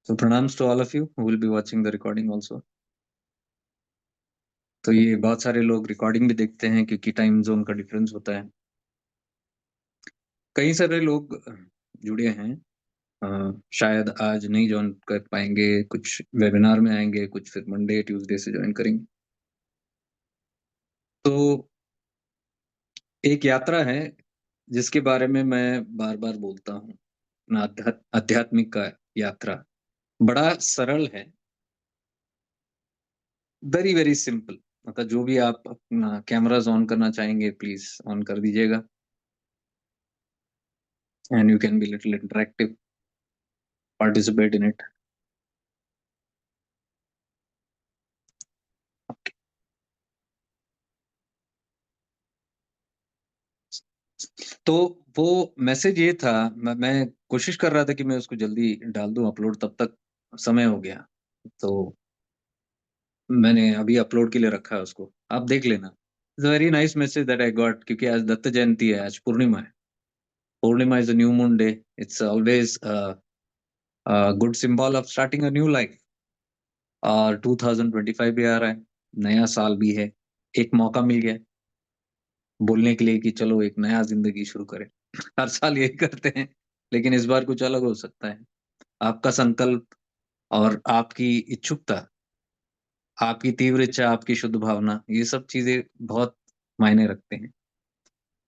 So pranams to all of you who will be watching the recording also. तो ये बहुत सारे लोग रिकॉर्डिंग भी देखते हैं क्योंकि टाइम ज़ोन का डिफरेंस होता है। कई सारे लोग जुड़े हैं। शायद आज नहीं जॉइन कर पाएँगे, कुछ वेबिनार में आएँगे, कुछ फिर मंडे, ट्यूसडे से जॉइन करेंगे। तो एक यात्रा है जिसके बारे में मैं बार-बार बोलता हूँ, अपना आध्यात्मिक का यात्रा। बड़ा सरल है, वेरी, वेरी सिंपल। मतलब जो भी आप अपना कैमराज़ ऑन करना चाहेंगे प्लीज़ ऑन कर दीजिएगा। And you can be little interactive, participate in it. तो वो मैसेज ये था, मैं कोशिश कर रहा था कि मैं उसको जल्दी डाल दूँ अपलोड, तब तक समय हो गया। तो मैंने अभी अपलोड के लिए रखा है उसको, आप देख लेना। It's a very nice message that I got, क्योंकि आज दत्त जयंती है, आज पूर्णिमा है। Purnima is a new moon day. It's always good symbol of starting a new life. और 2025 भी आ रहा है, नया साल भी है। एक मौका मिल गया बोलने के लिए कि चलो एक नया ज़िंदगी शुरू करें। हर साल यही करते हैं, लेकिन इस बार कुछ अलग हो सकता है। आपका संकल्प और आपकी इच्छुकता, आपकी तीव्र इच्छा, आपकी शुद्ध भावना, ये सब चीज़ें बहुत मायने रखते हैं।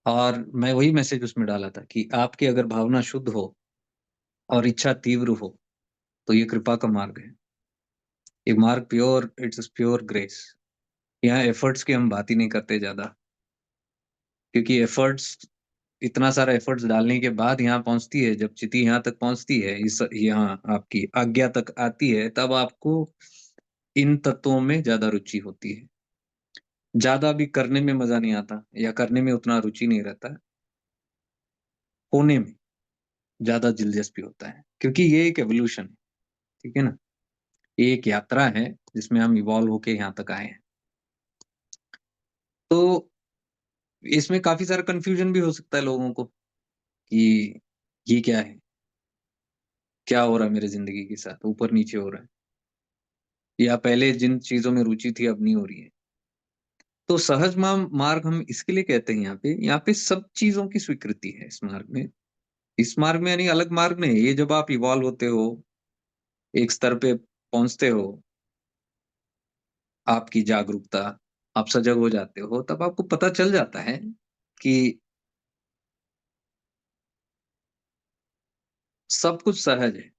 और मैं वही मैसेज उसमें डाला था कि आपकी अगर भावना शुद्ध हो और इच्छा तीव्र हो, तो ये कृपा का मार्ग है। ये मार्ग प्योर, इट्स प्योर ग्रेस। यहाँ एफर्ट्स की हम बात ही नहीं करते ज़्यादा, क्योंकि एफर्ट्स, इतना सारा एफर्ट्स डालने के बाद यहाँ पहुँचती है, जब चिति यहाँ तक पहुँचती है, इस यहाँ आपकी आज्ञा तक आती है, तब आपको इन तत्वों में ज़्यादा रुचि होती है। ज़्यादा भी करने में मज़ा नहीं आता या करने में उतना रुचि नहीं रहता, होने में ज़्यादा दिलचस्पी होता है, क्योंकि ये एक एवोल्यूशन है, ठीक है ना? ये एक यात्रा है, जिसमें हम इवॉल्व होके यहाँ तक आए हैं। तो इसमें काफ़ी सारा कन्फ्यूज़न भी हो सकता है लोगों को कि ये क्या है? क्या हो रहा है मेरी ज़िंदगी के साथ? ऊपर-नीचे हो रहा है। या पहले जिन चीज़ों में रुचि थी अब नहीं हो रही है। तो सहज मार्ग हम इसके लिए कहते हैं यहाँ पे सब चीज़ों की स्वीकृति है इस मार्ग में। इस मार्ग में यानी अलग मार्ग नहीं है, ये जब आप इवॉल्व होते हो, एक स्तर पे पहुँचते हो, आपकी जागरूकता, आप सजग हो जाते हो, तब आपको पता चल जाता है कि सब कुछ सहज है,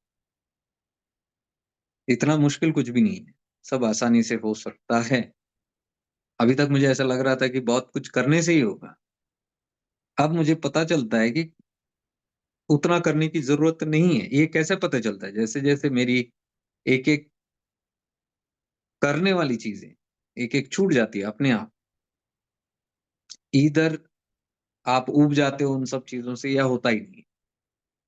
इतना मुश्किल कुछ भी नहीं है, सब आसानी से हो सकता है। अभी तक मुझे ऐसा लग रहा था कि बहुत कुछ करने से ही होगा। अब मुझे पता चलता है कि उतना करने की ज़रूरत नहीं है। ये कैसे पता चलता है? जैसे-जैसे मेरी एक-एक करने वाली चीज़ें, एक-एक छूट जाती है अपने आप। ईदर आप ऊब जाते हो उन सब चीज़ों से या होता ही नहीं है।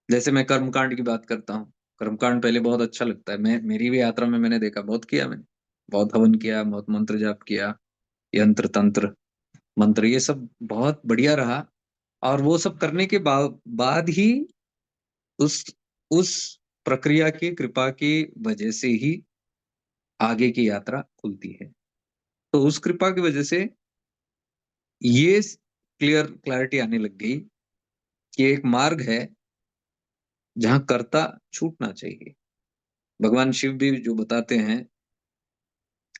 जैसे मैं कर्मकांड की बात करता हूँ। कर्मकांड पहले बहुत अच्छा लगता है। मेरी भी यात्रा में मैंने देखा, बहुत किया मैंने। बहुत हवन किया, बहुत मंत्र जाप किया, यंत्र-तंत्र, मंत्र ये सब बहुत बढ़िया रहा। और वो सब करने के बाद ही उस उस प्रक्रिया की कृपा की वजह से ही आगे की यात्रा खुलती है। तो उस कृपा की वजह से ये क्लैरिटी आने लग गई कि एक मार्ग है जहाँ कर्ता छूटना चाहिए। भगवान शिव भी जो बताते हैं,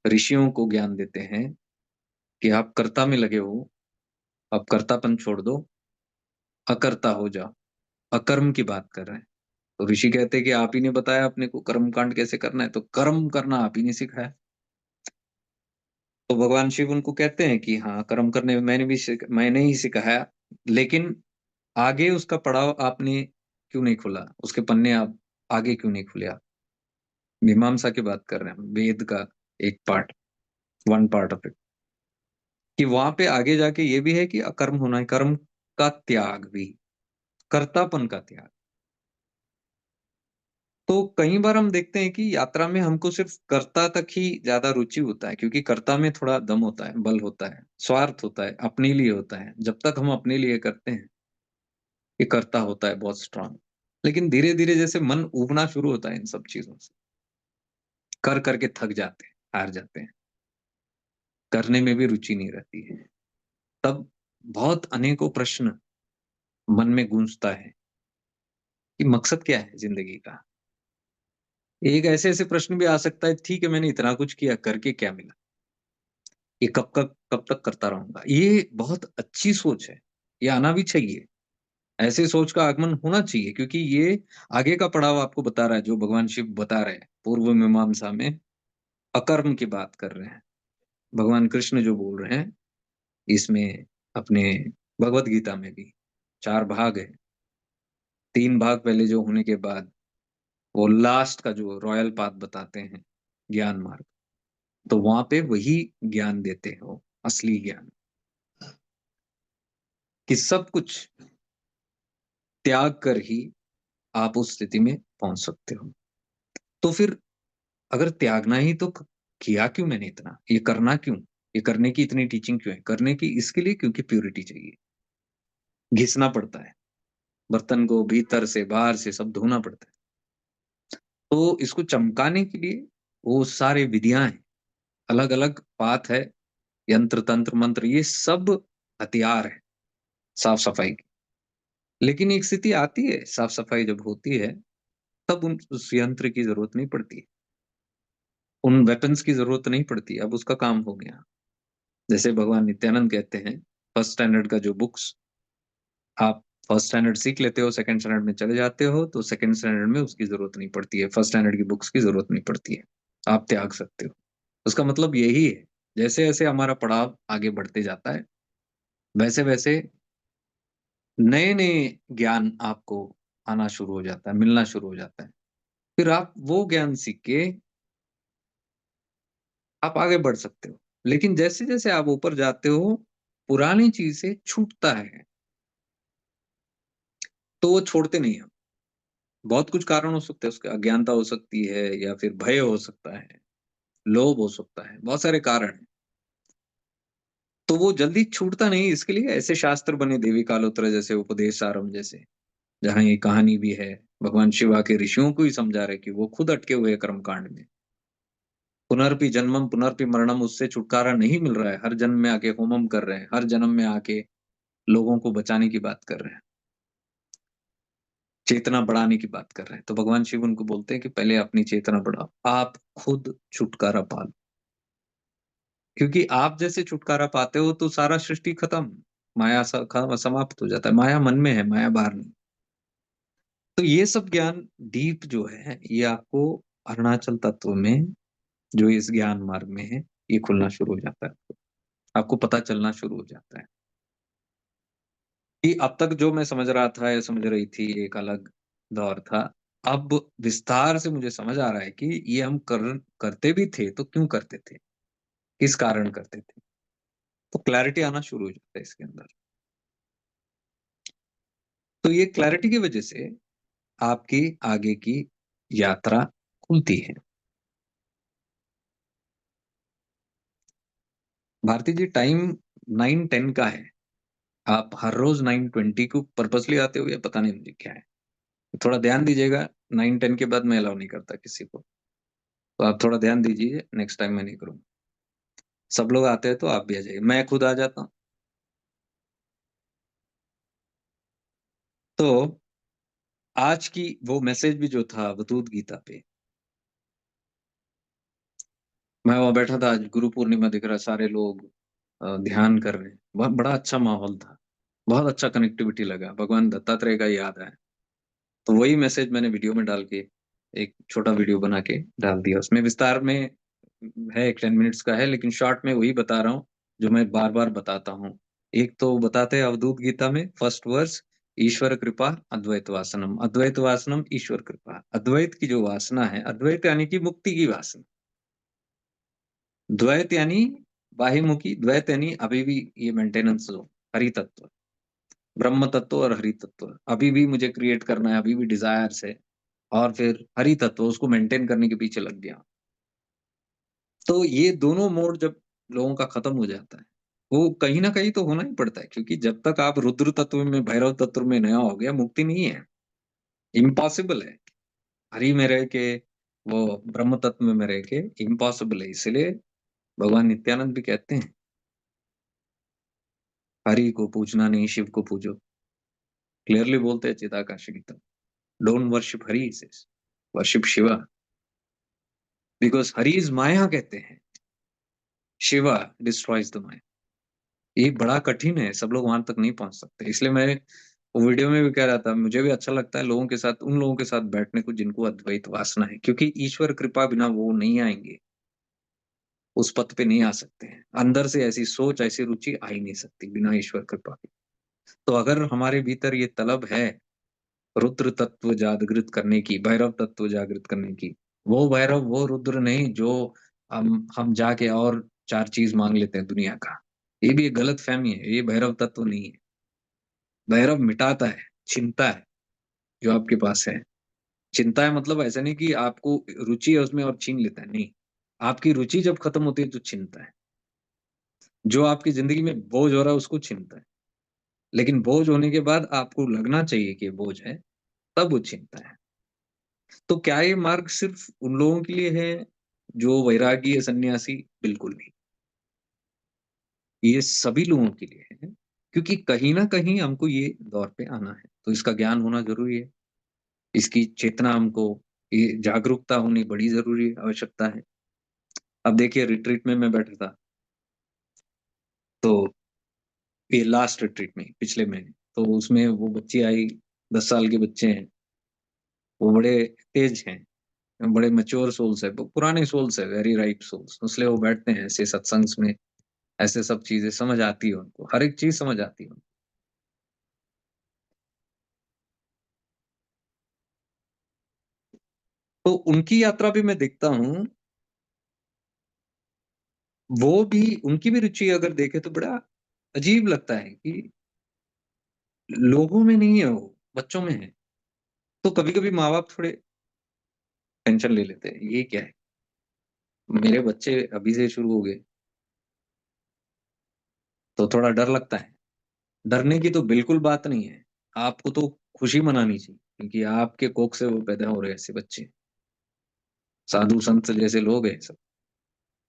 ऋषियों को ज्ञान देते हैं कि आप कर्ता में लगे हो, आप कर्तापन छोड़ दो, अकर्ता हो जाओ। अकर्म की बात कर रहे हैं। तो ऋषि कहते हैं कि आप ही ने बताया अपने को कर्म कांड कैसे करना है, तो कर्म करना आप ही ने सिखाया। तो भगवान शिव उनको कहते हैं कि हाँ, कर्म करने में मैंने ही सिखाया, लेकिन आगे उसका पड़ाव आपने क्यों नहीं खोला? उसके पन्ने आप आगे क्यों नहीं खोले आप? मीमांसा की बात कर रहे हैं हम, वेद का एक part, one part of it, कि वहाँ पे आगे जाके ये भी है कि अकर्म होना है, कर्म का त्याग भी, कर्तापन का त्याग। तो कई बार हम देखते हैं कि यात्रा में हमको सिर्फ़ कर्ता तक ही ज़्यादा रुचि होता है, क्योंकि कर्ता में थोड़ा दम होता है, बल होता है, स्वार्थ होता है, अपने लिए होता है। जब तक हम अपने लिए करते हैं, ये कर्ता होता है बहुत स्ट्रॉन्ग। लेकिन धीरे-धीरे जैसे मन ऊबना शुरू होता है इन सब चीज़ों से, कर के थक जाते हैं, हार जाते हैं, करने में भी रुचि नहीं रहती है। तब बहुत अनेकों प्रश्न मन में गूँजता है कि मकसद क्या है ज़िंदगी का? एक ऐसे-ऐसे प्रश्न भी आ सकता है, ठीक है मैंने इतना कुछ किया, करके क्या मिला? ये कब तक करता रहूँगा? ये बहुत अच्छी सोच है, ये आना भी चाहिए। ऐसे सोच का आगमन होना चाहिए क्योंकि ये आगे का पड़ाव आपको बता रहा है, जो भगवान शिव बता रहे हैं, पूर्व मीमांसा में अकर्म की बात कर रहे हैं। भगवान कृष्ण जो बोल रहे हैं, इसमें अपने भगवद गीता में भी 4 भाग हैं। 3 भाग पहले जो होने के बाद, वो लास्ट का जो रॉयल पाथ बताते हैं, ज्ञान मार्ग, तो वहाँ पे वही ज्ञान देते हैं वो, असली ज्ञान, कि सब कुछ त्याग कर ही आप उस स्थिति में पहुँच सकते हो। तो फिर अगर त्यागना ही तो किया क्यों मैंने इतना? ये करना क्यों? ये करने की इतनी टीचिंग क्यों है? करने की इसके लिए क्योंकि प्यूरिटी चाहिए। घिसना पड़ता है। बर्तन को भीतर से, बाहर से सब धोना पड़ता है। तो इसको चमकाने के लिए वो सारे विधियाँ हैं, अलग-अलग पाथ है, यंत्र, तंत्र, मंत्र ये सब हथियार हैं साफ-सफाई के। लेकिन एक स्थिति आती है, साफ-सफाई जब होती है, तब उस यंत्र की ज़रूरत नहीं पड़ती। उन वेपन्स की ज़रूरत नहीं पड़ती, अब उसका काम हो गया। जैसे भगवान नित्यानंद कहते हैं, फर्स्ट स्टैंडर्ड का जो बुक्स आप फर्स्ट स्टैंडर्ड सीख लेते हो, सेकंड स्टैंडर्ड में चले जाते हो, तो सेकंड स्टैंडर्ड में उसकी ज़रूरत नहीं पड़ती है, फर्स्ट स्टैंडर्ड की बुक्स की ज़रूरत नहीं पड़ती है। आप त्याग सकते हो। उसका मतलब यही है, जैसे-जैसे हमारा पड़ाव आगे बढ़ते जाता है, वैसे-वैसे नए-नए ज्ञान आपको आना शुरू हो जाता है, मिलना शुरू हो जाता है। फिर आप वो ज्ञान सीख के आप आगे बढ़ सकते हो। लेकिन जैसे-जैसे आप ऊपर जाते हो, पुरानी चीज़ें छूटता है, तो वो छोड़ते नहीं हम। बहुत कुछ कारण हो सकते हैं उसके, अज्ञानता हो सकती है या फिर भय हो सकता है, लोभ हो सकता है, बहुत सारे कारण हैं। तो वो जल्दी छूटता नहीं, इसके लिए ऐसे शास्त्र बने, देवी कालोत्तरा जैसे, उपदेश सारम जैसे, जहाँ ये कहानी भी है। भगवान शिव आके ऋषियों को ही समझा रहे कि वो खुद अटके हुए हैं कर्मकांड में। पुनर्पि जन्मम पुनर्पि मरणम, उससे छुटकारा नहीं मिल रहा है। हर जन्म में आके होमम कर रहे हैं, हर जन्म में आके लोगों को बचाने की बात कर रहे हैं, चेतना बढ़ाने की बात कर रहे हैं। तो भगवान शिव उनको बोलते हैं कि पहले अपनी चेतना बढ़ाओ, आप खुद छुटकारा पा लो। क्योंकि आप जैसे छुटकारा पाते हो तो सारा सृष्टि खत्म, माया समाप्त हो जाता है। माया मन में है, माया बाहर नहीं। तो ये सब ज्ञान डीप जो है, ये आपको अरुणाचल तत्व में, जो इस ज्ञान मार्ग में है, ये खुलना शुरू हो जाता है। आपको पता चलना शुरू हो जाता है कि अब तक जो मैं समझ रहा था या समझ रही थी, एक अलग दौर था। अब विस्तार से मुझे समझ आ रहा है कि ये हम करते भी थे तो क्यों करते थे? किस कारण करते थे? तो क्लैरिटी आना शुरू हो जाता है इसके अंदर। तो ये क्लैरिटी की वजह से आपकी आगे की यात्रा खुलती है। भारती जी, टाइम 9:10 का है। आप हर रोज़ 9:20 को पर्पसली आते हो या पता नहीं मुझे क्या है? थोड़ा ध्यान दीजिएगा, 9:10 के बाद मैं अलाउ नहीं करता किसी को। तो आप थोड़ा ध्यान दीजिए, नेक्स्ट टाइम मैं नहीं करूँगा। सब लोग आते हैं तो आप भी आ जाइए, मैं खुद आ जाता हूँ। तो आज की वो मैसेज भी जो था अवधूत गीता पे, मैं वहाँ बैठा था, आज गुरु पूर्णिमा दिख रहा है, सारे लोग ध्यान कर रहे हैं। बहुत बड़ा अच्छा माहौल था। बहुत अच्छा कनेक्टिविटी लगा, भगवान दत्तात्रेय का याद आया। तो वही मैसेज मैंने वीडियो में डाल के, एक छोटा वीडियो बना के डाल दिया। उसमें विस्तार में है, 10 मिनट्स का है, लेकिन शॉर्ट में वही बता रहा हूँ, जो मैं बार-बार बताता हूँ। एक तो बताते हैं अवधूत गीता में फर्स्ट वर्स, ईश्वर कृपा अद्वैत वासनम। अद्वैत वासनम ईश्वर कृपा। अद्वैत की जो वासना है, अद्वैत यानी कि मुक्ति की वासना। द्वैत यानी बाह्यमुखी, द्वैत यानी अभी भी ये मेंटेनेंस ज़ोन, हरि तत्व, ब्रह्म तत्व और हरि तत्व। अभी भी मुझे क्रिएट करना है, अभी भी डिज़ायर्स है, और फिर हरि तत्व उसको मेंटेन करने के पीछे लग गया। तो ये दोनों मोड जब लोगों का खत्म हो जाता है, वो कहीं न कहीं तो होना ही पड़ता है, क्योंकि जब तक आप रुद्र तत्व में, भैरव तत्व में ना हो गया, मुक्ति नहीं है। इम्पॉसिबल है। हरि में रह के, वो ब्रह्म तत्व में रह के इम्पॉसिबल है। इसलिए भगवान नित्यानंद भी कहते हैं, हरि को पूजना नहीं, शिव को पूजो। क्लियरली बोलते हैं Chidakasha Gita. Don't worship Hari, says worship Shiva, because Hari is maya कहते हैं। Shiva destroys the maya. ये बड़ा कठिन है, सब लोग वहां तक नहीं पहुंच सकते। इसलिए मैं वो वीडियो में भी कह रहा था, मुझे भी अच्छा लगता है लोगों के साथ, उन लोगों के साथ बैठने को जिनको अद्वैत वासना है, क्योंकि ईश्वर कृपा बिना वो नहीं आएंगे, उस पथ पे नहीं आ सकते हैं। अंदर से ऐसी सोच, ऐसी रुचि आ ही नहीं सकती बिना ईश्वर कृपा के। तो अगर हमारे भीतर ये तलब है रुद्र तत्व जागृत करने की, भैरव तत्व जागृत करने की, वो भैरव, वो रुद्र नहीं जो हम जाके और चार चीज मांग लेते हैं दुनिया का। ये भी एक गलत फहमी है, ये भैरव तत्व नहीं है। भैरव मिटाता है, छीनता है जो आपके पास है। चिंता है मतलब ऐसा नहीं कि आपको रुचि है उसमें और छीन लेता है, नहीं। आपकी रुचि जब खत्म होती है तो छीनता है। जो आपकी ज़िंदगी में बोझ हो रहा है उसको छीनता है। लेकिन बोझ होने के बाद आपको लगना चाहिए कि ये बोझ है, तब वो छीनता है। तो क्या ये मार्ग सिर्फ़ उन लोगों के लिए है जो वैरागी है, सन्यासी? बिल्कुल नहीं। ये सभी लोगों के लिए है, क्योंकि कहीं न कहीं हमको ये दौर पे आना है, तो इसका ज्ञान होना ज़रूरी है। इसकी चेतना हमको, ये जागरूकता होनी बड़ी ज़रूरी आवश्यकता है। अब देखिए रिट्रीट में मैं बैठा था, तो ये लास्ट रिट्रीट में पिछले महीने, तो उसमें वो बच्ची आई, 10 साल के बच्चे हैं, वो बड़े तेज हैं, बड़े मैच्योर सोल्स है, पुराने सोल्स है, वेरी राइट सोल्स, इसलिए वो बैठते हैं ऐसे सत्संग्स में, ऐसे सब चीजें समझ आती है उनको, हर एक चीज समझ आती है उनको। तो उनकी यात्रा भी मैं देखता हूँ, वो भी, उनकी भी रुचि अगर देखे तो बड़ा अजीब लगता है कि लोगों में नहीं है वो, बच्चों में है। तो कभी-कभी माँ-बाप थोड़े टेंशन ले लेते हैं, ये क्या है? मेरे बच्चे अभी से शुरू हो गए, तो थोड़ा डर लगता है। डरने की तो बिल्कुल बात नहीं है। आपको तो खुशी मनानी चाहिए, क्योंकि आपके कोख से वो पैदा हो रहे हैं ऐसे बच्चे। साधु संत जैसे लोग हैं सब।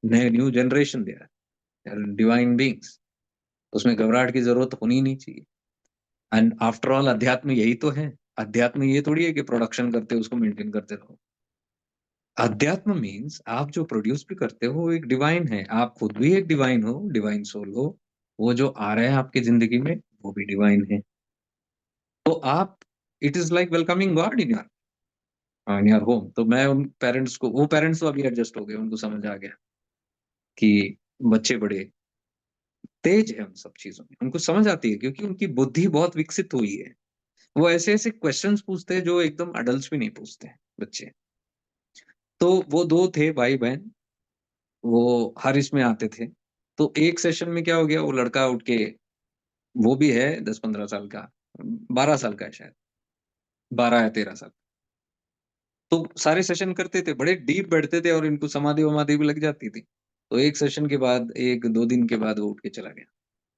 नए new generation they are divine beings. उसमें घबराहट की ज़रूरत होनी ही नहीं चाहिए। एंड आफ्टर ऑल अध्यात्म यही तो है। अध्यात्म ये थोड़ी है कि प्रोडक्शन करते हो उसको मेंटेन करते रहो। अध्यात्म मीन्स आप जो प्रोड्यूस भी करते हो वो एक डिवाइन है। आप खुद भी एक डिवाइन हो, डिवाइन सोल हो। वो जो आ रहे हैं आपकी ज़िंदगी में वो भी डिवाइन है। तो आप, it is like welcoming God in your home. तो मैं उन पेरेंट्स को, वो पेरेंट्स तो अभी एडजस्ट हो गए, उनको समझ आ गया कि बच्चे बड़े तेज है उन सब चीज़ों में, उनको समझ आती है क्योंकि उनकी बुद्धि बहुत विकसित हुई है। वो ऐसे-ऐसे क्वेश्चन्स पूछते हैं जो एकदम एडल्ट्स भी नहीं पूछते हैं, बच्चे। तो वो 2 थे भाई-बहन, वो हर इसमें आते थे। तो एक सेशन में क्या हो गया, वो लड़का उठ के, वो भी है 10-15 साल का, 12 साल का है शायद, 12 या 13 साल। तो सारे सेशन करते थे, बड़े डीप बैठते थे और इनको समाधि-वमाधि भी लग जाती थी। तो 1 सेशन के बाद, 1-2 दिन के बाद वो उठ के चला गया,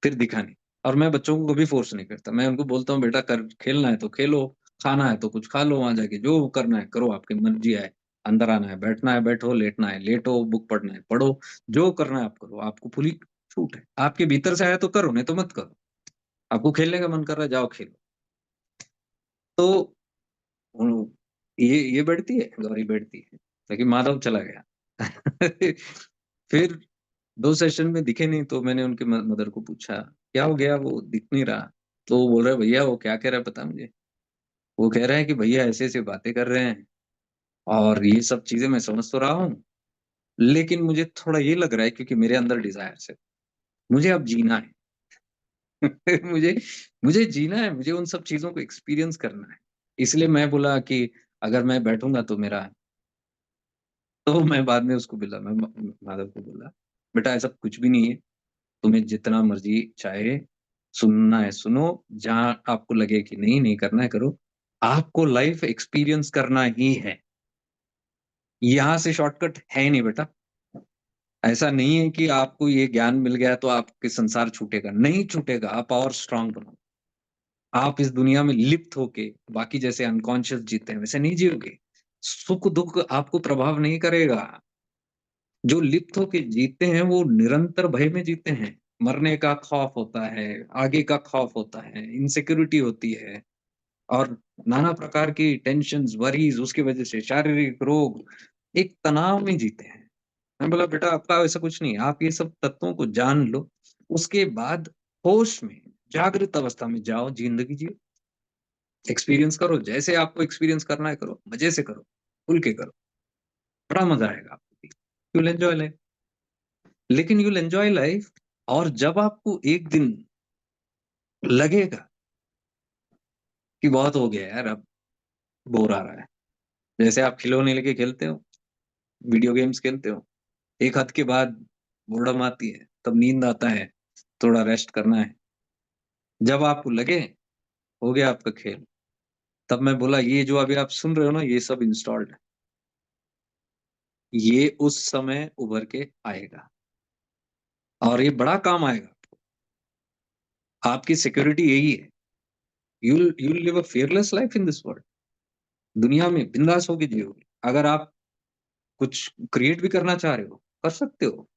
फिर दिखा नहीं। और मैं बच्चों को कभी फ़ोर्स नहीं करता, मैं उनको बोलता हूँ बेटा कर, खेलना है तो खेलो, खाना है तो कुछ खा लो वहाँ जाके, जो करना है करो, आपकी मर्ज़ी है। अंदर आना है बैठो, लेटना है लेटो, बुक पढ़ना है पढ़ो, जो करना है आप करो, आपको खुली छूट है। आपके भीतर से आया तो करो, नहीं तो मत करो। आपको खेलने का मन कर रहा है, जाओ खेलो। तो हुँ, ये बैठती है, गौरी बैठती है, लेकिन माधव चला गया। फिर 2 सेशन में दिखे नहीं, तो मैंने उनके मदर को पूछा, "क्या हो गया? वो दिख नहीं रहा।" तो वो बोल रहा है, "भैया वो क्या कह रहा है पता है मुझे? वो कह रहा है कि भैया ऐसे-ऐसे बातें कर रहे हैं और ये सब चीज़ें मैं समझ तो रहा हूँ, लेकिन मुझे थोड़ा ये लग रहा है क्योंकि मेरे अंदर डिज़ायर्स है, मुझे अब जीना है। मुझे मुझे जीना है, मुझे उन सब चीज़ों को एक्सपीरियंस करना है। इसलिए मैं बोला कि अगर मैं बैठूँगा तो मेरा, तो मैं बाद में उसको बोला, मैं माधव को बोला, "बेटा ऐसा कुछ भी नहीं है, तुम्हें जितना मर्ज़ी चाहे सुनना है सुनो, जहाँ आपको लगे कि नहीं, नहीं करना है करो। आपको लाइफ़ एक्सपीरियंस करना ही है। यहाँ से शॉर्टकट है ही नहीं बेटा। ऐसा नहीं है कि आपको ये ज्ञान मिल गया तो आपके संसार छूटेगा, नहीं छूटेगा, आप और स्ट्रॉन्ग बनो। आप इस दुनिया में लिप्त होके बाकी जैसे अनकॉन्शियस जीते हैं, वैसे नहीं जियोगे। सुख-दुःख आपको प्रभाव नहीं करेगा। जो लिप्त होके जीते हैं, वो निरंतर भय में जीते हैं। मरने का खौफ होता है, आगे का खौफ होता है, इनसिक्योरिटी होती है और नाना प्रकार की टेंशन्स, वरीज़ उसकी वजह से शारीरिक रोग, एक तनाव में जीते हैं। मैंने बोला बेटा आपका वैसा कुछ नहीं है, आप ये सब तत्वों को जान लो, उसके बाद होश में, जागृत अवस्था में जाओ, ज़िंदगी जियो, एक्सपीरियंस करो, जैसे आपको एक्सपीरियंस करना है करो, मज़े से करो, खुल के करो, बड़ा मज़ा आएगा आपको भी। यू विल एन्जॉय लाइफ, लेकिन यू विल एन्जॉय लाइफ और जब आपको एक दिन लगेगा कि बहुत हो गया यार, अब बोर आ रहा है। जैसे आप खिलौने लेके खेलते हो, वीडियो गेम्स खेलते हो, एक हद के बाद बोर्डम आती है, तब नींद आता है, थोड़ा रेस्ट करना है। जब आपको लगे हो गया आपका खेल, तब मैं बोला ये जो अभी आप सुन रहे हो ना ये सब इंस्टॉल्ड है। ये उस समय उभर के आएगा और ये बड़ा काम आएगा। आपकी सिक्योरिटी यही है। You will live a fearless life in this world. दुनिया में बिंदास होके जियोगे। अगर आप कुछ क्रिएट भी करना चाह रहे हो, कर सकते हो।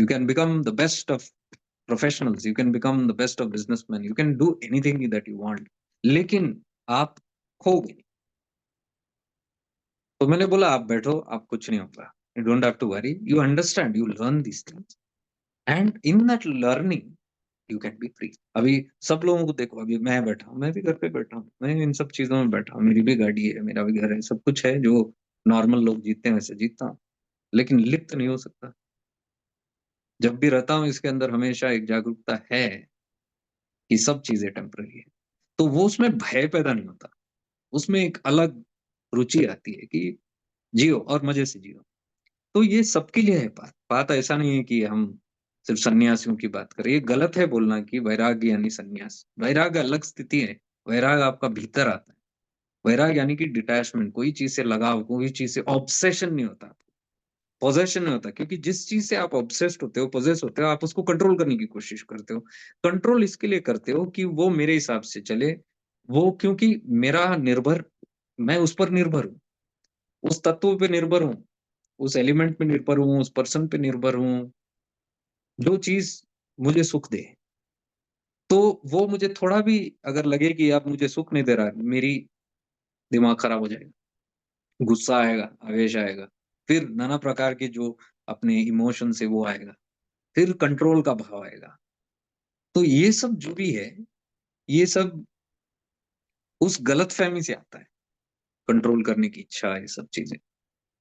You can become the best of professionals, you can become the best of businessman, you can do anything that you want. लेकिन आप खोगे नहीं। तो मैंने बोला आप बैठो, आप कुछ नहीं होगा। You don't have to worry, you understand, you learn these things and in that learning you can be free. अभी सब लोगों को देखो, अभी मैं बैठा हूँ, मैं भी घर पे बैठा हूँ, मैं इन सब चीज़ों में बैठा हूँ, मेरी भी गाड़ी है, मेरा भी घर है, सब कुछ है जो नॉर्मल लोग जीते हैं वैसे जीता हूँ, लेकिन लिप्त नहीं हो सकता। जब भी रहता हूँ इसके अंदर हमेशा एक जागरूकता है कि सब चीज़ें टेम्परेरी है। तो वो उसमें भय पैदा नहीं होता, उसमें एक अलग रुचि आती है कि जियो और मज़े से जियो। तो ये सबके लिए है बात। बात ऐसा नहीं है कि हम सिर्फ़ सन्यासियों की बात करें। ये गलत है बोलना कि वैराग्य यानी सन्यास। वैराग्य अलग स्थिति है। वैराग्य आपका भीतर आता है। वैराग्य यानी कि डिटैचमेंट, कोई चीज़ से लगाव, कोई चीज़ से ऑब्सेशन नहीं होता। पोजेशन नहीं होता क्योंकि जिस चीज़ से आप ऑब्सेस्ड होते हो, पोजेस होते हो, आप उसको कंट्रोल करने की कोशिश करते हो। कंट्रोल इसके लिए करते हो कि वो मेरे हिसाब से चले, वो क्योंकि मेरा निर्भर मैं उस पर निर्भर हूँ, उस तत्व पे निर्भर हूँ, उस एलिमेंट पे निर्भर हूँ, उस पर्सन पे निर्भर हूँ, जो चीज़ मुझे सुख दे। तो वो मुझे थोड़ा भी अगर लगे कि अब मुझे सुख नहीं दे रहा है, मेरी दिमाग खराब हो जाएगा, गुस्सा आएगा, आवेश आएगा, फिर नाना प्रकार के जो अपने इमोशंस है वो आएगा, फिर कंट्रोल का भाव आएगा। तो ये सब जो भी है, ये सब उस गलतफ़हमी से आता है, कंट्रोल करने की इच्छा, ये सब चीज़ें।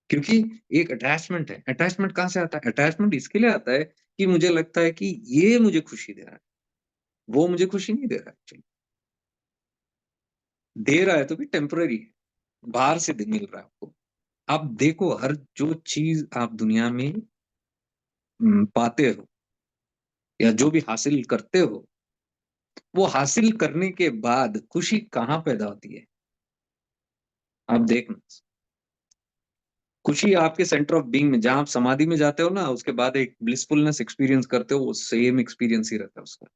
क्योंकि एक अटैचमेंट है, अटैचमेंट कहाँ से आता है? अटैचमेंट इसके लिए आता है कि मुझे लगता है कि ये मुझे खुशी दे रहा है, वो मुझे खुशी नहीं दे रहा है एक्चुअली। दे रहा है तो भी टेम्परेरी है, बाहर से द मिल रहा है आपको। आप देखो हर जो चीज़ आप दुनिया में पाते हो या जो भी हासिल करते हो, वो हासिल करने के बाद खुशी कहाँ पैदा होती है? आप देखना। खुशी आपके सेंटर ऑफ बीइंग में जहाँ आप समाधि में जाते हो ना, उसके बाद एक ब्लिसफुलनेस एक्सपीरियंस करते हो, वो सेम एक्सपीरियंस ही रहता है उसका।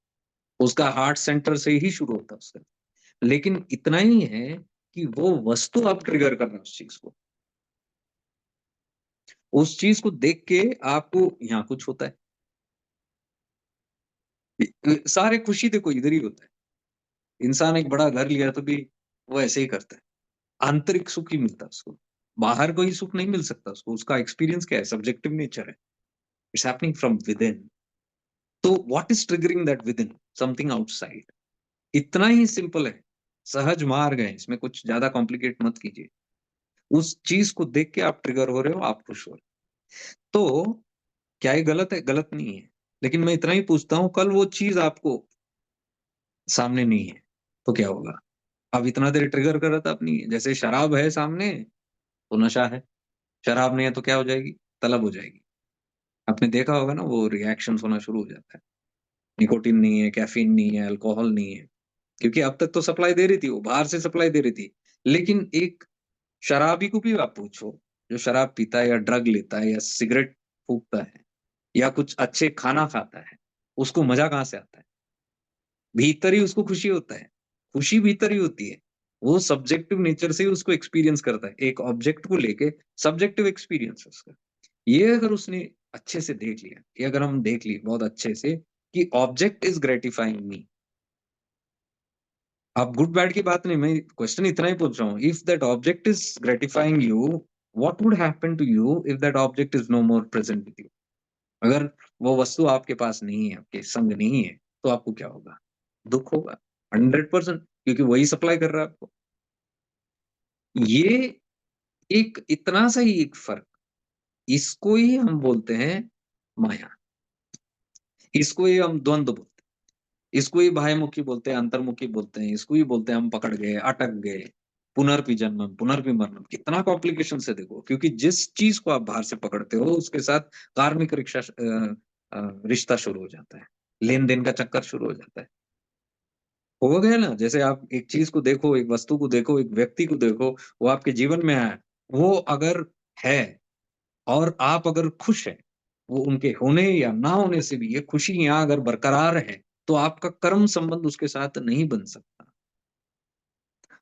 उसका हार्ट सेंटर से ही शुरू होता है उसका। लेकिन इतना ही है कि वो वस्तु आप ट्रिगर कर रहे हो उस चीज़ को। उस चीज़ को देख के आपको यहाँ कुछ होता है। सारे खुशी देखो इधर ही होता है। इंसान एक बड़ा घर लिया तो भी वो ऐसे ही करता है। आंतरिक सुख ही मिलता है उसको। बाहर कोई सुख नहीं मिल सकता उसको। उसका एक्सपीरियंस क्या है? सब्जेक्टिव नेचर है। It's happening from within. तो what is triggering that within? Something outside. इतना ही सिंपल है। सहज मार्ग है, इसमें कुछ ज़्यादा कॉम्प्लिकेट मत कीजिए। उस चीज़ को देख के आप ट्रिगर हो रहे हो, आप खुश हो रहे हो। तो क्या ये गलत है? गलत नहीं है। लेकिन मैं इतना ही पूछता हूँ कल वो चीज़ आपको सामने नहीं है, तो क्या होगा? अब इतना देर ट्रिगर कर रहा था अपनी जैसे शराब है सामने, तो नशा है। शराब नहीं है तो क्या हो जाएगी? तलब हो जाएगी। आपने देखा होगा ना वो रिएक्शंस होना शुरू हो जाता है। निकोटिन नहीं है, कैफ़ीन नहीं है, अल्कोहल नहीं है। क्योंकि अब तक तो सप्लाई दे रही थी वो, बाहर से सप्लाई दे रही थी। लेकिन एक शराबी को भी आप पूछो, जो शराब पीता है या ड्रग लेता है या सिगरेट फूँकता है या कुछ अच्छे खाना खाता है, उसको मज़ा कहाँ से आता है? भीतर ही उसको खुशी होता है। खुशी भीतर ही होती है। वो सब्जेक्टिव नेचर से ही उसको एक्सपीरियंस करता है। एक ऑब्जेक्ट को लेके सब्जेक्टिव एक्सपीरियंस है उसका। ये अगर उसने अच्छे से देख लिया, ये अगर हम देख लिए बहुत अच्छे से कि ऑब्जेक्ट इज़ ग्रेटिफाइंग मी। अब गुड बैड की बात नहीं, मैं क्वेश्चन इतना ही पूछ रहा हूँ, if that object is gratifying you, what would happen to you if that object is no more present with you? अगर वो वस्तु आपके पास नहीं है, आपके संग नहीं है, तो आपको क्या होगा? दुःख होगा, 100%, क्योंकि वही सप्लाई कर रहा है आपको। ये एक इतना सा ही एक फ़र्क, इसको ही हम बोलते हैं माया, इसको ही हम द्वंद बोलते हैं, इसको ही बाह्यमुखी बोलते हैं, अंतर्मुखी बोलते हैं, इसको ही बोलते हैं हम पकड़ गए, अटक गए, पुनर्विजन्म, पुनर्विमरणम, कितना कॉम्प्लिकेशंस है देखो, क्योंकि जिस चीज़ को आप बाहर से पकड़ते हो, उसके साथ कार्मिक रिश्ता शुरू हो जाता है, लेन-देन का चक्कर शुरू हो जाता है। हो गया ना? जैसे आप एक चीज़ को देखो, एक वस्तु को देखो, एक व्यक्ति को देखो, वो आपके जीवन में आया, वो अगर है और आप अगर खुश हैं, वो उनके होने या ना होने से भी ये खुशी यहाँ अगर बरकरार है, तो आपका कर्म संबंध उसके साथ नहीं बन सकता,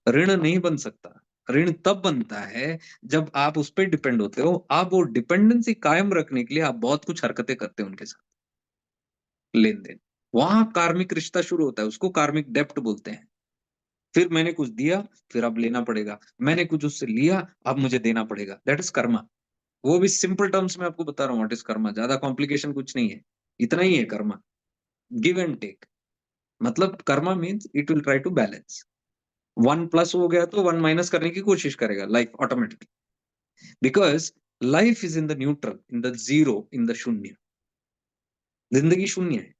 ऋण नहीं बन सकता। ऋण तब बनता है, जब आप उस पे डिपेंड होते हो, आप वो डिपेंडेंसी कायम रखने के लिए आप बहुत कुछ हरकतें करते हो उनके साथ, लेन-देन। वहाँ कार्मिक रिश्ता शुरू होता है, उसको कार्मिक डेब्ट बोलते हैं। फिर मैंने कुछ दिया, फिर अब लेना पड़ेगा। मैंने कुछ उससे लिया, अब मुझे देना पड़ेगा। That is Karma. वो भी सिंपल टर्म्स में आपको बता रहा हूँ व्हाट इज़ कर्मा, ज़्यादा कॉम्प्लिकेशन कुछ नहीं है। इतना ही है कर्मा, गिव एंड टेक। मतलब karma means it will try to balance. 1 plus हो गया तो 1 माइनस करने की कोशिश करेगा life automatically. Because life is in the neutral, in the zero, in the shunya. ज़िंदगी शून्य है।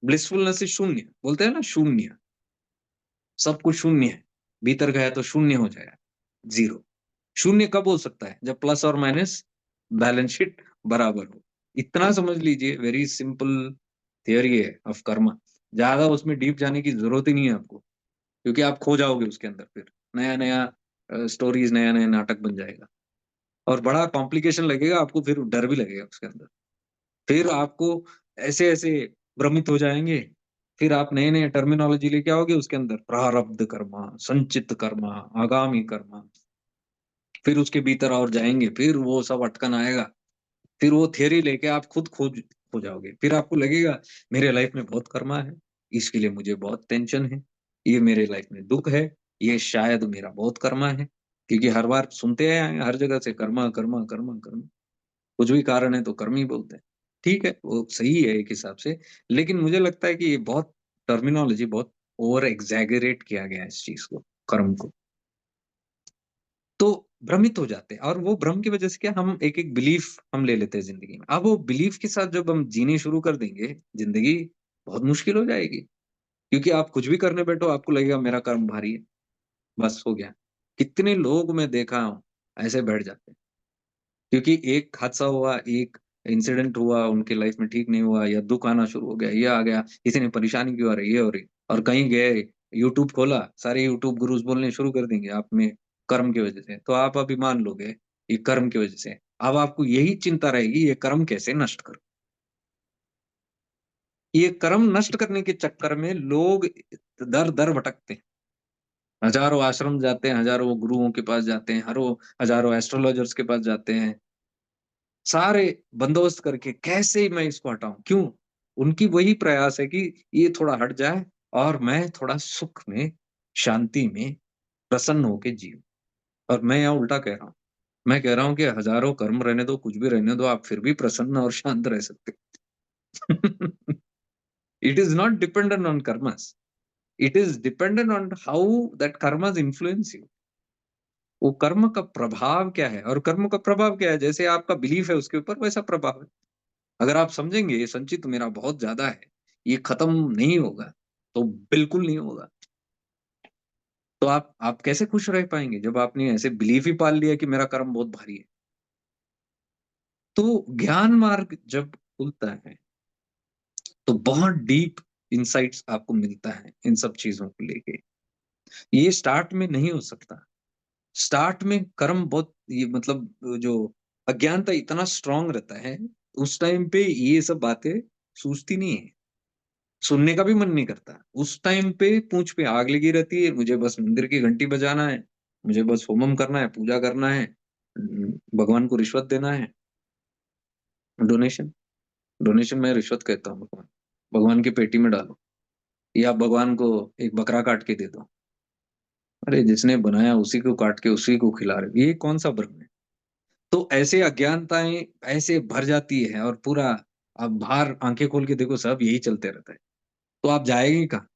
ब्लिसफुलनेस इज़ शून्य। बोलते हैं ना शून्य, सब कुछ शून्य है। भीतर गया तो शून्य हो जाएगा, ज़ीरो। शून्य कब हो सकता है? जब प्लस और माइनस बैलेंस शीट बराबर हो। इतना समझ लीजिए, वेरी सिंपल थियरी है ऑफ कर्मा। ज़्यादा उसमें डीप जाने की ज़रूरत ही नहीं है आपको, क्योंकि आप खो जाओगे उसके अंदर फिर। नया-नया स्टोरीज़, नया-नया नाटक बन जाएगा और बड़ा कॉम्प्लिकेशन लगेगा आपको, फिर डर भी लगेगा उसके अंदर। फिर आपको ऐसे-ऐसे भ्रमित हो जाएँगे, फिर आप नए-नए टर्मिनोलॉजी लेके आओगे उसके अंदर, प्रारब्ध कर्मा, संचित कर्मा, आगामी कर्मा। फिर उसके भीतर और जाएँगे, फिर वो सब अटकन आएगा। फिर वो थ्योरी लेके आप खुद खोज हो जाओगे। फिर आपको लगेगा मेरे लाइफ में बहुत कर्मा है, इसके लिए मुझे बहुत टेंशन है। ये मेरे लाइफ में दुःख है, ये शायद मेरा बहुत कर्मा है। क्योंकि हर बार सुनते आए हैं हर जगह से कर्मा, कर्मा, कर्मा, कर्मा। कुछ भी कारण है तो कर्म ही बोलते हैं। ठीक है, वो सही है एक हिसाब से, लेकिन मुझे लगता है कि ये बहुत टर्मिनोलॉजी बहुत ओवर एक्ज़ैगरेट किया गया है इस चीज़ को, कर्म को। तो भ्रमित हो जाते हैं और वो भ्रम की वजह से क्या हम एक-एक बिलीफ हम ले लेते हैं ज़िंदगी में। अब वो बिलीफ के साथ जब हम जीने शुरू कर देंगे, ज़िंदगी बहुत मुश्किल हो जाएगी। क्योंकि आप कुछ भी करने बैठो आपको लगेगा मेरा कर्म भारी है, बस हो गया। कितने लोग मैं देखा हूँ, ऐसे बैठ जाते हैं। क्योंकि एक हादसा हुआ, एक इंसिडेंट हुआ, उनकी लाइफ में ठीक नहीं हुआ या दुःख आना शुरू हो गया, ये आ गया, किसी ने परेशानी क्यों आ रही है, ये हो रही। और कहीं गए, यूट्यूब खोला, सारे यूट्यूब गुरुज़ बोलने शुरू कर देंगे आप में कर्म की वजह से। तो आप अभी मान लोगे, ये कर्म की वजह से। अब आपको यही चिंता रहेगी, ये कर्म कैसे नष्ट करूँ? ये कर्म नष्ट करने के चक्कर में लोग दर-दर भटकते हैं। हज़ारों आश्रम जाते हैं, हज़ारों गुरुओं के पास जाते हैं, हज़ारों एस्ट्रोलॉजर्स के पास जाते हैं। सारे बंदोबस्त करके कैसे मैं इसको हटाऊँ? क्यों? उनकी वही प्रयास है कि ये थोड़ा हट जाए और मैं थोड़ा सुख में, शांति में, प्रसन्न होके जिऊँ। और मैं यहाँ उल्टा कह रहा हूँ। मैं कह रहा हूँ कि हज़ारों कर्म रहने दो, कुछ भी रहने दो, आप फिर भी प्रसन्न और शांत रह सकते हो। It is not dependent on karmas. It is dependent on how that karmas influence you. वो कर्म का प्रभाव क्या है? और कर्म का प्रभाव क्या है? जैसे आपका बिलीफ है उसके ऊपर वैसा प्रभाव है। अगर आप समझेंगे ये संचित मेरा बहुत ज़्यादा है, ये खत्म नहीं होगा, तो बिल्कुल नहीं होगा। तो आप कैसे खुश रह पाएँगे जब आपने ऐसे बिलीफ ही पाल लिया कि मेरा कर्म बहुत भारी है। तो ज्ञान मार्ग जब खुलता है, तो बहुत डीप इनसाइट्स आपको मिलता है इन सब चीज़ों को लेके। ये स्टार्ट में नहीं हो सकता। स्टार्ट में कर्म बहुत ये मतलब जो अज्ञानता इतना स्ट्रॉन्ग रहता है, उस टाइम पे ये सब बातें सूझती नहीं है। सुनने का भी मन नहीं करता। उस टाइम पे पूँछ पे आग लगी रहती है, मुझे बस मंदिर की घंटी बजाना है, मुझे बस होमम करना है, पूजा करना है, भगवान को रिश्वत देना है, डोनेशन। डोनेशन मैं रिश्वत कहता हूँ भगवान। भगवान की पेटी में डालो या भगवान को एक बकरा काट के दे दो। अरे जिसने बनाया उसी को काट के उसी को खिला रहे हो, ये कौन-सा भ्रम है? तो ऐसे अज्ञानताएँ ऐसे भर जाती है और पूरा आप बाहर आँखें खोल के देखो सब यही चलते रहता है। तो आप जाएँगे कहाँ?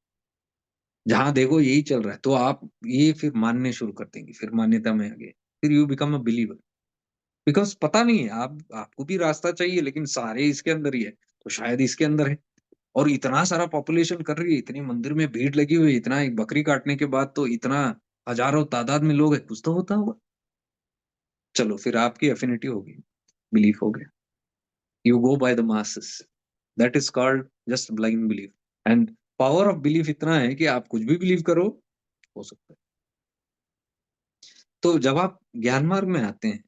जहाँ देखो यही चल रहा है, तो आप ये फिर मानने शुरू कर देंगे, फिर मान्यता में आ गए। फिर you become a believer because पता नहीं है आप आपको भी रास्ता चाहिए लेकिन सारे इसके अंदर ही है, तो शायद इसके अंदर है। और इतना सारा पॉपुलेशन कर रही है, इतनी मंदिर में भीड़ लगी हुई है, इतना एक बकरी काटने के बाद तो इतना हज़ारों तादाद में लोग हैं, कुछ तो होता होगा। चलो फिर आपकी एफिनिटी होगी, बिलीफ हो गया। You go by the masses, that is called just blind belief and power of belief इतना है कि आप कुछ भी बिलीव करो, हो सकता है। तो जब आप ज्ञान मार्ग में आते हैं,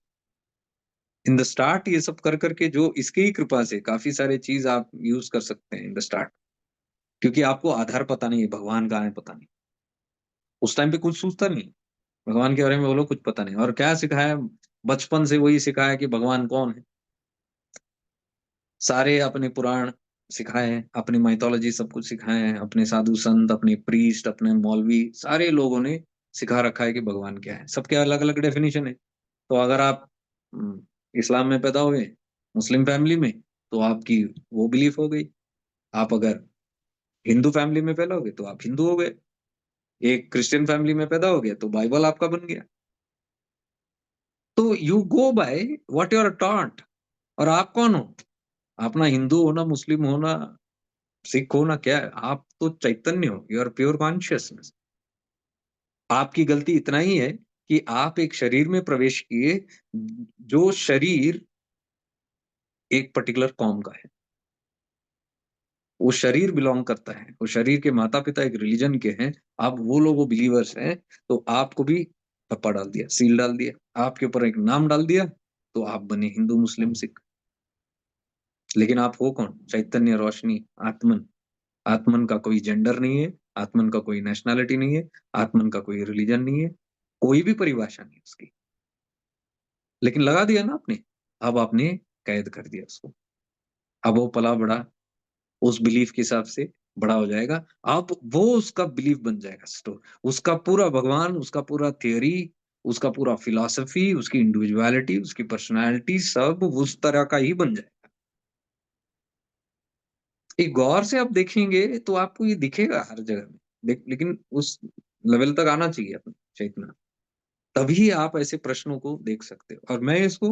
इन द स्टार्ट ये सब कर के जो इसकी ही कृपा से काफ़ी सारी चीज़ आप यूज़ कर सकते हैं इन द स्टार्ट क्योंकि आपको आधार पता नहीं है, भगवान कहाँ है पता नहीं। उस टाइम पे कुछ सूझता नहीं। भगवान के बारे में बोलो कुछ पता नहीं और क्या सिखाया बचपन से वही सिखाया कि भगवान कौन है। सारे अपने पुराण सिखाए हैं, अपनी माइथोलॉजी सब कुछ सिखाए हैं, अपने साधु संत, अपने प्रीस्ट, अपने मौलवी सारे लोगों ने सिखा रखा है कि भगवान क्या है। सबके अलग-अलग डेफिनिशन है। तो अगर आप इस्लाम में पैदा हुए, मुस्लिम फैमिली में, तो आपकी वो बिलीफ हो गई। आप अगर हिंदू फैमिली में पैदा हो गए, तो आप हिंदू हो गए। एक क्रिश्चियन फैमिली में पैदा हो गया, तो बाइबल आपका बन गया। तो you go by what you are taught और आप कौन हो? आप ना हिंदू हो, ना मुस्लिम हो, ना सिख हो, ना क्या है, आप तो चैतन्य हो, यू आर प्योर कॉन्शियसनेस। आपकी गलती इतना ही है कि आप एक शरीर में प्रवेश किए, जो शरीर एक पर्टिकुलर कौम का है। वो शरीर बिलॉन्ग करता है, वो शरीर के माता-पिता एक रिलिजन के हैं, अब वो लोग वो बिलीवर्स हैं, तो आपको भी ठप्पा डाल दिया, सील डाल दिया, आपके ऊपर एक नाम डाल दिया, तो आप बने हिंदू, मुस्लिम, सिख। लेकिन आप हो कौन? चैतन्य, रोशनी, आत्मन। आत्मन का कोई जेंडर नहीं है, आत्मन का कोई नेशनैलिटी नहीं है, आत्मन का कोई रिलिजन नहीं है, कोई भी परिभाषा नहीं है उसकी। लेकिन लगा दिया ना आपने, अब आपने कैद कर दिया उसको। अब वो पला-बड़ा उस बिलीफ के हिसाब से बड़ा हो जाएगा। अब वो उसका बिलीफ बन जाएगा उसका पूरा भगवान, उसका पूरा थियरी, उसका पूरा फिलॉसफी, उसकी इंडिविडुअलिटी, उसकी पर्सनैलिटी सब उस तरह का ही बन जाएगा। एक गौर से आप देखेंगे तो आपको ये दिखेगा हर जगह में। लेकिन उस लेवल तक आना चाहिए अपने चेतना। तभी आप ऐसे प्रश्नों को देख सकते हो और मैं इसको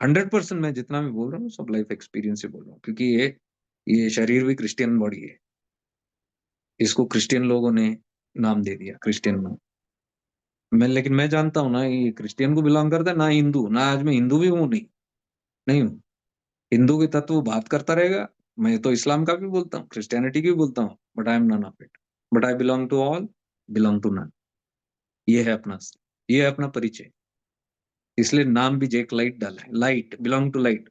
100% मैं जितना भी बोल रहा हूँ सब लाइफ एक्सपीरियंस से बोल रहा हूँ क्योंकि ये शरीर भी क्रिश्चियन बॉडी है। इसको क्रिश्चियन लोगों ने नाम दे दिया क्रिश्चियन नाम। लेकिन मैं जानता हूँ ना ये क्रिश्चियन को बिलॉन्ग करता है ना हिंदू, ना आज मैं हिंदू भी हूँ नहीं, नहीं हूँ। हिंदू के तत्व बात करता रहेगा, मैं तो इस्लाम का भी बोलता हूँ, क्रिश्चियनिटी की भी बोलता हूँ, but I am none of it. But I belong to all, belong to none. ये है अपना परिचय। इसलिए नाम भी जेक लाइट डाला है, light, belong to light.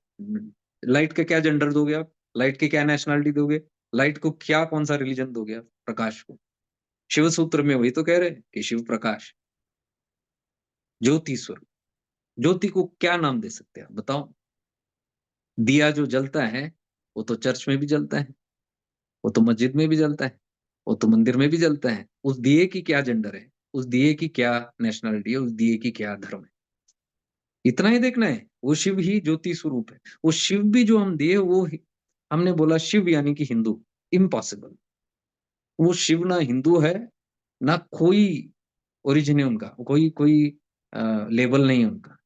Light का क्या जेंडर दोगे आप? लाइट की क्या नेशनैलिटी दोगे? लाइट को क्या कौन-सा रिलिजन दोगे आप? प्रकाश को। शिव सूत्र में वही तो कह रहे हैं कि शिव प्रकाश, ज्योति स्वरूप। ज्योति को क्या नाम दे सकते हैं आप बताओ? दिया जो जलता है, वो तो चर्च में भी जलता है, वो तो मस्जिद में भी जलता है, वो तो मंदिर में भी जलता है। उस दिए की क्या जेंडर है? उस दिए की क्या नेशनैलिटी है? उस दिए की क्या धर्म है? इतना ही देखना है, वो शिव ही ज्योति स्वरूप है। वो शिव भी जो हम दिए वो ही हमने बोला शिव यानी कि हिंदू, इम्पॉसिबल। वो शिव ना हिंदू है, ना कोई ओरिजिन है उनका, कोई कोई लेबल नहीं है उनका।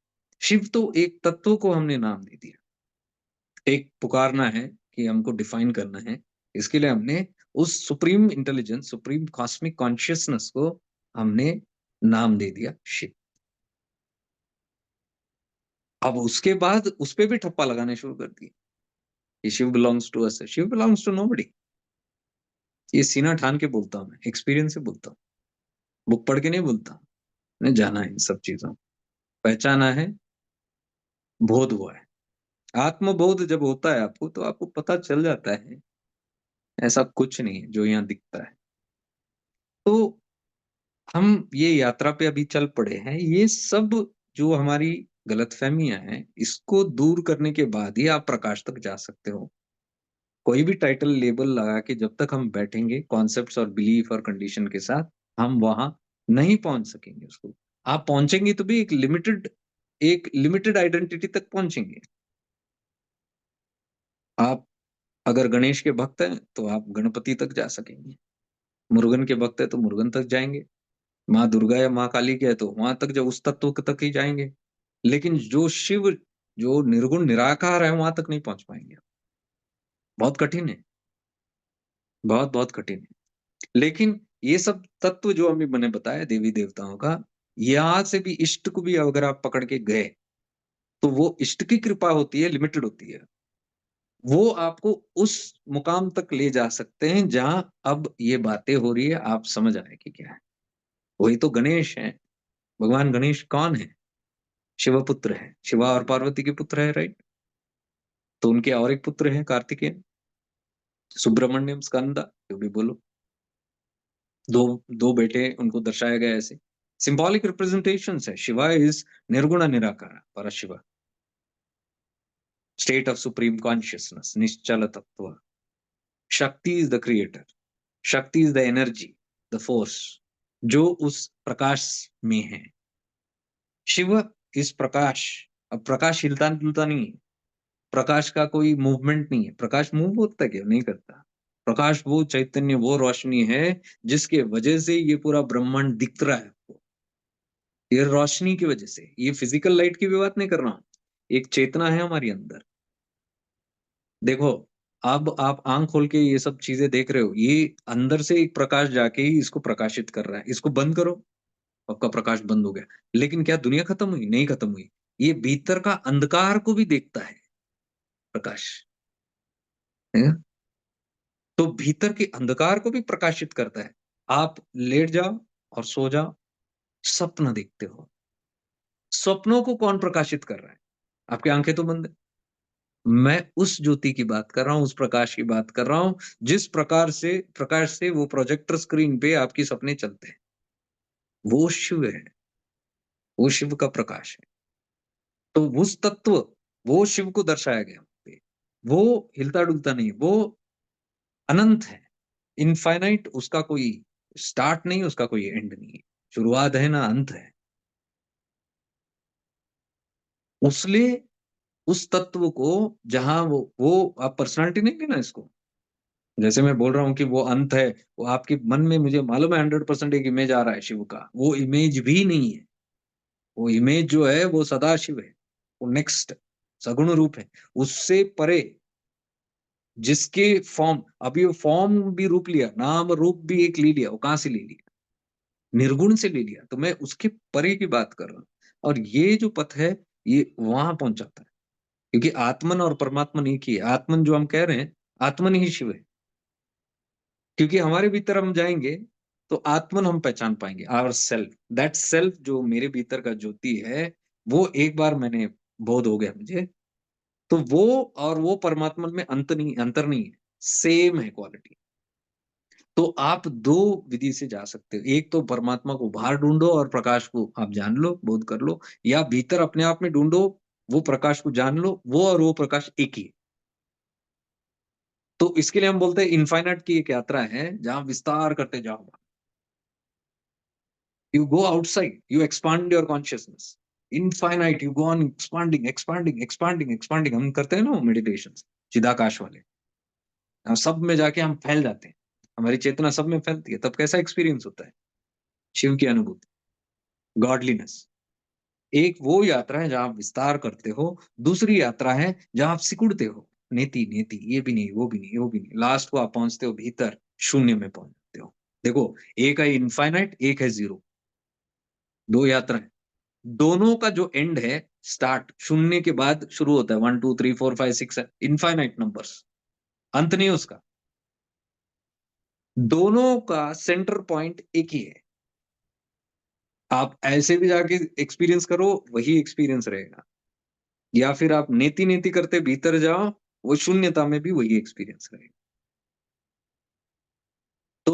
शिव तो एक तत्व को हमने नाम दे दिया। एक पुकारना है कि हमको डिफाइन करना है, इसके लिए हमने उस supreme intelligence, supreme cosmic consciousness को हमने नाम दे दिया शिव। अब उसके बाद उसपे भी ठप्पा लगाने शुरू कर दिए कि Shiv belongs to us, Shiv belongs to nobody. ये सीना ठान के बोलता हूँ मैं, एक्सपीरियंस से बोलता हूँ, बुक पढ़ के नहीं बोलता हूँ। मैंने जाना है इन सब चीज़ों को, पहचाना है, बोध हुआ है। आत्मबोध जब होता है आपको तो आपको पता चल जाता है ऐसा कुछ नहीं है जो यहाँ दिखता है। तो हम ये यात्रा पे अभी चल पड़े हैं, ये सब जो हमारी गलतफ़हमियाँ हैं, इसको दूर करने के बाद ही आप प्रकाश तक जा सकते हो। कोई भी टाइटल लेबल लगा के जब तक हम बैठेंगे कॉन्सेप्ट्स और बिलीफ और कंडीशन के साथ, हम वहाँ नहीं पहुँच सकेंगे उसको। आप पहुँचेंगे तो भी एक लिमिटेड आइडेंटिटी तक पहुँचेंगे। आप अगर गणेश के भक्त हैं, तो आप गणपति तक जा सकेंगे। मुरुगन के भक्त हैं, तो मुरुगन तक जाएँगे। माँ दुर्गा या माँ काली के है, तो वहाँ तक उस तत्व तक ही जाएँगे। लेकिन जो शिव, जो निर्गुण निराकार है, वहाँ तक नहीं पहुँच पाएँगे। बहुत कठिन है, बहुत-बहुत कठिन है। लेकिन ये सब तत्व जो अभी मैंने बताया देवी-देवताओं का, यहाँ से भी इष्ट को भी अगर आप पकड़ के गए, तो वो इष्ट की कृपा होती है, लिमिटेड होती है। वो आपको उस मुकाम तक ले जा सकते हैं, जहाँ अब ये बातें हो रही है, आप समझ आए कि क्या है। वही तो गणेश हैं। भगवान गणेश कौन है? शिवपुत्र हैं। शिवा और पार्वती के पुत्र हैं, राइट? तो उनके और एक पुत्र हैं कार्तिकेय, सुब्रमण्यम, स्कंदा, जो भी बोलो। 2 2 बेटे उनको दर्शाया गया है ऐसे। सिम्बॉलिक रिप्रेजेंटेशंस है। शिवा इज़ निर्गुण निराकार, परशिव, स्टेट ऑफ सुप्रीम कॉन्शियसनेस, निश्चल तत्व। शक्ति इज़ द क्रिएटर, शक्ति is the energy, the force, जो उस प्रकाश में है। शिव इज़ प्रकाश। अब प्रकाश हिलता-डुलता नहीं है। प्रकाश का कोई मूवमेंट नहीं है। प्रकाश मूव होता है क्या? नहीं करता। प्रकाश वो चैतन्य, वो रोशनी है, जिसके वजह से ये पूरा ब्रह्मांड दिख रहा है आपको। ये रोशनी की वजह से। ये फिजिकल लाइट की भी बात नहीं कर रहा हूँ। एक चेतना है हमारे अंदर। देखो, अब आप आँख खोल के ये सब चीज़ें देख रहे हो, ये अंदर से एक प्रकाश जाके ही इसको प्रकाशित कर रहा है। इसको बंद करो, आपका प्रकाश बंद हो गया। लेकिन क्या दुनिया खत्म हुई? नहीं खत्म हुई। ये भीतर का अंधकार को भी देखता है प्रकाश। है? तो भीतर के अंधकार को भी प्रकाशित करता है। आप लेट जाओ और सो जाओ, स्वप्न देखते हो। स्वप्नों को कौन प्रकाशित कर रहा है? आपकी आँखें तो बंद है। मैं उस ज्योति की बात कर रहा हूँ, उस प्रकाश की बात कर रहा हूँ, जिस प्रकाश से वो प्रोजेक्टर स्क्रीन पे आपके सपने चलते हैं। वो शिव है, वो शिव का प्रकाश है। तो उस तत्व, वो शिव को दर्शाया गया वहाँ पे। वो हिलता-डुलता नहीं है, वो अनंत है। इनफाइनाइट, उसका कोई स्टार्ट नहीं, उसका कोई एंड नहीं है। शुरुआत है ना अंत है। उसने उस तत्व को, जहाँ वो आप पर्सनैलिटी नहीं लेना इसको। जैसे मैं बोल रहा हूँ कि वो अंत है, वो आपके मन में मुझे मालूम है 100% एक इमेज आ रहा है शिव का। वो इमेज भी नहीं है। वो इमेज जो है वो सदाशिव है। वो नेक्स्ट सगुण रूप है। उससे परे जिसके फॉर्म, अभी वो फॉर्म भी रूप लिया, नाम रूप भी एक ले लिया, वो कहाँ से ले लिया? निर्गुण से ले लिया। तो मैं उसके परे की बात कर रहा हूँ। और ये जो पथ है, ये वहाँ पहुँचाता है। क्योंकि आत्मन और परमात्मन एक ही है। आत्मन जो हम कह रहे हैं, आत्मन ही शिव है। क्योंकि हमारे भीतर हम जाएँगे, तो आत्मन हम पहचान पाएँगे, आवर सेल्फ। दैट सेल्फ जो मेरे भीतर का ज्योति है, वो एक बार मैंने बोध हो गया मुझे, तो वो और वो परमात्मा में अंतर नहीं है, सेम है क्वालिटी। तो आप 2 विधि से जा सकते हो। एक तो परमात्मा को बाहर ढूँढो और प्रकाश को आप जान लो, बोध कर लो, या भीतर अपने आप में ढूँढो, वो प्रकाश को जान लो, वो और वो प्रकाश एक ही है। तो इसके लिए हम बोलते हैं इनफाइनाइट की एक यात्रा है, जहाँ विस्तार करते जाओ। You go outside, you expand your consciousness. Infinite, you go on expanding, expanding, expanding, expanding. हम करते हैं ना वो मेडिटेशंस, चिदाकाश वाले। सब में जाके हम फैल जाते हैं। हमारी चेतना सब में फैलती है, तब कैसा एक्सपीरियंस होता है? शिव की अनुभूति, गॉडलीनेस। एक वो यात्रा है जहाँ आप विस्तार करते हो, दूसरी यात्रा है जहाँ आप सिकुड़ते हो। नेति-नेति, ये भी नहीं, वो भी नहीं, वो भी नहीं। लास्ट को आप पहुँचते हो भीतर, शून्य में पहुँच जाते हो। देखो, एक है इनफाइनाइट, एक है ज़ीरो, 2 यात्राएँ। दोनों का जो एंड है, स्टार्ट शून्य के बाद शुरू होता है। 1 2 3 4 5 6 है, इनफाइनाइट नंबर्स, अंत नहीं है उसका। दोनों का सेंटर पॉइंट एक ही है। आप ऐसे भी जाके एक्सपीरियंस करो, वही एक्सपीरियंस रहेगा। या फिर आप नेति-नेति करते भीतर जाओ, वो शून्यता में भी वही एक्सपीरियंस रहेगा।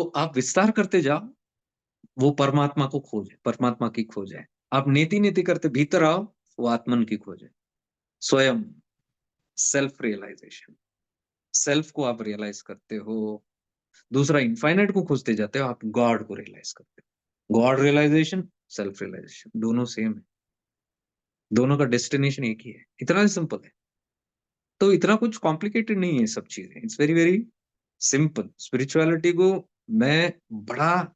आप विस्तार करते जाओ, वो परमात्मा को खोजे, परमात्मा की खोज है। आप नेति-नेति करते भीतर आओ, वो आत्मन की खोज है। स्वयं, सेल्फ रियलाइज़ेशन, सेल्फ को आप रियलाइज़ करते हो। दूसरा इनफाइनाइट को खोजते जाते हो, आप गॉड को रियलाइज़ करते हो। गॉड रियलाइज़ेशन, सेल्फ रियलाइज़ेशन दोनों सेम है। दोनों का डेस्टिनेशन एक ही है। इतना ही सिंपल है। तो इतना कुछ कॉम्प्लिकेटेड नहीं है सब चीज़ें। It's very, very simple. Spirituality को मैं बड़ा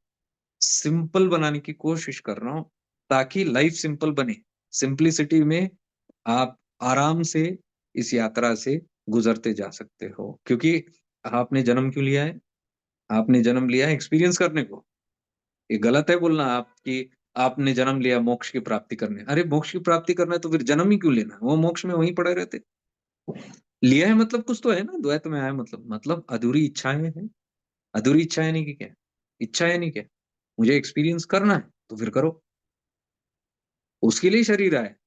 सिंपल बनाने की कोशिश कर रहा हूँ, ताकि लाइफ सिंपल बने। सिंपलिसिटी में आप आराम से इस यात्रा से गुज़रते जा सकते हो। क्योंकि आपने जन्म क्यों लिया है? आपने जन्म लिया है एक्सपीरियंस करने को। ये गलत है बोलना आप कि आपने जन्म लिया मोक्ष की प्राप्ति करने। अरे! मोक्ष की प्राप्ति करना है तो फिर जन्म ही क्यों लेना? वो मोक्ष में वहीं पड़े रहते। लिया है मतलब कुछ तो है ना, द्वैत में आया मतलब अधूरी इच्छाएँ हैं। अधूरी इच्छाएँ नहीं कि क्या? इच्छाएँ नहीं क्या? मुझे एक्सपीरियंस करना है, तो फिर करो। उसके लिए शरीर आया है।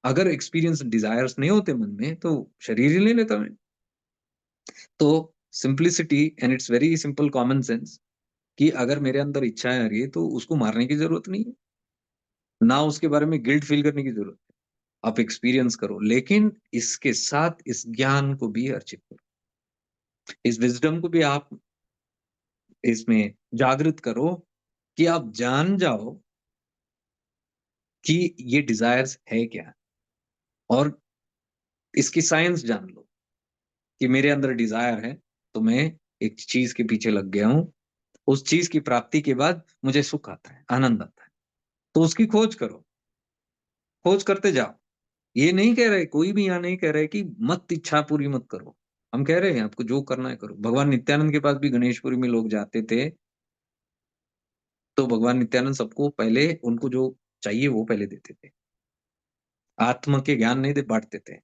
अगर एक्सपीरियंस डिज़ायर्स नहीं होते मन में, तो शरीर ही नहीं लेता मैं। तो simplicity and it's very simple common sense कि अगर मेरे अंदर इच्छाएँ आ रही है, तो उसको मारने की ज़रूरत नहीं है। ना उसके बारे में गिल्ट फ़ील करने की ज़रूरत है। आप एक्सपीरियंस करो, लेकिन इसके साथ इस ज्ञान को भी अर्जित करो। इस विज़डम को भी आप इसमें जागृत करो कि आप जान जाओ कि ये डिज़ायर्स है क्या? और इसकी साइंस जान लो कि मेरे अंदर डिज़ायर है, तो मैं एक चीज़ के पीछे लग गया हूँ। उस चीज़ की प्राप्ति के बाद मुझे सुख आता है, आनंद आता है। तो उसकी खोज करो, खोज करते जाओ। ये नहीं कह रहे, कोई भी यहाँ नहीं कह रहे कि मत इच्छा पूरी मत करो। हम कह रहे हैं आपको जो करना है करो। भगवान नित्यानंद के पास भी गणेशपुरी में लोग जाते थे, तो भगवान नित्यानंद सबको पहले उनको जो चाहिए वो पहले देते थे। आत्म के ज्ञान नहीं दे बाँटते थे।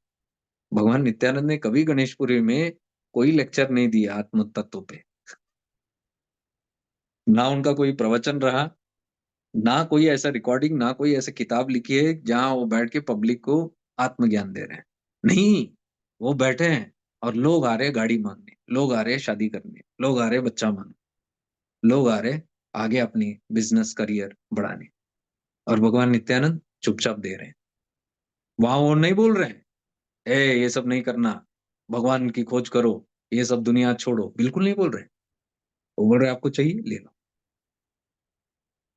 भगवान नित्यानंद ने कभी गणेशपुरी में कोई लेक्चर नहीं दिया आत्म तत्व पे। ना उनका कोई प्रवचन रहा, ना कोई ऐसा रिकॉर्डिंग, ना कोई ऐसी किताब लिखी है जहाँ वो बैठ के पब्लिक को आत्मज्ञान दे रहे हैं। नहीं, वो बैठे हैं और लोग आ रहे हैं गाड़ी माँगने, लोग आ रहे हैं शादी करने, लोग आ रहे हैं बच्चा माँगने, लोग आ रहे हैं आगे अपनी बिज़नेस करियर बढ़ाने और भगवान नित्यानंद चुपचाप दे रहे हैं। वहाँ वो नहीं बोल रहे हैं, "ए ये सब नहीं करना, भगवान की खोज करो, ये सब दुनिया छोड़ो।" बिल्कुल नहीं बोल रहे हैं। वो बोल रहे हैं आपको चाहिए ले लो।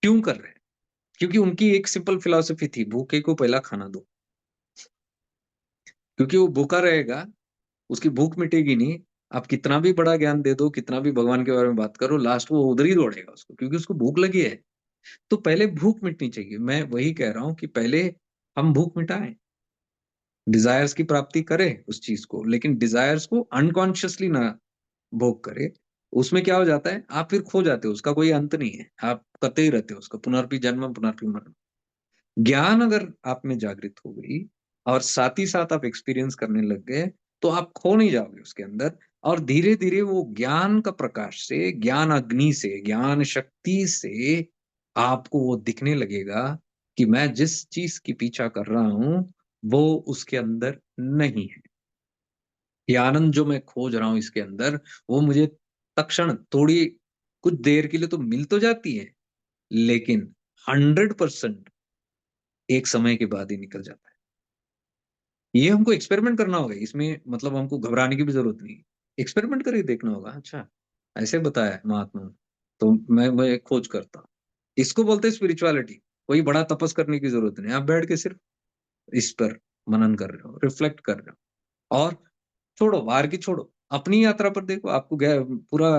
क्यों कर रहे हैं? क्योंकि उनकी एक सिंपल फिलॉसफी थी, भूखे को पहला खाना दो। क्योंकि वो भूखा रहेगा, उसकी भूख मिटेगी नहीं, आप कितना भी बड़ा ज्ञान दे दो, कितना भी भगवान के बारे में बात करो, लास्ट वो उधर ही दौड़ेगा उसको क्योंकि उसको भूख लगी है। तो पहले भूख मिटनी चाहिए। मैं वही कह रहा हूँ कि पहले हम भूख मिटाएँ, डिज़ायर्स की प्राप्ति करें उस चीज़ को, लेकिन डिज़ायर्स को अनकॉन्शियसली ना भोग करें। उसमें क्या हो जाता है, आप फिर खो जाते हो, उसका कोई अंत नहीं है। आप करते ही रहते हो उसका पुनर्पि जन्म, पुनर्पि मरण। ज्ञान अगर आप में जागृत हो गई और साथ ही साथ आप एक्सपीरियंस करने लग गए, तो आप खो नहीं जाओगे उसके अंदर और धीरे-धीरे वो ज्ञान का प्रकाश से, ज्ञान अग्नि से, ज्ञान शक्ति से आपको वो दिखने लगेगा कि मैं जिस चीज़ की पीछा कर रहा हूँ, वो उसके अंदर नहीं है। ये आनंद जो मैं खोज रहा हूँ इसके अंदर, वो मुझे तत्क्षण थोड़ी कुछ देर के लिए तो मिल तो जाती है, लेकिन 100% एक समय के बाद ही निकल जाता है। ये हमको एक्सपेरिमेंट करना होगा, इसमें मतलब हमको घबराने की भी ज़रूरत नहीं है। एक्सपेरिमेंट करके देखना होगा, अच्छा, ऐसे बताया है महात्मा ने, तो मैं खोज करता हूँ। इसको बोलते हैं स्पिरिचुअलिटी। कोई बड़ा तपस करने की ज़रूरत नहीं है, आप बैठ के सिर्फ इस पर मनन कर रहे हो, रिफ्लेक्ट कर रहे हो और छोड़ो, बाहर की छोड़ो, अपनी यात्रा पर देखो, आपको पूरा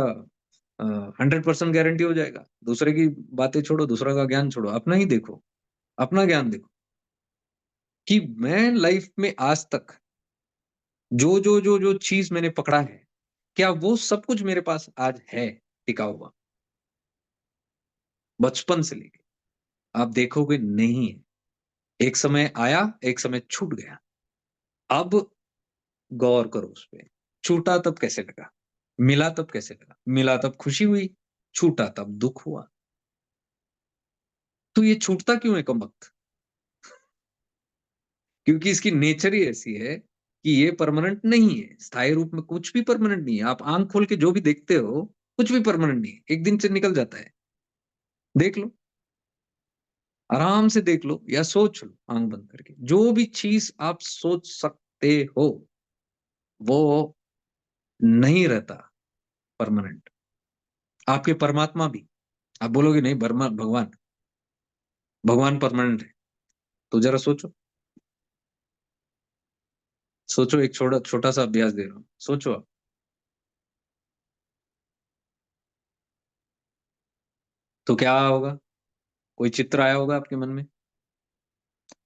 100% गारंटी हो जाएगा। दूसरे की बातें छोड़ो, दूसरा का ज्ञान छोड़ो, अपना ही देखो, अपना ज्ञान देखो कि मैं लाइफ में आज तक जो चीज़ मैंने पकड़ा है, क्या वो सब कुछ मेरे पास आज है टिका हुआ? बचपन से लेके, आप देखोगे नहीं है। एक समय आया, एक समय छूट गया। अब गौर करो उसपे, छूटा तब कैसे लगा? मिला तब कैसे लगा? मिला तब खुशी हुई, छूटा तब दुःख हुआ। तो ये छूटता क्यों है कमबख्त? क्योंकि इसकी नेचर ही ऐसी है कि ये परमानेंट नहीं है। स्थायी रूप में कुछ भी परमानेंट नहीं है। आप आँख खोल के जो भी देखते हो कुछ भी परमानेंट नहीं है, एक दिन से निकल जाता है। देख लो, आराम से देख लो या सोच लो आँख बंद करके। जो भी चीज़ आप सोच सकते हो, वो नहीं रहता परमानेंट। आपके परमात्मा भी, आप बोलोगे नहीं भगवान, भगवान परमानेंट है, तो ज़रा सोचो। सोचो, एक छोटा-सा अभ्यास दे रहा हूँ, सोचो आप। तो क्या होगा? कोई चित्र आया होगा आपके मन में?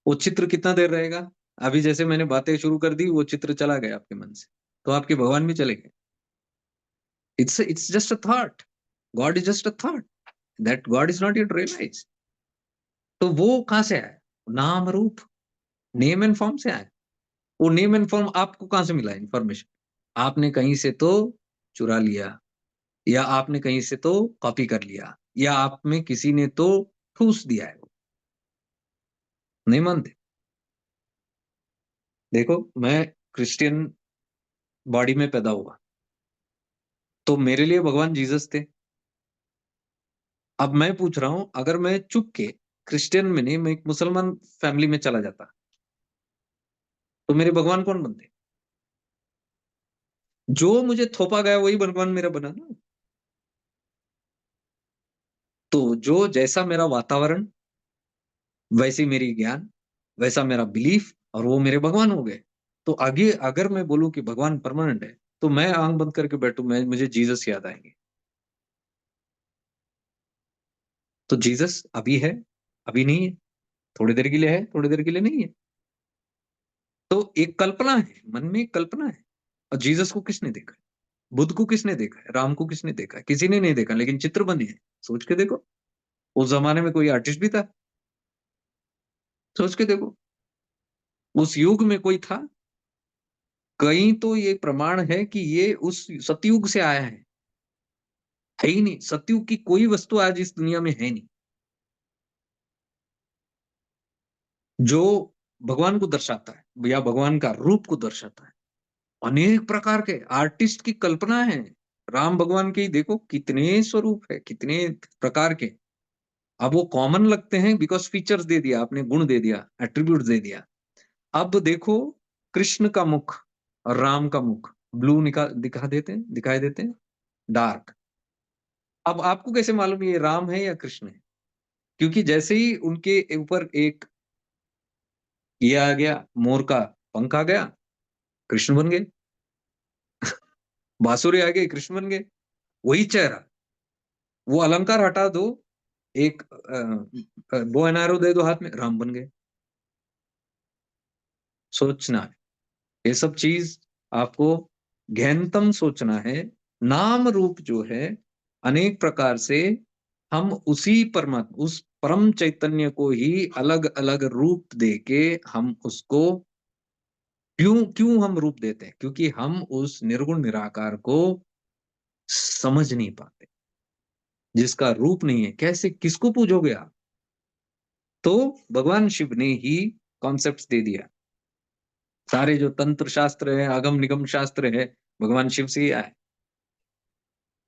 वो चित्र कितना देर रहेगा? अभी जैसे मैंने बातें शुरू कर दी, वो चित्र चला गया आपके मन से, तो आपके भगवान भी चले गए। It's just a thought. God is just a thought, that God is not yet realised. तो वो कहाँ से आया? नाम रूप, नेम एंड फॉर्म से आया। वो नेम एंड फॉर्म आपको कहाँ से मिला इन्फॉर्मेशन? आपने कहीं से तो चुरा लिया, या आपने कहीं से तो कॉपी कर लिया, या आप में किसी ने तो ठूस दिया है। नहीं मानते? देखो, मैं क्रिश्चियन बॉडी में पैदा हुआ, तो मेरे लिए भगवान जीसस थे। अब मैं पूछ रहा हूँ, अगर मैं चुप के क्रिश्चियन में नहीं, मैं एक मुसलमान फैमिली में चला जाता, तो मेरे भगवान कौन बनते? जो मुझे थोपा गया वही भगवान मेरा बना ना। तो जो जैसा मेरा वातावरण, वैसी मेरी ज्ञान, वैसा मेरा बिलीफ, और वो मेरे भगवान हो गए। तो आगे अगर मैं बोलूँ कि भगवान परमानेंट है, तो मैं आँख बंद करके बैठूँ, मैं मुझे जीसस याद आएँगे। तो जीसस अभी है, अभी नहीं है, थोड़ी देर के लिए है, थोड़ी देर के लिए नहीं है। तो एक कल्पना है, मन में एक कल्पना है। और जीसस को किसने देखा है? बुद्ध को किसने देखा है? राम को किसने देखा है? किसी ने नहीं देखा, लेकिन चित्र बने हैं। सोच के देखो, उस ज़माने में कोई आर्टिस्ट भी था? सोच के देखो, उस युग में कोई था? कहीं तो ये प्रमाण है कि ये उस सतयुग से आया है ही नहीं। सतयुग की कोई वस्तु आज इस दुनिया में है नहीं, जो भगवान को दर्शाता है या भगवान का रूप को दर्शाता है। अनेक प्रकार के आर्टिस्ट की कल्पना है। राम भगवान के ही देखो कितने स्वरूप है, कितने प्रकार के। अब वो कॉमन लगते हैं बिकॉज़ फीचर्स दे दिया आपने, गुण दे दिया, एट्रिब्यूट्स दे दिया। अब देखो, कृष्ण का मुख और राम का मुख ब्लू दिखाई देते हैं, डार्क। अब आपको कैसे मालूम ये राम है या कृष्ण है? क्योंकि जैसे ही उनके ऊपर एक ये आ गया, मोर का पंख आ गया, कृष्ण बन गए। बांसुरी आ गई, कृष्ण बन गए। वही चेहरा, वो अलंकार हटा दो, एक बो एंड एरो दे दो हाथ में, राम बन गए। सोचना है, ये सब चीज आपको गहनतम सोचना है। नाम रूप जो है, अनेक प्रकार से हम उसी परमात्मा, उस परम चैतन्य को ही अलग अलग रूप देके हम उसको क्यों क्यों हम रूप देते हैं? क्योंकि हम उस निर्गुण निराकार को समझ नहीं पाते। जिसका रूप नहीं है, कैसे किसको पूजोगे आप? तो भगवान शिव ने ही कॉन्सेप्ट्स दे दिया। सारे जो तंत्र शास्त्र है, आगम निगम शास्त्र है, भगवान शिव से ही आए।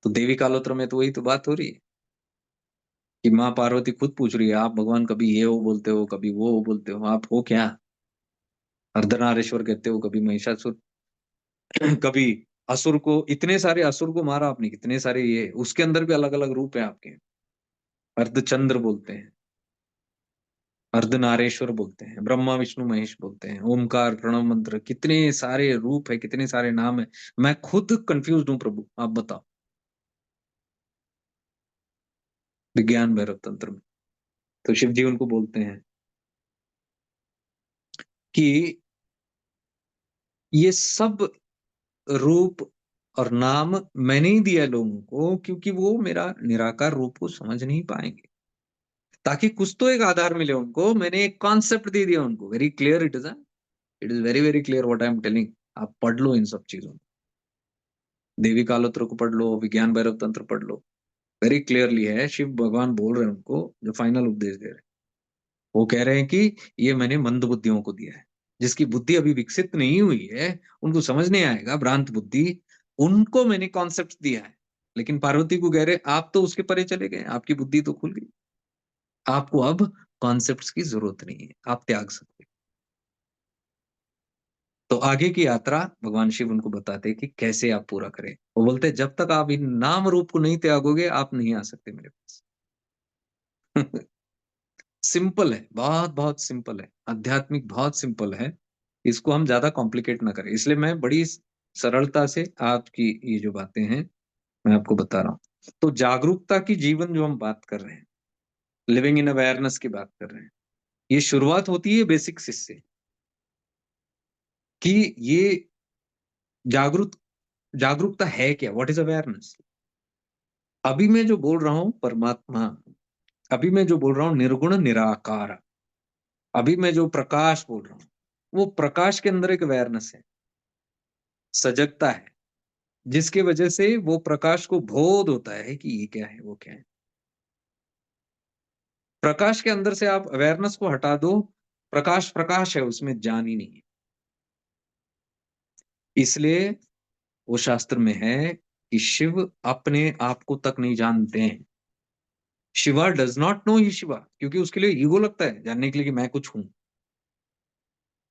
तो देवी कालोत्र में तो वही तो बात हो रही है कि माँ पार्वती खुद पूछ रही है, आप भगवान कभी ये वो बोलते हो, कभी वो बोलते हो, आप हो क्या? अर्धनारीश्वर कहते हो, कभी महिषासुर, कभी असुर को, इतने सारे असुर को मारा आपने, कितने सारे ये, उसके अंदर भी अलग अलग रूप है आपके। अर्धचंद्र बोलते हैं, अर्धनारेश्वर बोलते हैं, ब्रह्मा विष्णु महेश बोलते हैं, ओमकार प्रणव मंत्र, कितने सारे रूप है, कितने सारे नाम है। मैं खुद कंफ्यूज हूँ प्रभु, आप बताओ। विज्ञान भैरव तंत्र में तो शिव जी उनको बोलते हैं कि ये सब रूप और नाम मैंने ही दिया लोगों को, क्योंकि वो मेरा निराकार रूप को समझ नहीं पाएंगे। ताकि कुछ तो एक आधार मिले उनको, मैंने एक कॉन्सेप्ट दे दिया उनको। Very clear it is very very clear what I am telling. आप पढ़ लो इन सब चीजों को, देवी कालोत्र को पढ़ लो, विज्ञान भैरव तंत्र पढ़ लो। वेरी क्लियरली है, शिव भगवान बोल रहे हैं उनको, जो फाइनल उपदेश दे रहे हैं। वो कह रहे हैं कि ये मैंने मंद बुद्धियों को दिया है, जिसकी बुद्धि अभी विकसित नहीं हुई है, उनको समझ नहीं आएगा, भ्रांत बुद्धि, उनको मैंने कॉन्सेप्ट दिया है। लेकिन पार्वती को कह रहे, आप तो उसके परे चले गए, आपकी बुद्धि तो खुल गई। आपको अब कॉन्सेप्ट्स की ज़रूरत नहीं है, आप त्याग सकते हैं। तो आगे की यात्रा भगवान शिव उनको बताते हैं कि कैसे आप पूरा करें। वो बोलते हैं, "जब तक आप इन नाम रूप को नहीं त्यागोगे, आप नहीं आ सकते मेरे पास।" सिंपल है, बहुत-बहुत सिंपल है। आध्यात्मिक बहुत सिंपल है। इसको हम ज़्यादा कॉम्प्लिकेट ना करें। इसलिए मैं बड़ी सरलता से आपकी ये जो बातें हैं, मैं आपको बता रहा हूँ। तो जागरूकता की जीवन जो हम बात कर रहे हैं, लिविंग इन अवेयरनेस की बात कर रहे हैं, ये शुरुआत होती है बेसिक्स इससे कि ये जागरूक जागरूकता है क्या? What is awareness? अभी मैं जो बोल रहा हूँ परमात्मा, अभी मैं जो बोल रहा हूँ निर्गुण निराकार, अभी मैं जो प्रकाश बोल रहा हूँ, वो प्रकाश के अंदर एक अवेयरनेस है, सजगता है, जिसकी वजह से वो प्रकाश को बोध होता है कि ये क्या है, वो क्या है। प्रकाश के अंदर से आप अवेयरनेस को हटा दो, प्रकाश प्रकाश है, उसमें जान ही नहीं है। इसलिए वो शास्त्र में है कि शिव अपने आप को तक नहीं जानते हैं। शिवा डज़ नॉट नो ही शिवा, क्योंकि उसके लिए ईगो लगता है जानने के लिए कि मैं कुछ हूँ।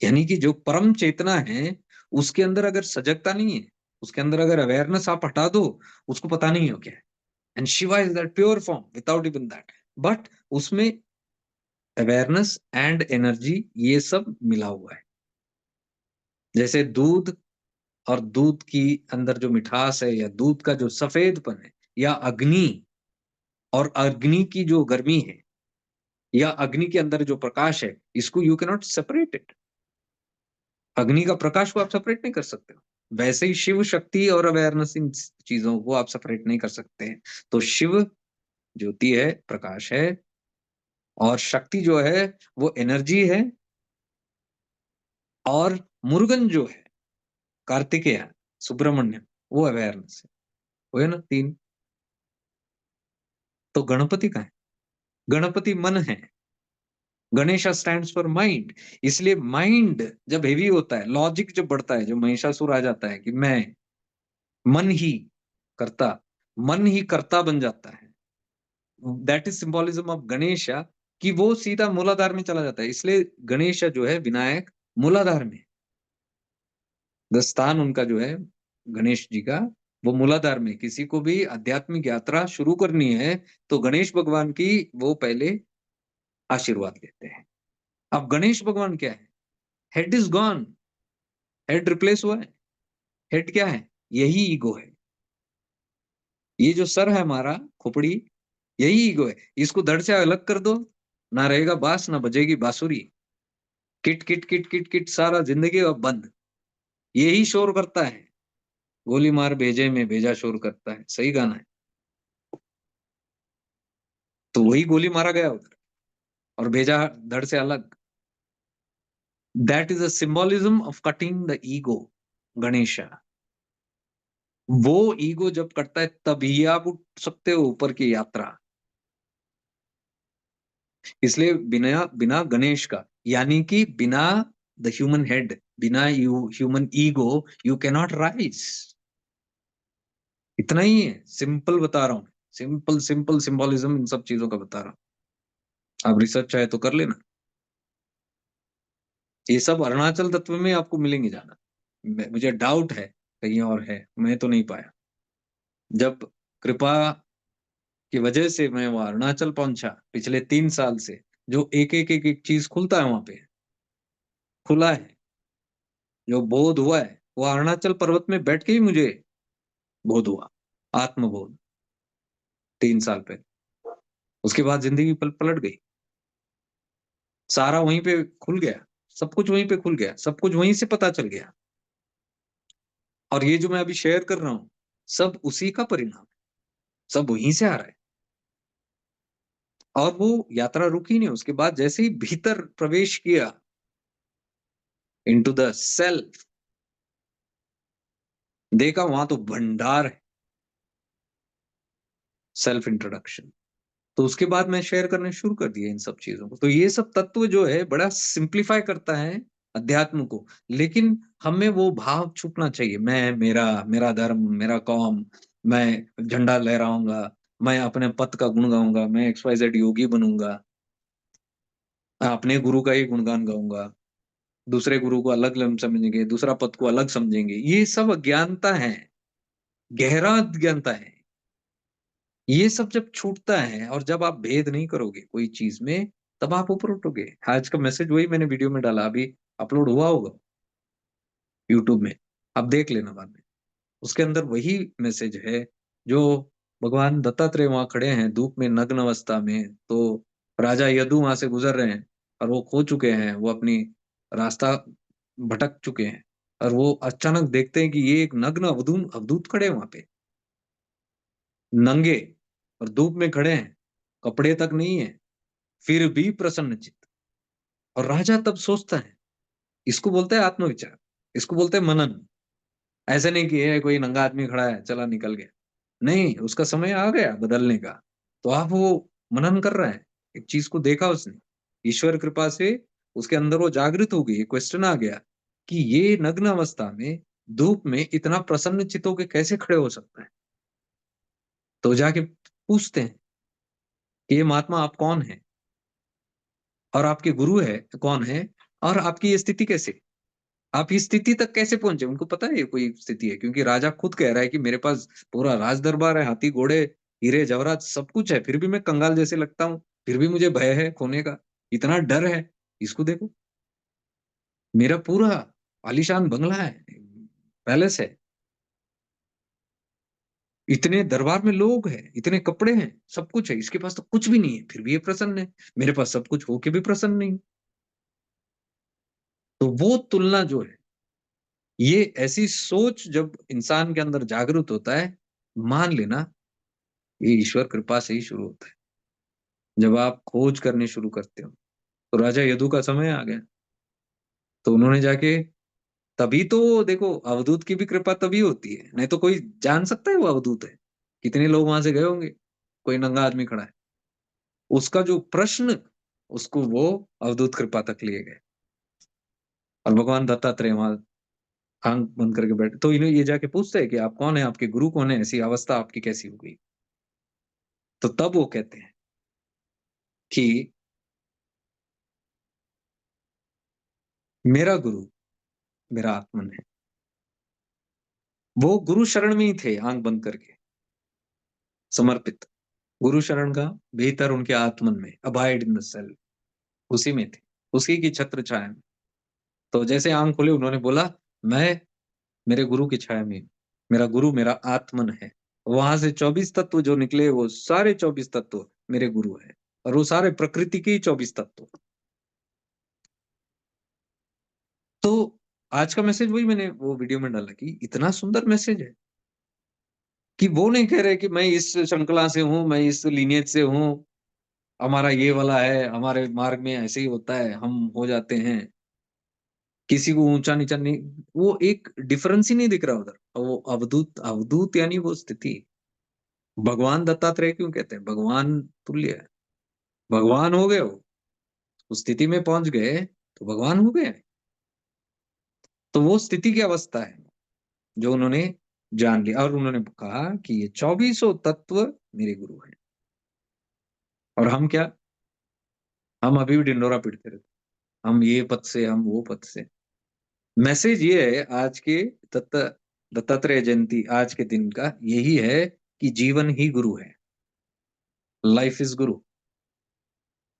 यानी कि जो परम चेतना है, उसके अंदर अगर सजगता नहीं है, उसके अंदर अगर अवेयरनेस आप हटा दो, उसको पता नहीं हो क्या है। And Shiva is that pure form without even that. But उसमें अवेयरनेस एंड एनर्जी ये सब मिला हुआ है। जैसे दूध और दूध की अंदर जो मिठास है या दूध का जो सफेदपन है या अग्नि और अग्नि की जो गर्मी है या अग्नि के अंदर जो प्रकाश है, इसको you can not separate it. अग्नि का प्रकाश को आप सेपरेट नहीं कर सकते हो। वैसे ही शिव शक्ति और अवेयरनेस इन चीज़ों को आप सेपरेट नहीं कर सकते हैं। तो शिव ज्योति है, प्रकाश है और शक्ति जो है वो एनर्जी है और मुरुगन जो है, कार्तिकेय, सुब्रमण्यम वो अवेयरनेस है। हुए ना 3। तो गणपति कहाँ है? गणपति मन है। Ganesha stands for mind. इसलिए माइंड जब हेवी होता है, लॉजिक जब बढ़ता है, जो महिषासुर आ जाता है कि मैं मन ही कर्ता, मन ही कर्ता बन जाता है। That is symbolism of Ganesha कि वो सीधा मूलाधार में चला जाता है। इसलिए गणेश जो है विनायक मूलाधार में, स्थान उनका जो है गणेश जी का वो मूलाधार में। किसी को भी आध्यात्मिक यात्रा शुरू करनी है तो गणेश भगवान की वो पहले आशीर्वाद लेते हैं। अब गणेश भगवान क्या है? Head is gone, head replace हुआ है। हेड क्या है? यही ईगो है। ये जो सर है हमारा, खोपड़ी, यही ईगो है। इसको धड़ से अलग कर दो, ना रहेगा बांस ना बजेगी बांसुरी। Kit kit kit kit kit सारा जिंदगी अब बंद। यही शोर करता है। गोली मार भेजे में भेजा शोर करता है, सही गाना है। तो वही गोली मारा गया उधर और भेजा धड़ से अलग। That is a symbolism of cutting the ego. Ganesha वो ईगो जब कटता है तभी आप उठ सकते हो ऊपर की यात्रा। इसलिए बिना बिना गणेश का, यानी कि बिना द ह्यूमन हेड, बिना you human ego you can not rise. इतना ही है, सिंपल बता रहा हूं। सिंपल सिंपल सिंबोलिज्म इन सब चीजों का बता रहा हूं। आप रिसर्च चाहे तो कर लेना। ये सब अरुणाचल तत्व में आपको मिलेंगे जाना। मुझे डाउट है कहीं और है, मैं तो नहीं पाया। जब कृपा की वजह से मैं वहां अरुणाचल पहुंचा पिछले 3 साल से, जो एक एक एक एक चीज खुलता है वहां पे, खुला है। जो बोध हुआ है वो अरुणाचल पर्वत में बैठ के ही मुझे बोध हुआ, आत्मबोध। 3 साल पहले। उसके बाद जिंदगी पलट गई। सारा वहीं पे खुल गया, सब कुछ वहीं पे खुल गया, सब कुछ वहीं से पता चल गया। और ये जो मैं अभी शेयर कर रहा हूँ, सब उसी का परिणाम है, सब वहीं से आ रहा है। और वो यात्रा रुकी नहीं। उसके बाद जैसे ही भीतर प्रवेश किया इनटू द सेल्फ, देखा वहां तो भंडार है, सेल्फ इंट्रोडक्शन। तो उसके बाद मैं शेयर करने शुरू कर दिए इन सब चीजों को। तो ये सब तत्व जो है बड़ा सिंप्लीफाई करता है अध्यात्म को। लेकिन हमें वो भाव छूटना चाहिए, मैं, मेरा, मेरा धर्म, मेरा कौम, मैं झंडा लहराऊँगा, मैं अपने पद का गुण गाऊँगा, मैं XYZ योगी बनूँगा, अपने गुरु का ही गुणगान गाऊँगा, दूसरे गुरु को अलग समझेंगे, दूसरा पद को अलग समझेंगे। ये सब अज्ञानता है, गहरा अज्ञानता है। ये सब जब छूटता है और जब आप भेद नहीं करोगे कोई चीज़ में, तब आप ऊपर उठोगे। आज का मैसेज वही मैंने वीडियो में डाला, अभी अपलोड हुआ होगा यूट्यूब में, आप देख लेना बाद में। उसके अंदर वही मैसेज है, जो भगवान दत्तात्रेय वहाँ खड़े हैं धूप में नग्न अवस्था में, तो राजा यदु वहाँ से गुज़र रहे हैं और वो खो चुके हैं, वो अपनी रास्ता भटक चुके हैं और वो अचानक देखते हैं कि ये एक नग्न अवधूत खड़े हैं वहाँ पे, नंगे और धूप में खड़े हैं, कपड़े तक नहीं है, फिर भी प्रसन्नचित्त। और राजा तब सोचता है, इसको बोलते हैं आत्मविचार, इसको बोलते हैं मनन। ऐसे नहीं कि ये कोई नंगा आदमी खड़ा है, चला निकल गया। नहीं, उसका समय आ गया बदलने का। तो आप वो मनन कर रहा है, एक चीज़ को देखा उसने। ईश्वर कृपा से उसके अंदर वो जागृत हो गई, एक क्वेश्चन आ गया कि ये नग्न अवस्था में, धूप में इतना प्रसन्न चित्त होके कैसे खड़े हो सकता है? तो जाके पूछते हैं कि ये महात्मा आप कौन हैं? और आपके गुरु है कौन है? और आपकी ये स्थिति कैसे? आप इस स्थिति तक कैसे पहुँचे? उनको पता है ये कोई स्थिति है, क्योंकि राजा खुद कह रहा है कि मेरे पास पूरा राज दरबार है, हाथी घोड़े, हीरे जवाहरात सब कुछ है, फिर भी मैं कंगाल जैसे लगता हूँ, फिर भी मुझे भय है खोने का, इतना डर है, इसको देखो। मेरा पूरा आलीशान बंगला है, पैलेस है, इतने दरबार में लोग हैं, इतने कपड़े हैं, सब कुछ है, इसके पास तो कुछ भी नहीं है, फिर भी ये प्रसन्न है। मेरे पास सब कुछ हो के भी प्रसन्न नहीं। तो वो तुलना जो है, ये ऐसी सोच जब इंसान के अंदर जागृत होता है, मान लेना ये ईश्वर कृपा से ही शुरू होता है। जब आप खोज करनी शुरू करते हो, तो राजा यदु का समय आ गया। तो उन्होंने जाके, तभी तो देखो अवधूत की भी कृपा तभी होती है, नहीं तो कोई जान सकता है वो अवधूत है? कितने लोग वहां से गए होंगे, कोई नंगा आदमी खड़ा है। उसका जो प्रश्न, उसको वो अवधूत कृपा तक लिए गए। और भगवान दत्तात्रेय वहां आंख बंद करके बैठे, तो इन्हें ये जाके पूछते हैं कि आप कौन है, आपके गुरु कौन है, ऐसी अवस्था आपकी कैसी हो गई? तो तब वो कहते हैं कि मेरा गुरु मेरा आत्मन है। वो गुरु शरण में ही थे, आंख बंद करके समर्पित। गुरु शरण का भीतर उनके आत्मन में, अबाइड इन द सेल्फ, उसी में थे, उसी की छत्र छाया में। तो जैसे आंख खोली उन्होंने बोला, मैं मेरे गुरु की छाया में हूँ। मेरा गुरु मेरा आत्मन है। वहां से 24 तत्व जो निकले, वो सारे 24 तत्व मेरे गुरु है, और वो सारे प्रकृति के ही 24 तत्व। तो आज का मैसेज वही मैंने वो वीडियो में डाला कि इतना सुंदर मैसेज है कि वो नहीं कह रहे कि मैं इस श्रृंखला से हूँ, मैं इस लीनिएज से हूँ, हमारा ये वाला है, हमारे मार्ग में ऐसे ही होता है, हम हो जाते हैं। किसी को ऊंचा-नीचा नहीं, वो एक डिफरेंस ही नहीं दिख रहा उधर। वो अवधूत अवधूत यानी वो स्थिति। भगवान दत्तात्रेय क्यों कहते हैं? भगवान तुल्य है। भगवान हो गए वो, उस स्थिति में पहुँच गए, तो भगवान हो गए। तो वो स्थिति की अवस्था है, जो उन्होंने जान लिया और उन्होंने कहा कि ये 24 तत्व मेरे गुरु हैं। और हम क्या? हम अभी भी ढिंढोरा पीटते रहते हैं। हम ये पद से, हम वो पद से। मैसेज ये है आज के दत्त दत्तात्रेय जयंती आज के दिन का, यही है कि जीवन ही गुरु है। लाइफ इज गुरु।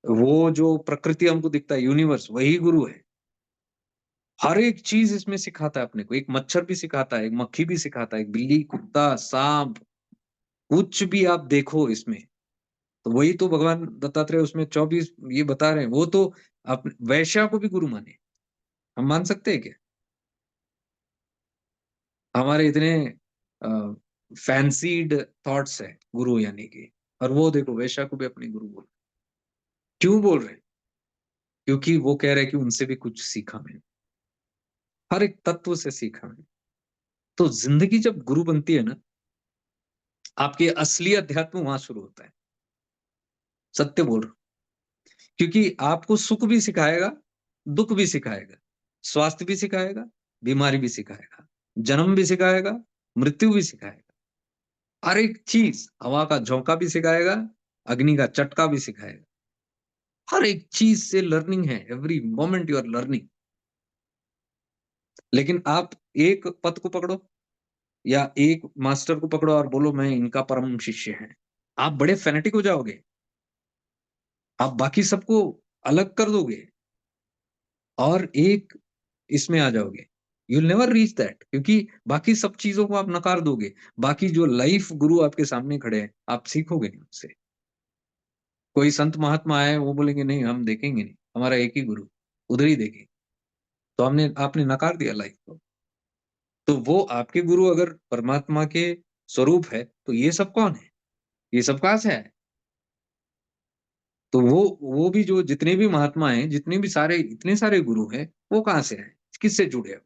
वो जो प्रकृति हमको दिखता है, यूनिवर्स, वही गुरु है। हर एक चीज इसमें सिखाता है अपने को। एक मच्छर भी सिखाता है, एक मक्खी भी सिखाता है, एक बिल्ली, कुत्ता, सांप, कुछ भी आप देखो इसमें। तो वही तो भगवान दत्तात्रेय उसमें 24 ये बता रहे हैं। वो तो वैश्या को भी गुरु माने। हम मान सकते हैं क्या? हमारे इतने फैंसीड थॉट्स है गुरु यानी कि, और वो देखो वैश्या को भी अपने गुरु बोल। क्यों बोल रहे हैं? क्योंकि वो कह रहे हैं कि उनसे भी कुछ सीखा मैंने, हर एक तत्व से सीखा मैंने। तो जिंदगी जब गुरु बनती है ना, आपके असली अध्यात्म वहां शुरू होता है। सत्य बोल रहा हूं। क्योंकि आपको सुख भी सिखाएगा, दुख भी सिखाएगा, स्वास्थ्य भी सिखाएगा, बीमारी भी सिखाएगा, जन्म भी सिखाएगा, मृत्यु भी सिखाएगा। हर एक चीज़, हवा का झोंका भी सिखाएगा, अग्नि का चटका भी सिखाएगा। हर एक चीज़ से लर्निंग है, every moment you are learning. लेकिन आप एक पथ को पकड़ो या एक मास्टर को पकड़ो और बोलो मैं इनका परम शिष्य है। आप बड़े फैनेटिक हो जाओगे, आप बाकी सबको अलग कर दोगे और एक इसमें आ जाओगे। You will never reach that, क्योंकि बाकी सब चीज़ों को आप नकार दोगे। बाकी जो लाइफ गुरु आपके सामने खड़े हैं, आप सीखोगे नहीं उनसे। कोई संत महात्मा आए, वो बोलेंगे नहीं हम देखेंगे नहीं, हमारा एक ही गुरु, उधर ही देखेंगे। तो आपने नकार दिया लाइफ को। तो वो आपके गुरु अगर परमात्मा के स्वरूप है, तो ये सब कौन है? ये सब कहाँ से आए? तो वो भी जो जितने भी महात्मा हैं, जितने भी सारे इतने सारे गुरु हैं, वो कहाँ से आए? किससे जुड़े हैं?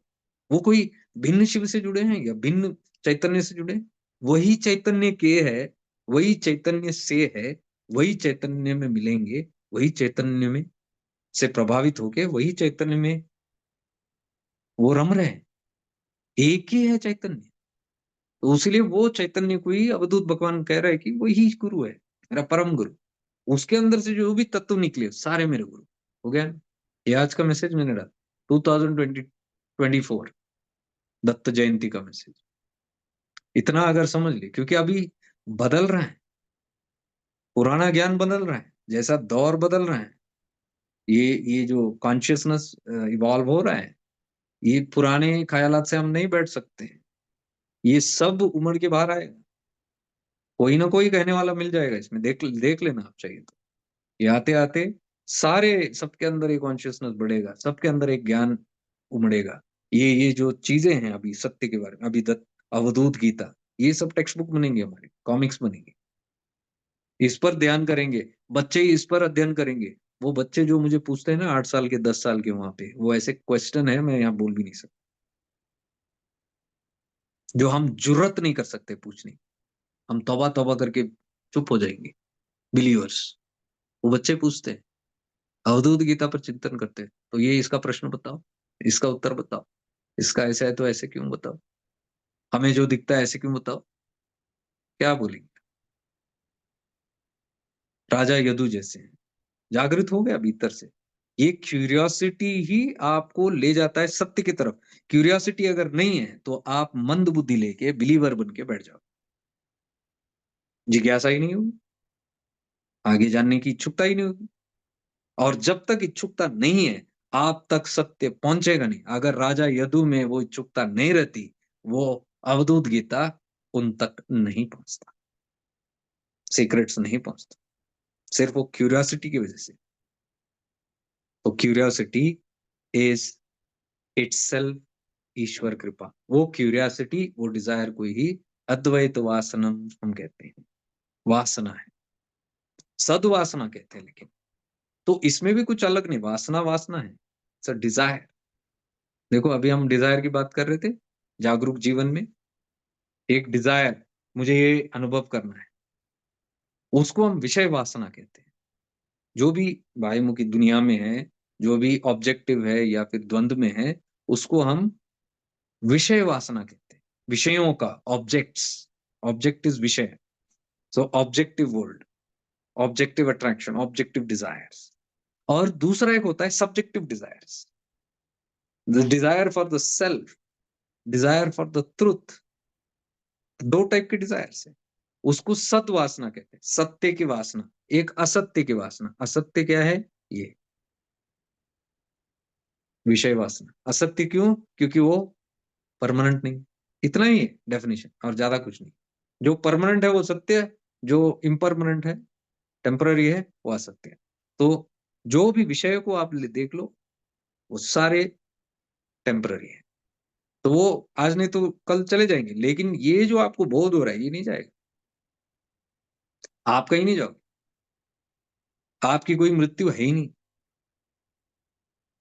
वो कोई भिन्न शिव से जुड़े हैं या भिन्न चैतन्य से जुड़े हैं? वही चैतन्य के है, वही चैतन्य से है, वही चैतन्य में मिलेंगे, वही चैतन्य में से प्रभावित होके वही चैतन्य में वो रम रहे हैं। एक ही है चैतन्य। तो इसलिए वो चैतन्य को ही अवधूत भगवान कह रहे हैं कि वही गुरु है, मेरा परम गुरु। उसके अंदर से जो भी तत्व निकले सारे मेरे गुरु। हो गया ना? ये आज का मैसेज मैंने डाला 2024 दत्त जयंती का मैसेज। इतना अगर समझ ले, क्योंकि अभी बदल रहा है, पुराना ज्ञान बदल रहा है, जैसा दौर बदल रहा है, ये जो कॉन्शियसनेस इवॉल्व हो रहा है, ये पुराने ख्यालात से हम नहीं बैठ सकते हैं। ये सब उमड़ के बाहर आएगा। कोई ना कोई कहने वाला मिल जाएगा इसमें, देख देख लेना आप चाहिए तो। ये आते आते सारे सबके अंदर एक कॉन्शियसनेस बढ़ेगा, सबके अंदर एक ज्ञान उमड़ेगा। ये जो चीजें हैं अभी सत्य के बारे में, अभी दत्त अवधूत गीता, ये सब टेक्स्ट बुक बनेंगे, हमारे कॉमिक्स बनेंगे। इस पर ध्यान करेंगे, बच्चे ही इस पर अध्ययन करेंगे। वो बच्चे जो मुझे पूछते हैं ना 8 साल के 10 साल के, वहां पे वो ऐसे क्वेश्चन है मैं यहाँ बोल भी नहीं सकता, जो हम जुर्रत नहीं कर सकते पूछने की। हम तौबा तौबा करके चुप हो जाएंगे बिलीवर्स। वो बच्चे पूछते हैं, अवधूत गीता पर चिंतन करते हैं, तो ये इसका प्रश्न बताओ, इसका उत्तर बताओ, इसका ऐसा है तो ऐसे क्यों बताओ, हमें जो दिखता है ऐसे क्यों बताओ। क्या बोलेंगे? राजा यदु जैसे हैं। जागृत हो गया भीतर से। ये क्यूरियोसिटी ही आपको ले जाता है सत्य की तरफ। क्यूरियोसिटी अगर नहीं है तो आप मंद बुद्धि लेके बिलीवर बन के बैठ जाओ, जिज्ञासा ही नहीं होगी, आगे जानने की इच्छुकता ही नहीं होगी। और जब तक इच्छुकता नहीं है, आप तक सत्य पहुंचेगा नहीं। अगर राजा यदु में वो इच्छुकता नहीं रहती, वो अवधूत गीता उन तक नहीं पहुंचता, सीक्रेट्स नहीं पहुंचता, सिर्फ वो क्यूरियोसिटी की वजह से। तो क्यूरियोसिटी इज इटसेल्फ ईश्वर कृपा। वो क्यूरियोसिटी, वो डिजायर को ही अद्वैत वासनम हम कहते हैं। वासना है, सद्वासना कहते हैं। लेकिन तो इसमें भी कुछ अलग नहीं, वासना वासना है, सर डिजायर। देखो अभी हम डिजायर की बात कर रहे थे, जागरूक जीवन में एक डिजायर, मुझे ये अनुभव करना है, उसको हम विषय वासना कहते हैं। जो भी बाह्यमुखी दुनिया में है, जो भी ऑब्जेक्टिव है या फिर द्वंद्व में है, उसको हम विषय वासना कहते हैं। विषयों का, ऑब्जेक्ट्स, ऑब्जेक्ट इज विषय। सो objective world, objective attraction, objective desires. और दूसरा एक होता है subjective desires, the desire for the self, desire for the truth. दो टाइप के डिजायर्स है। उसको सत वासना कहते हैं, सत्य की वासना। एक असत्य की वासना। असत्य क्या है? ये विषय वासना। असत्य क्यों? क्योंकि वो परमानेंट नहीं। इतना ही है डेफिनेशन, और ज्यादा कुछ नहीं। जो परमानेंट है वो सत्य है, जो इम्परमानेंट है, टेम्पररी है, वो असत्य है। तो जो भी विषय को आप देख लो, वो सारे टेम्पररी है। तो वो आज नहीं तो कल चले जाएंगे, लेकिन ये जो आपको बोध हो रहा है ये नहीं जाएगा। आप कहीं नहीं जाओगे, आपकी कोई मृत्यु है ही नहीं।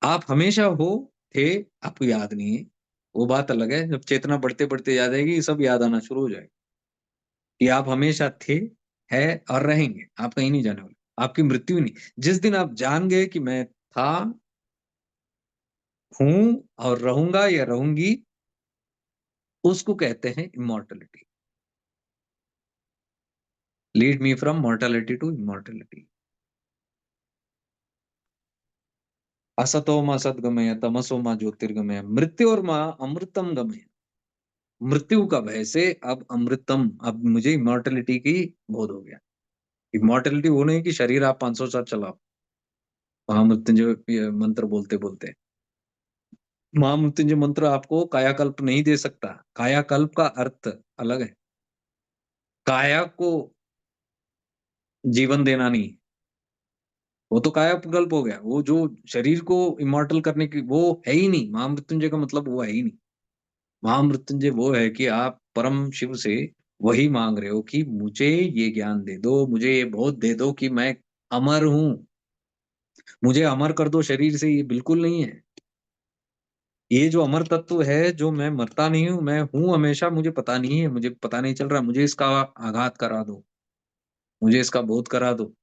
आप हमेशा हो, थे, आपको याद नहीं है, वो बात अलग है। जब चेतना बढ़ते बढ़ते याद आएगी, ये सब याद आना शुरू हो जाएगा कि आप हमेशा थे, है और रहेंगे। आप कहीं नहीं जाने वाले, आपकी मृत्यु ही नहीं। जिस दिन आप जान गए कि मैं था, हूं और रहूंगा या रहूंगी, उसको कहते हैं immortality. Lead me from mortality to immortality. असतो मा सद्गमय, तमसो मा ज्योतिर्गमय, मृत्यु और माँ अमृतम गमय। मृत्यु का भय से अब अमृतम, अब मुझे इमॉर्टैलिटी की बोध हो गया। इमॉर्टैलिटी वो नहीं कि शरीर आप 500 साल चलाओ, महामृत्युंजय ये मंत्र बोलते-बोलते। महामृत्युंजय मंत्र आपको कायाकल्प नहीं दे सकता। कायाकल्प का अर्थ अलग है। काया को जीवन देना नहीं, वो तो कायाकल्प हो गया। वो जो शरीर को इमॉर्टल करने की वो है ही नहीं। महामृत्युंजय का मतलब वो है ही नहीं। महामृत्युंजय वो है कि आप परम शिव से वही माँग रहे हो कि मुझे ये ज्ञान दे दो, मुझे ये बोध दे दो कि मैं अमर हूँ। मुझे अमर कर दो शरीर से, ये बिल्कुल नहीं है। ये जो अमर तत्व है, जो मैं मरता नहीं हूँ, मैं हूँ हमेशा, मुझे पता नहीं है, मुझे पता नहीं चल रहा, मुझे इसका आघात करा दो, मुझे इसका बोध करा दो।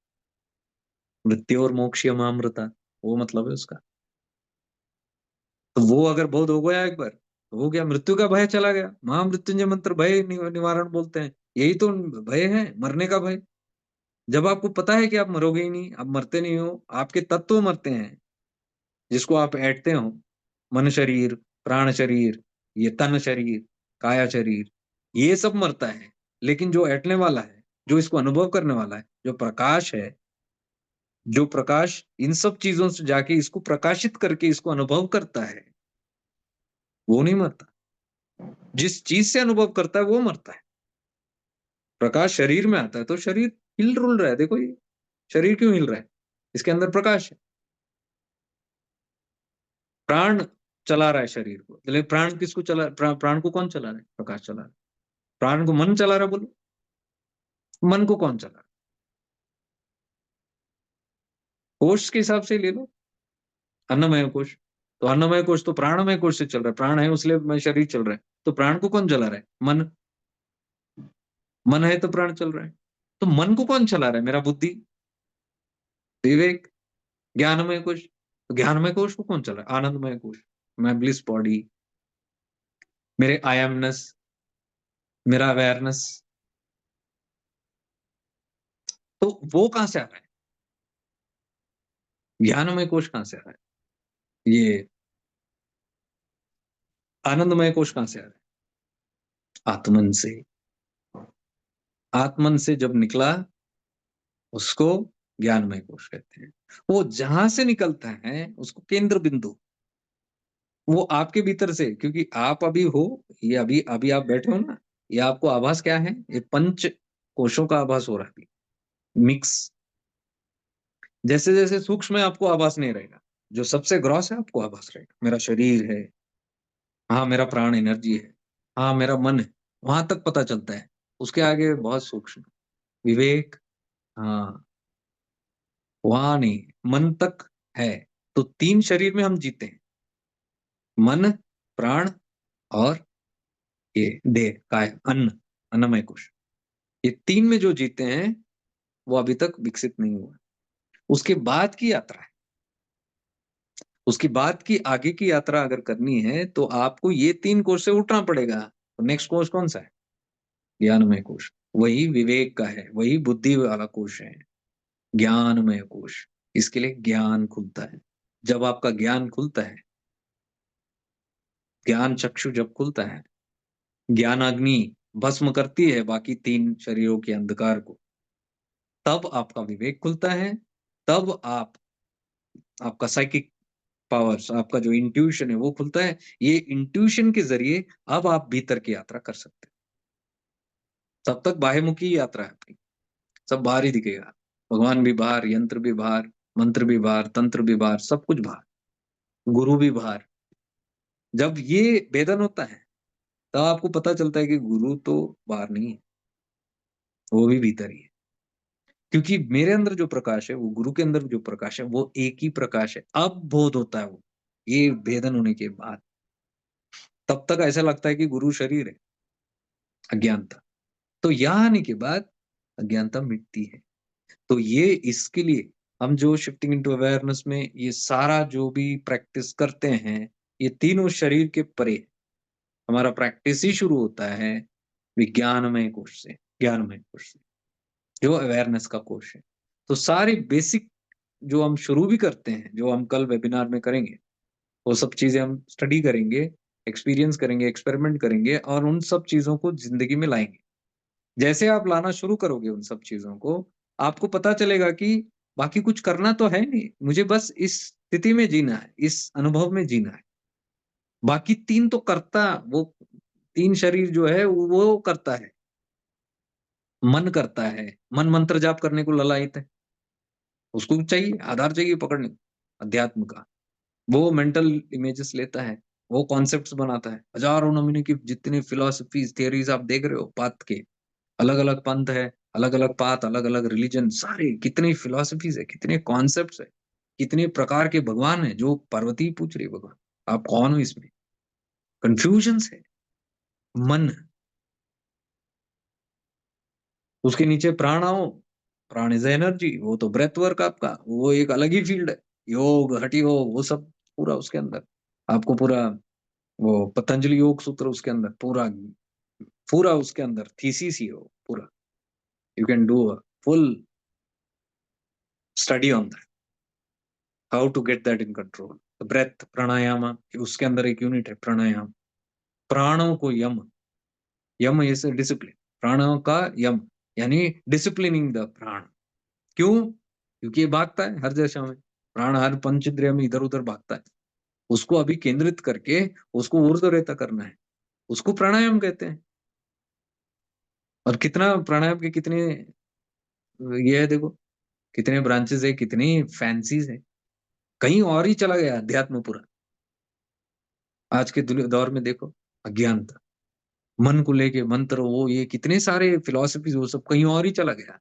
मृत्यु और मोक्षयमामृता, वो मतलब है उसका। तो वो अगर बोध हो गया एक बार, तो हो गया, मृत्यु का भय चला गया। महामृत्युंजय मंत्र भय निवारण बोलते हैं। यही तो भय है, मरने का भय। जब आपको पता है कि आप मरोगे ही नहीं, आप मरते नहीं हो, आपके तत्व मरते हैं, जिसको आप ऐंठते हो, मन शरीर, प्राण शरीर, ये तन शरीर, काया शरीर, ये सब मरता है। लेकिन जो ऐंठने वाला है, जो इसको अनुभव करने वाला है, जो प्रकाश है, जो प्रकाश इन सब चीजों से जाके इसको प्रकाशित करके इसको अनुभव करता है, वो नहीं मरता। जिस चीज से अनुभव करता है वो मरता है। प्रकाश शरीर में आता है तो शरीर हिल डुल रहा है। देखो ये शरीर क्यों हिल रहा है? इसके अंदर प्रकाश है। प्राण चला रहा है शरीर को। लेकिन प्राण किसको चला, प्राण को कौन चला रहा है? प्रकाश चला रहा है। प्राण को मन चला रहा है, बोलो। मन को कौन चला रहा है? कोष के हिसाब से ले लो, अन्नमय कोष। तो अन्नमय कोष तो प्राणमय कोष से चल रहा है। प्राण है उसलिए मैं शरीर चल रहा है। तो प्राण को कौन चला रहा है? मन। मन है तो प्राण चल रहा है। तो मन को कौन चला रहा है? मेरा बुद्धि, विवेक, ज्ञानमय कोश। तो ज्ञानमय कोश को कौन चला? आनंदमय कोश, मैं ब्लिस बॉडी, मेरे आई एमनेस, मेरा अवेयरनेस। तो वो कहां से आ रहा है? ज्ञानमय कोश कहां से आ रहा है? ये आनंदमय कोश कहां से आ रहा है? आत्मन से। आत्मन से जब निकला, उसको ज्ञानमय कोश कहते हैं। वो जहां से निकलता है उसको केंद्र बिंदु, वो आपके भीतर से, क्योंकि आप अभी हो, ये अभी अभी आप बैठे हो ना, ये आपको आभास क्या है? ये पंच कोशों का आभास हो रहा है अभी, मिक्स। जैसे जैसे सूक्ष्म है आपको आभास नहीं रहेगा, जो सबसे ग्रॉस है आपको आभास रहेगा। मेरा शरीर है, हाँ मेरा प्राण एनर्जी है, हाँ मेरा मन है, वहां तक पता चलता है। उसके आगे बहुत सूक्ष्म विवेक, हाँ वहां नहीं, मन तक है। तो तीन शरीर में हम जीते हैं, मन, प्राण और ये देह, काय, अन्न, अन्नमय कोश। ये तीन में जो जीते हैं वो अभी तक विकसित नहीं हुआ। उसके बाद की यात्रा है, उसकी बाद की आगे की यात्रा अगर करनी है तो आपको ये तीन कोष से उठना पड़ेगा। तो नेक्स्ट कोष कौन सा है? ज्ञानमय कोष। वही विवेक का है, वही बुद्धि वाला कोष है, ज्ञानमय कोष। इसके लिए ज्ञान खुलता है। जब आपका ज्ञान खुलता है, ज्ञान चक्षु जब खुलता है, ज्ञान अग्नि भस्म करती है बाकी तीन शरीरों के अंधकार को, तब आपका विवेक खुलता है। तब आप, आपका साइकिक पावर्स, आपका जो इंट्यूशन है वो खुलता है। ये इंट्यूशन के जरिए अब आप भीतर की यात्रा कर सकते हैं। तब तक बाह्यमुखी यात्रा है आपकी, सब बाहर ही दिखेगा। भगवान भी बाहर, यंत्र भी बाहर, मंत्र भी बाहर, तंत्र भी बाहर, सब कुछ बाहर, गुरु भी बाहर। जब ये भेदन होता है तब आपको पता चलता है कि गुरु तो बाहर नहीं है, वो भी भीतर ही है। क्योंकि मेरे अंदर जो प्रकाश है, वो गुरु के अंदर जो प्रकाश है, वो एक ही प्रकाश है। अब बोध होता है वो, ये भेदन होने के बाद। तब तक ऐसा लगता है कि गुरु शरीर है, अज्ञानता। तो यहाँ आने के बाद अज्ञानता मिटती है। तो ये इसके लिए हम जो शिफ्टिंग इनटू अवेयरनेस में ये सारा जो भी प्रैक्टिस करते हैं, ये तीनों शरीर के परे है। हमारा प्रैक्टिस ही शुरू होता है विज्ञानमय कोश से, ज्ञानमय कोश से। जो अवेयरनेस का कोश है। तो सारी बेसिक जो हम शुरू भी करते हैं, जो हम कल वेबिनार में करेंगे, वो सब चीज़ें हम स्टडी करेंगे, एक्सपीरियंस करेंगे, एक्सपेरिमेंट करेंगे और उन सब चीज़ों को ज़िंदगी में लाएँगे। जैसे आप लाना शुरू करोगे उन सब चीज़ों को, आपको पता चलेगा कि बाकी कुछ करना तो है नहीं, मुझे बस इस स्थिति में जीना है, इस अनुभव में जीना है। बाकी 3 तो करता वो 3 शरीर जो है वो करता है, मन करता है, मन मंत्र जाप करने को ललायत है, उसको चाहिए, आधार चाहिए पकड़ने को, अध्यात्म का। वो मेंटल इमेजेस लेता है, वो कॉन्सेप्ट्स बनाता है। हज़ारों नमूने की जितनी फिलॉसफीज़, थियरीज़ आप देख रहे हो पाथ के, अलग-अलग पंथ है, अलग-अलग पाथ, अलग-अलग रिलिजन सारे कितनी फिलॉसफीज़ है, कितने कॉन्सेप्ट्स है, कितने प्रकार के भगवान हैं, जो पार्वती पूछ रही है भगवान, आप कौन हो इसमें? कन्फ्यूजन्स है, मन, उसके नीचे प्राण आओ, प्राण इज़ एनर्जी, वो तो ब्रेथ वर्क आपका, वो एक अलग ही फ़ील्ड है। योग, हठ योग, वो सब पूरा उसके अंदर। आपको पूरा वो पतंजलि योग सूत्र उसके अंदर पूरा पूरा उसके अंदर थीसिस ही हो पूरा। You can do a full study on that, how to get that in control. Breath pranayama उसके अंदर एक यूनिट है प्राणायाम। प्राणों को यम, यम इज डिसिप्लिन, प्राणों का यम यानी डिसिप्लिनिंग द प्राण। क्यों? क्योंकि ये भागता है हर दिशा में, प्राण हर पंचेंद्रिय में इधर उधर भागता है, उसको अभी केंद्रित करके उसको ऊर्ध्वरेता करना है, उसको प्राणायाम कहते हैं। और कितना प्राणायाम के कितने ये है देखो, कितने ब्रांचेस है, कितनी फैंसीज है, कहीं और ही चला गया अध्यात्म पूरा। आज के दौर में देखो, अज्ञानता, मन को लेके मंत्र, वो ये कितने सारे फिलॉसफीज, वो सब कहीं और ही चला गया।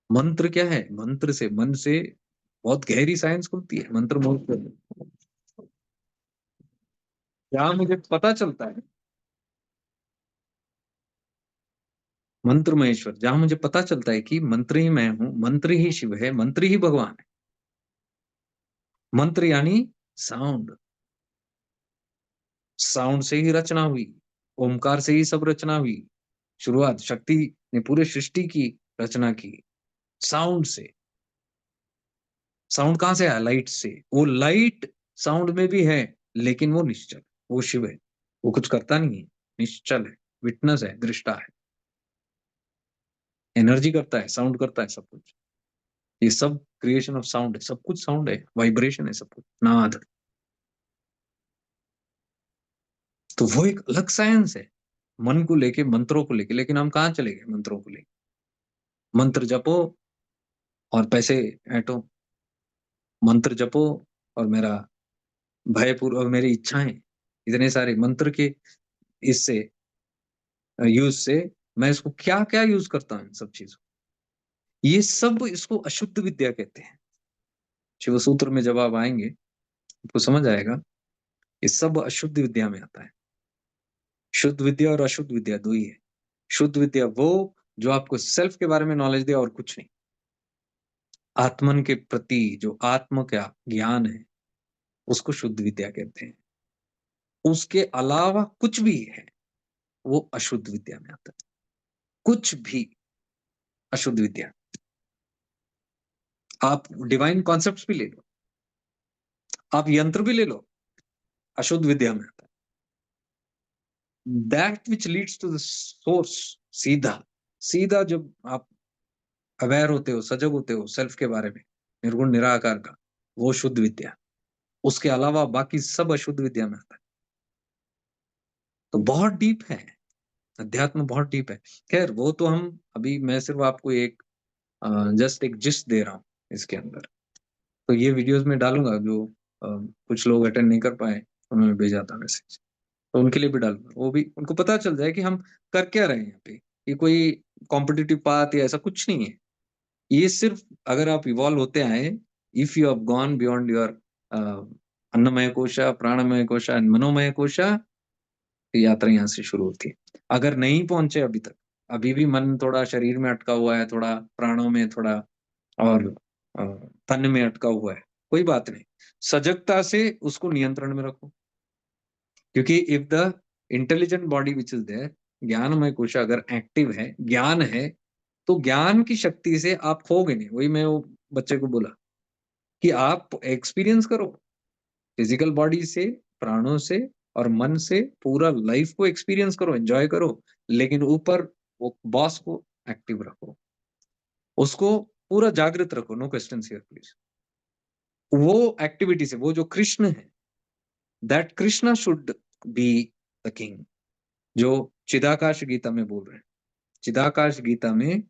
मंत्र क्या है? मंत्र से, मन से बहुत गहरी साइंस खुलती है मंत्र मुग्ध। जहाँ मुझे पता चलता है, मंत्र महेश्वर, जहाँ मुझे पता चलता है कि मंत्र ही मैं हूँ, मंत्र ही शिव है, मंत्र ही भगवान है। मंत्र यानी साउंड, साउंड से ही रचना हुई, ओमकार से ही सब रचना हुई। शुरुआत शक्ति ने पूरे सृष्टि की रचना की साउंड से। साउंड कहाँ से आया? लाइट से। वो लाइट साउंड में भी है, लेकिन वो निश्चल, वो शिव है। वो कुछ करता नहीं है, निश्चल है, विटनेस है, दृष्टा है, एनर्जी करता है, साउंड करता है, सब कुछ। ये सब क्रिएशन ऑफ साउंड है, सब कुछ साउंड है, वाइब्रेशन है, सब कुछ नाद। तो वो एक अलग साइंस है मन को लेके, मंत्रों को लेके। लेकिन हम कहाँ चले गए मंत्रों को लेके? मंत्र जपो और पैसे ऐंठो, मंत्र जपो और मेरा भयपूर्व और मेरी इच्छाएं, इतने सारे मंत्र के इससे यूज से मैं इसको क्या क्या यूज करता हूँ इन सब चीजों। ये सब इसको अशुद्ध विद्या कहते हैं। शिव सूत्र में जब आप आएंगे तो समझ आएगा, ये सब अशुद्ध विद्या में आता है। शुद्ध विद्या और अशुद्ध विद्या दो ही है। शुद्ध विद्या वो जो आपको सेल्फ के बारे में नॉलेज दे और कुछ नहीं। आत्मन के प्रति जो आत्म का ज्ञान है, उसको शुद्ध विद्या कहते हैं। उसके अलावा कुछ भी है, वो अशुद्ध विद्या में आता है। कुछ भी अशुद्ध विद्या। आप डिवाइन कॉन्सेप्ट्स भी ले लो, आप यंत्र भी ले लो, अशुद्ध विद्या में आता है। That which leads to the source, सीधा सीधा जब आप अवेयर होते हो, सजग होते हो सेल्फ के बारे में, निर्गुण निराकार का, वो शुद्ध विद्या। उसके अलावा बाकी सब अशुद्ध विद्या में आता है। तो बहुत डीप है, अध्यात्म बहुत डीप है। खैर वो तो हम अभी, मैं सिर्फ आपको एक जस्ट एक जिस्ट दे रहा हूँ इसके अंदर। तो ये वीडियोस में डालूंगा, जो कुछ लोग अटेंड नहीं कर पाए, उन्होंने भेजा था मैसेज, तो उनके लिए भी डालूंगा। वो भी उनको पता चल जाए कि हम कर क्या रहे हैं यहाँ पे। ये कोई कॉम्पिटिटिव पाथ या ऐसा कुछ नहीं है। ये सिर्फ अगर आप इवॉल्व होते आए, if you have gone beyond your annamaya kosha, प्राणमय kosha and मनोमय कोशा, यात्रा यहाँ से शुरू होती है। अगर नहीं पहुंचे अभी तक, अभी भी मन थोड़ा शरीर में अटका हुआ है, थोड़ा प्राणों में, थोड़ा और अ, तन में अटका हुआ है, कोई बात नहीं, सजगता से उसको नियंत्रण में रखो। क्योंकि if the intelligent body which is there, gyanamaya kosha अगर एक्टिव है, ज्ञान है, तो ज्ञान की शक्ति से आप खोगे नहीं। वही मैं वो बच्चे को बोला कि आप एक्सपीरियंस करो फिजिकल बॉडी से, प्राणों से और मन से, पूरा लाइफ को एक्सपीरियंस करो, एंजॉय करो, लेकिन ऊपर वो बॉस को एक्टिव रखो, उसको पूरा जागृत रखो। No question here please. वो एक्टिविटी से, वो जो कृष्ण है, that Krishna should be the king, जो चिदाकाश गीता में बोल रहे हैं। चिदाकाश गीता में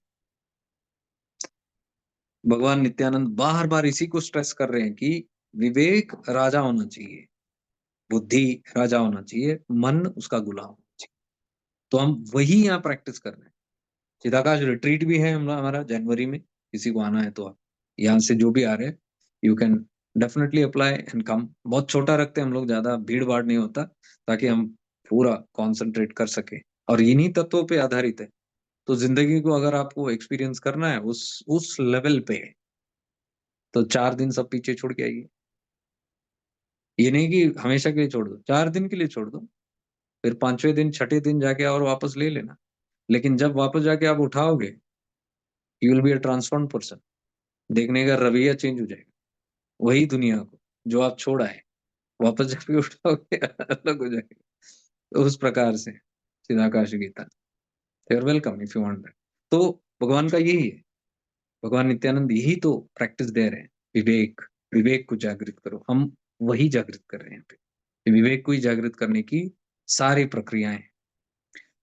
भगवान नित्यानंद बार बार इसी को स्ट्रेस कर रहे हैं कि विवेक राजा होना चाहिए, बुद्धि राजा होना चाहिए, मन उसका गुलाम होना चाहिए। तो हम वही यहाँ प्रैक्टिस कर रहे हैं। चिदाकाश रिट्रीट भी है हमारा जनवरी में, किसी को आना है तो आप यहाँ से जो भी आ रहे हैं, you can definitely apply and come. बहुत छोटा रखते हैं हम लोग, ज्यादा भीड़ भाड़ नहीं होता, ताकि हम पूरा कॉन्सेंट्रेट कर सके, और इन्हीं तत्वों पे आधारित है। तो जिंदगी को अगर आपको एक्सपीरियंस करना है उस लेवल पे, तो 4 दिन सब पीछे छोड़ के आइए। ये नहीं कि हमेशा के लिए छोड़ दो, 4 दिन के लिए छोड़ दो, फिर 5वें दिन 6ठे दिन जाके और वापस ले लेना। लेकिन जब वापस जाके आप उठाओगे, you will be a transform person. देखने का रवैया चेंज हो जाएगा, वही दुनिया को जो आप छोड़ आए वापस जाके उठाओगे अलग हो जाएगा। तो उस प्रकार से Chidakasha Gita, you are welcome if you want that. तो भगवान का यही है, भगवान नित्यानंद यही तो प्रैक्टिस दे रहे हैं। विवेक, विवेक को जागृत करो। हम वही जागृत कर रहे हैं यहाँ पे, विवेक को ही जागृत करने की सारी प्रक्रियाएं हैं।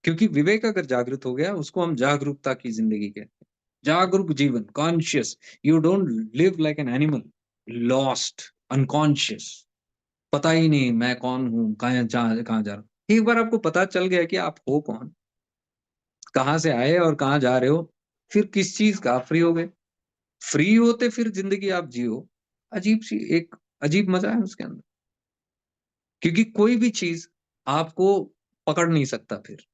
क्योंकि विवेक अगर जागृत हो गया, उसको हम जागरूकता की जिंदगी कहते हैं। जागरूक जीवन, conscious. You don't live like an animal, lost, unconscious, पता ही नहीं मैं कौन हूँ, कहाँ कहाँ जा रहा हूँ। एक बार आपको पता चल गया कि आप हो कौन, कहाँ से आए और कहाँ जा रहे हो, फिर किस चीज का आप फ्री हो गए। फ्री होते फिर जिंदगी आप जियो, अजीब सी एक अजीब मजा है उसके अंदर। क्योंकि कोई भी चीज आपको पकड़ नहीं सकता, फिर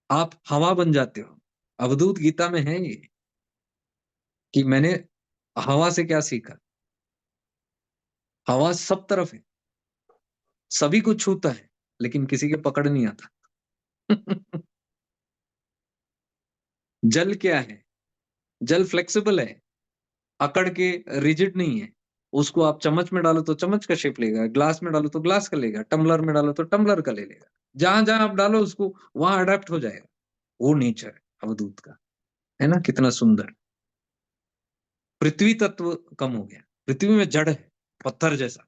आप हवा बन जाते हो। अवधूत गीता में है ये, कि मैंने हवा से क्या सीखा। हवा सब तरफ है, सभी को छूता है, लेकिन किसी के पकड़ नहीं आता। जल क्या है? जल फ्लेक्सिबल है, अकड़ के रिजिड नहीं है। उसको आप चम्मच में डालो तो चम्मच का शेप लेगा, ग्लास में डालो तो ग्लास का लेगा, टम्बलर में डालो तो टम्बलर का ले लेगा। जहां जहां आप डालो उसको, वहां अडेप्ट हो जाएगा। वो नेचर है अवधूत का, है ना? कितना सुंदर। पृथ्वी तत्व कम हो गया, पृथ्वी में जड़ है, पत्थर जैसा।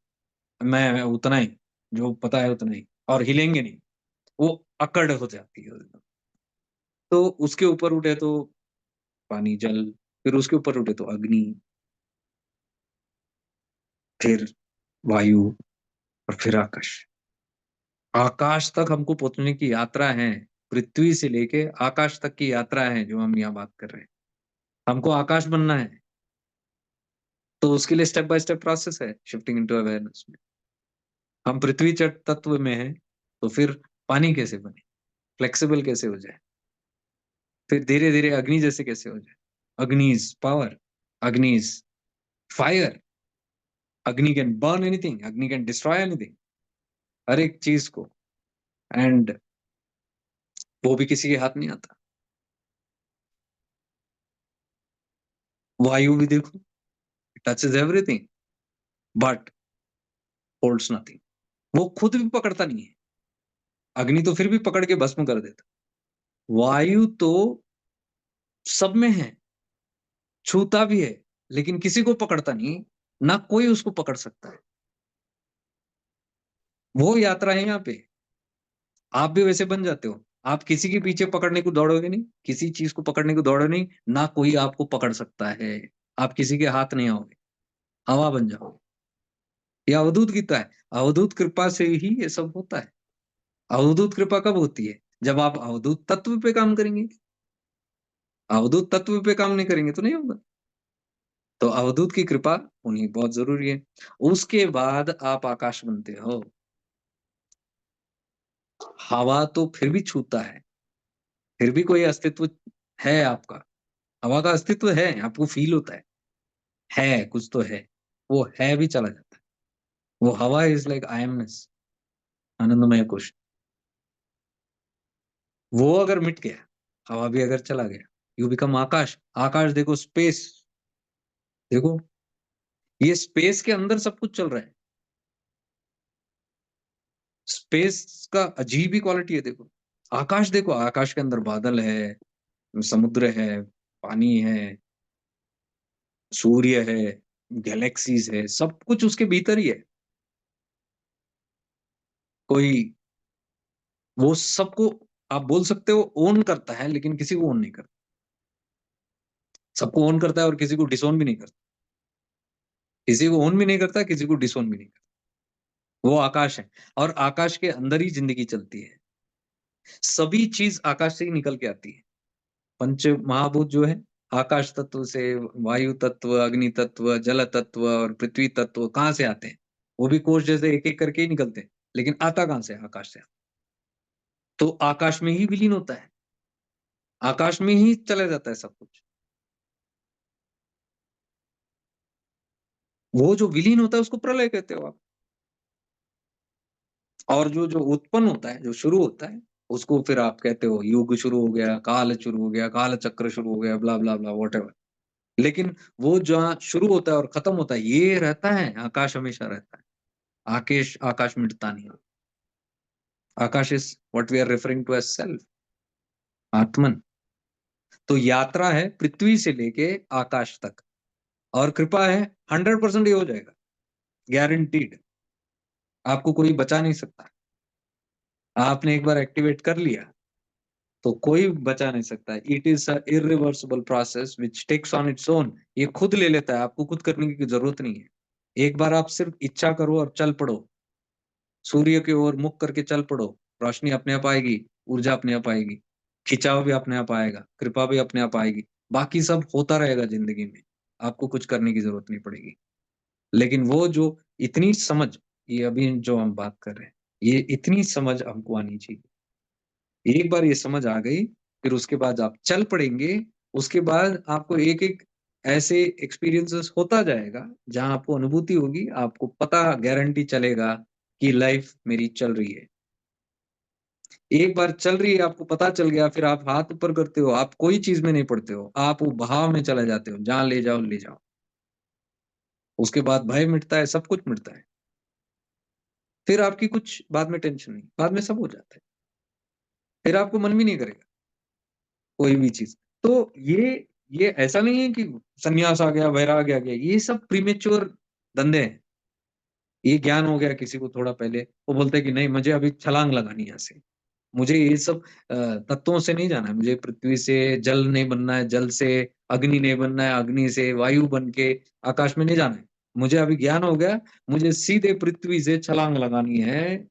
मैं उतना ही, जो पता है उतना ही, और हिलेंगे नहीं। वो अकड़ हो जाती है एकदम। तो उसके ऊपर उठे तो पानी जल, फिर उसके ऊपर उठे तो अग्नि, फिर वायु, और फिर आकाश। आकाश तक हमको पहुंचने की यात्रा है। पृथ्वी से लेके आकाश तक की यात्रा है जो हम यहाँ बात कर रहे हैं। हमको आकाश बनना है, तो उसके लिए स्टेप बाय स्टेप प्रोसेस है, शिफ्टिंग इनटू अवेयरनेस में। हम पृथ्वी तत्व में हैं, तो फिर पानी कैसे बने, फ्लेक्सिबल कैसे हो जाए, फिर धीरे धीरे अग्नि जैसे कैसे हो जाए। अग्नि इज पावर, अग्नि इज फायर, अग्नि कैन बर्न एनीथिंग, अग्नि कैन डिस्ट्रॉय एनीथिंग, हर एक चीज को। एंड वो भी किसी के हाथ नहीं आता। वायु भी देखो, touches everything but holds nothing. वो खुद भी पकड़ता नहीं है। अग्नि तो फिर भी पकड़ के भस्म कर देता। वायु तो सब में है, छूता भी है, लेकिन किसी को पकड़ता नहीं, ना कोई उसको पकड़ सकता है। वो यात्रा है यहाँ पे। आप भी वैसे बन जाते हो। आप किसी के पीछे पकड़ने को दौड़ोगे नहीं, किसी चीज को पकड़ने को दौड़ोगे नहीं, ना कोई आपको पकड़ सकता है। आप किसी के हाथ नहीं आओगे, हवा बन जाओगे। ये अवधूत गीता है। अवधूत कृपा से ही ये सब होता है। अवधूत कृपा कब होती है? जब आप अवधूत तत्व पे काम करेंगे। अवधूत तत्व पे काम नहीं करेंगे तो नहीं होगा। तो अवधूत की कृपा होनी बहुत जरूरी है। उसके बाद आप आकाश बनते हो। हवा तो फिर भी छूता है, फिर भी कोई अस्तित्व है आपका। हवा का अस्तित्व है, आपको फील होता है कुछ तो है। वो है भी चला जाता है। वो हवा इज लाइक आई एमनेस, आनंदमय कोश। वो अगर मिट गया, हवा भी अगर चला गया, यू बिकम आकाश। आकाश देखो, स्पेस देखो, ये स्पेस के अंदर सब कुछ चल रहा है। स्पेस का अजीब ही क्वालिटी है देखो। आकाश देखो, आकाश के अंदर बादल है, समुद्र है, पानी है, सूर्य है, गैलेक्सीज है, सब कुछ उसके भीतर ही है। कोई वो सबको आप बोल सकते हो ओन करता है, लेकिन किसी को ओन नहीं करता। सबको ओन करता है और किसी को डिसोन भी नहीं करता। किसी को ओन भी नहीं करता, किसी को डिसोन भी नहीं करता। वो आकाश है, और आकाश के अंदर ही जिंदगी चलती है। सभी चीज आकाश से ही निकल के आती है। पंच महाभूत जो है, आकाश तत्व से, वायु तत्व, अग्नि तत्व, जल तत्व और पृथ्वी तत्व कहाँ से आते हैं? वो भी कोष जैसे एक एक करके ही निकलते हैं, लेकिन आता कहाँ से? आकाश से। तो आकाश में ही विलीन होता है, आकाश में ही चला जाता है सब कुछ। वो जो विलीन होता है उसको प्रलय कहते हो आप। और जो जो उत्पन्न होता है, जो शुरू होता है, उसको फिर आप कहते हो युग शुरू हो गया, काल शुरू हो गया, काल चक्र शुरू हो गया, ब्ला ब्ला ब्ला व्हाटएवर। लेकिन वो जहाँ शुरू होता है और खत्म होता है, ये रहता है, आकाश हमेशा रहता है। आकाश मिटता नहीं। Akasha is what we are referring to as self, atman. तो यात्रा है पृथ्वी से लेके आकाश तक, और कृपा है 100% ये हो जाएगा, गारंटीड। आपको कोई बचा नहीं सकता। आपने एक बार एक्टिवेट कर लिया तो कोई बचा नहीं सकता। It is a irreversible process which takes on its own. ये खुद ले लेता है, आपको खुद करने की जरूरत नहीं है। एक बार आप सिर्फ इच्छा करो और चल पड़ो, सूर्य की ओर मुख करके चल पड़ो, रोशनी अपने आप आएगी, ऊर्जा अपने आप आएगी, खिंचाव भी अपने आप आएगा, कृपा भी अपने आप आएगी। बाकी सब होता रहेगा जिंदगी में, आपको कुछ करने की जरूरत नहीं पड़ेगी। लेकिन वो जो इतनी समझ, ये अभी जो हम बात कर रहे हैं, ये इतनी समझ हमको आनी चाहिए। एक बार ये समझ आ गई, फिर उसके बाद आप चल पड़ेंगे। उसके बाद आपको एक-एक ऐसे एक्सपीरियंसेस होता जाएगा, जहाँ आपको अनुभूति होगी, आपको पता गारंटी चलेगा कि लाइफ मेरी चल रही है। एक बार चल रही है, आपको पता चल गया, फिर आप हाथ ऊपर करते हो, आप कोई चीज़ में नहीं पड़ते हो, आप वो बहाव में चले जाते हो, जहाँ ले जाओ, ले जाओ। उसके बाद भय मिटता है, सब कुछ मिटता है। फिर आपकी कुछ बाद में टेंशन नहीं, बाद में सब हो जाता है। फिर आपको मन भी नहीं करेगा। कोई भी चीज़। तो ये ऐसा नहीं है कि सन्यास आ गया, वैराग्य आ गया, ये सब प्रीमेच्योर धंधे हैं। ये ज्ञान हो गया किसी को थोड़ा पहले, वो बोलता है कि नहीं मुझे अभी छलांग लगानी है यहाँ से। मुझे ये सब तत्वों से नहीं जाना है, मुझे पृथ्वी से जल नहीं बनना है, जल से अग्नि नहीं बनना है, अग्नि से वायु बन के आकाश में नहीं जाना है। मुझे अभी ज्ञान हो गया, मुझे सीधे पृथ्वी से छलांग लगानी है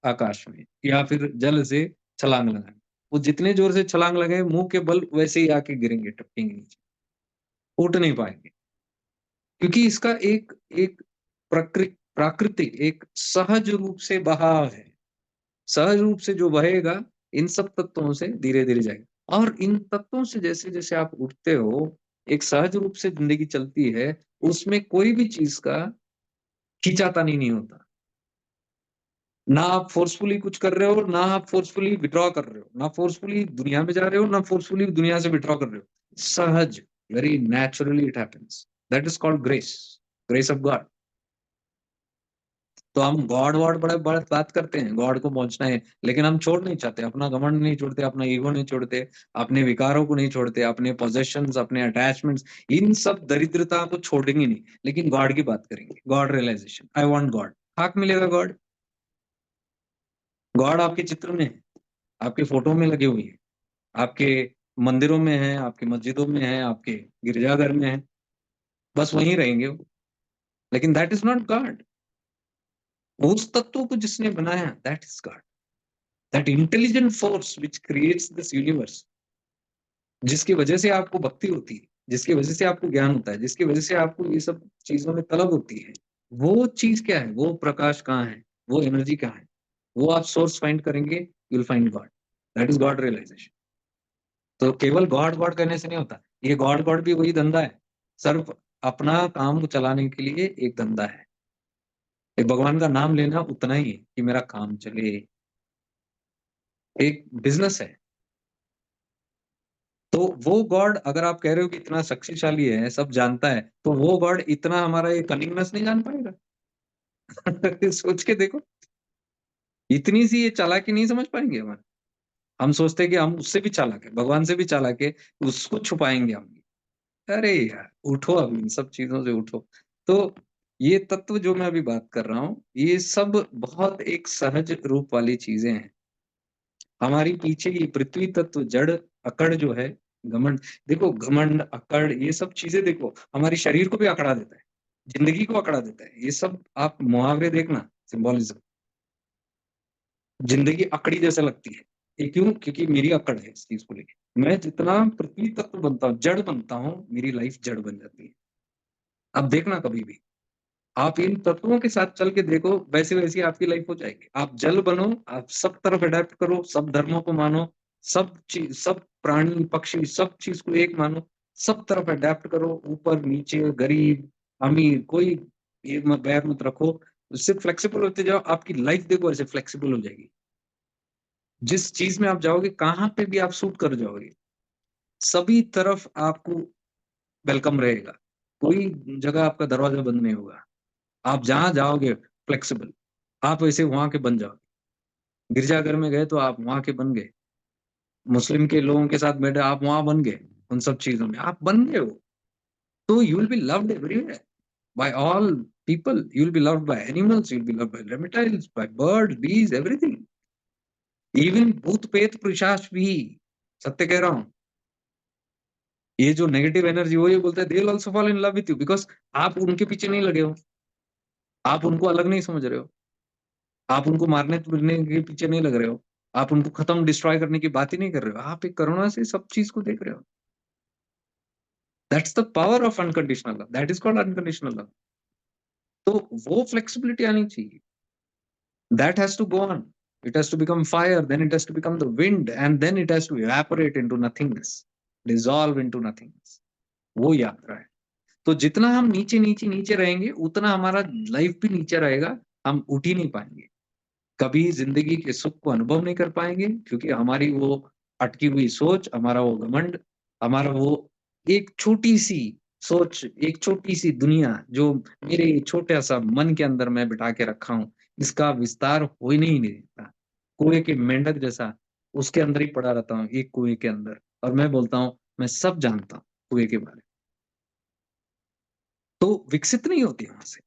आकाश में, या फिर जल से छलांग लगानी। वो जितने जोर से छलांग लगाए, मुँह के बल वैसे ही आके गिरेंगे, टपकेंगे नीचे, उठ नहीं पाएँगे। क्योंकि इसका एक एक प्राकृतिक एक सहज रूप से बहाव है। सहज रूप से जो बहेगा, इन सब तत्वों से धीरे-धीरे जाएगा। और इन तत्वों से जैसे-जैसे आप उठते हो, एक सहज रूप से ज़िंदगी चलती है, उसमें कोई भी चीज़ का खींचातानी नहीं होता। ना आप फ़ोर्सफुली कुछ कर रहे हो, ना आप फ़ोर्सफुली विथड्रॉ कर रहे हो, ना फ़ोर्सफुली दुनिया में जा रहे हो, ना फ़ोर्सफुली दुनिया से विथड्रॉ कर रहे हो। सहज, very naturally it happens. That is called grace, grace of God. तो हम गॉड-वॉड बड़ा बड़ा बात करते हैं, गॉड को पहुँचना है, लेकिन हम छोड़ नहीं चाहते, अपना घमंड नहीं छोड़ते, अपना ईगो नहीं छोड़ते, अपने विकारों को नहीं छोड़ते, अपने पोज़ेशंस, अपने अटैचमेंट्स, इन सब दरिद्रता को छोड़ेंगे नहीं, लेकिन गॉड की बात करेंगे, God realisation, I want God. कहाँ मिलेगा गॉड? गॉड आपके चित्र में है, आपके फ़ोटो में लगे हुए हैं, आपके मंदिरों में हैं, आपकी मस्जिदों में हैं, आपके गिरजाघर में हैं, बस वहीं रहेंगे वो, लेकिन दैट इज़ नॉट गॉड। उस तत्व को जिसने बनाया, that is God. That intelligent force which creates this universe, जिसकी वजह से आपको भक्ति होती है, जिसकी वजह से आपको ज्ञान होता है, जिसकी वजह से आपको ये सब चीज़ों में तलब होती है, वो चीज़ क्या है? वो प्रकाश कहाँ है? वो एनर्जी कहाँ है? वो आप सोर्स फाइंड करेंगे, you will find God. That is God realisation. तो केवल गॉड-गॉड कहने से नहीं होता। ये गॉड-गॉड भी वही धंधा है। सिर्फ अपना काम चलाने के लिए एक धंधा है। एक भगवान का नाम लेना उतना ही है कि मेरा काम चले, एक बिज़नेस है। तो वो गॉड अगर आप कह रहे हो कि इतना शक्तिशाली है, सब जानता है, तो वो गॉड इतना हमारा ये कनिंगनेस नहीं जान पाएगा? सोच के देखो, इतनी सी ये चालाकी नहीं समझ पाएँगे हमारी। हम सोचते हैं कि हम उससे भी चालाक है, भगवान से भी चालाक है, उसको छुपाएँगे हम। अरे यार! उठो अब इन सब चीज़ों से उठो। तो ये तत्व जो मैं अभी बात कर रहा हूँ, ये सब बहुत एक सहज रूप वाली चीज़ें हैं। हमारी पीछे ये पृथ्वी तत्व, जड़, अकड़ जो है, घमंड, देखो घमंड, अकड़ ये सब चीज़ें देखो, हमारे शरीर को भी अकड़ा देता है, ज़िंदगी को अकड़ा देता है। ये सब आप मुहावरे देखना, सिम्बोलिज़्म, ज़िंदगी अकड़ी जैसे लगती है। ये क्यों? क्योंकि मेरी अकड़ है इस चीज़ को लेके। मैं जितना पृथ्वी तत्व बनता हूँ, जड़ बनता हूँ, मेरी लाइफ़ जड़ बन जाती है। अब देखना कभी भी। आप इन तत्वों के साथ चल के देखो, वैसी-वैसी आपकी लाइफ हो जाएगी। आप जल बनो, आप सब तरफ अडैप्ट करो, सब धर्मों को मानो, सब प्राणी, पक्षी, सब चीज़ को एक मानो, सब तरफ अडैप्ट करो, ऊपर-नीचे, गरीब, अमीर, कोई ये मत बैर मत रखो। सिर्फ फ्लेक्सिबल होते जाओ, आपकी लाइफ देखो ऐसे फ्लेक्सिबल हो जाएगी। जिस चीज़ में आप जाओगे, कहाँ पे भी आप सूट कर जाओगे। सभी तरफ आपको वेलकम रहेगा। कोई जगह आपका दरवाज़ा बंद नहीं होगा। आप जहाँ जाओगे फ्लेक्सिबल, आप वैसे वहाँ के बन जाओगे। गिरजाघर में गए तो आप वहाँ के बन गए। मुस्लिम के लोगों के साथ बैठे आप वहाँ बन गए, उन सब चीज़ों में आप बन गए हो। तो you will be loved everywhere by all people, you will be loved by animals, you will be loved by reptiles, by birds, bees, everything. Even भूत, प्रेत, पिशाच भी। सत्य कह रहा हूँ। ये जो नेगेटिव एनर्जी वो ये बोलता है they will also fall in love with you because आप उनके पीछे नहीं लगे हो। आप उनको अलग नहीं समझ रहे हो। आप उनको मारने-पीटने के पीछे नहीं लग रहे हो। आप उनको खत्म डिस्ट्रॉय करने की बात ही नहीं कर रहे हो। आप एक करुणा से सब चीज़ को देख रहे हो। That's the power of unconditional love. That is called unconditional love. तो वो फ्लेक्सिबिलिटी आनी चाहिए। That has to go on. It has to become fire, then it has to become the wind and then it has to evaporate into nothingness, dissolve into nothingness. वो यात्रा है। तो जितना हम नीचे रहेंगे, उतना हमारा लाइफ भी नीचे रहेगा। हम उठ ही नहीं पाएँगे। कभी ज़िंदगी के सुख को अनुभव नहीं कर पाएँगे क्योंकि हमारी वो अटकी हुई सोच, हमारा वो घमंड, हमारा वो एक छोटी-सी सोच, एक छोटी-सी दुनिया जो मेरे छोटा-सा मन के अंदर मैं बिठा के रखा हूँ, इसका विस्तार हो ही नहीं देता। कुएँ के मेंढक जैसा उसके अंदर ही पड़ा रहता हूँ, एक कुएँ के अंदर और मैं बोलता हूँ, मैं सब जानता हूँ कुएँ के बारे में। तो विकसित नहीं होती वहाँ से।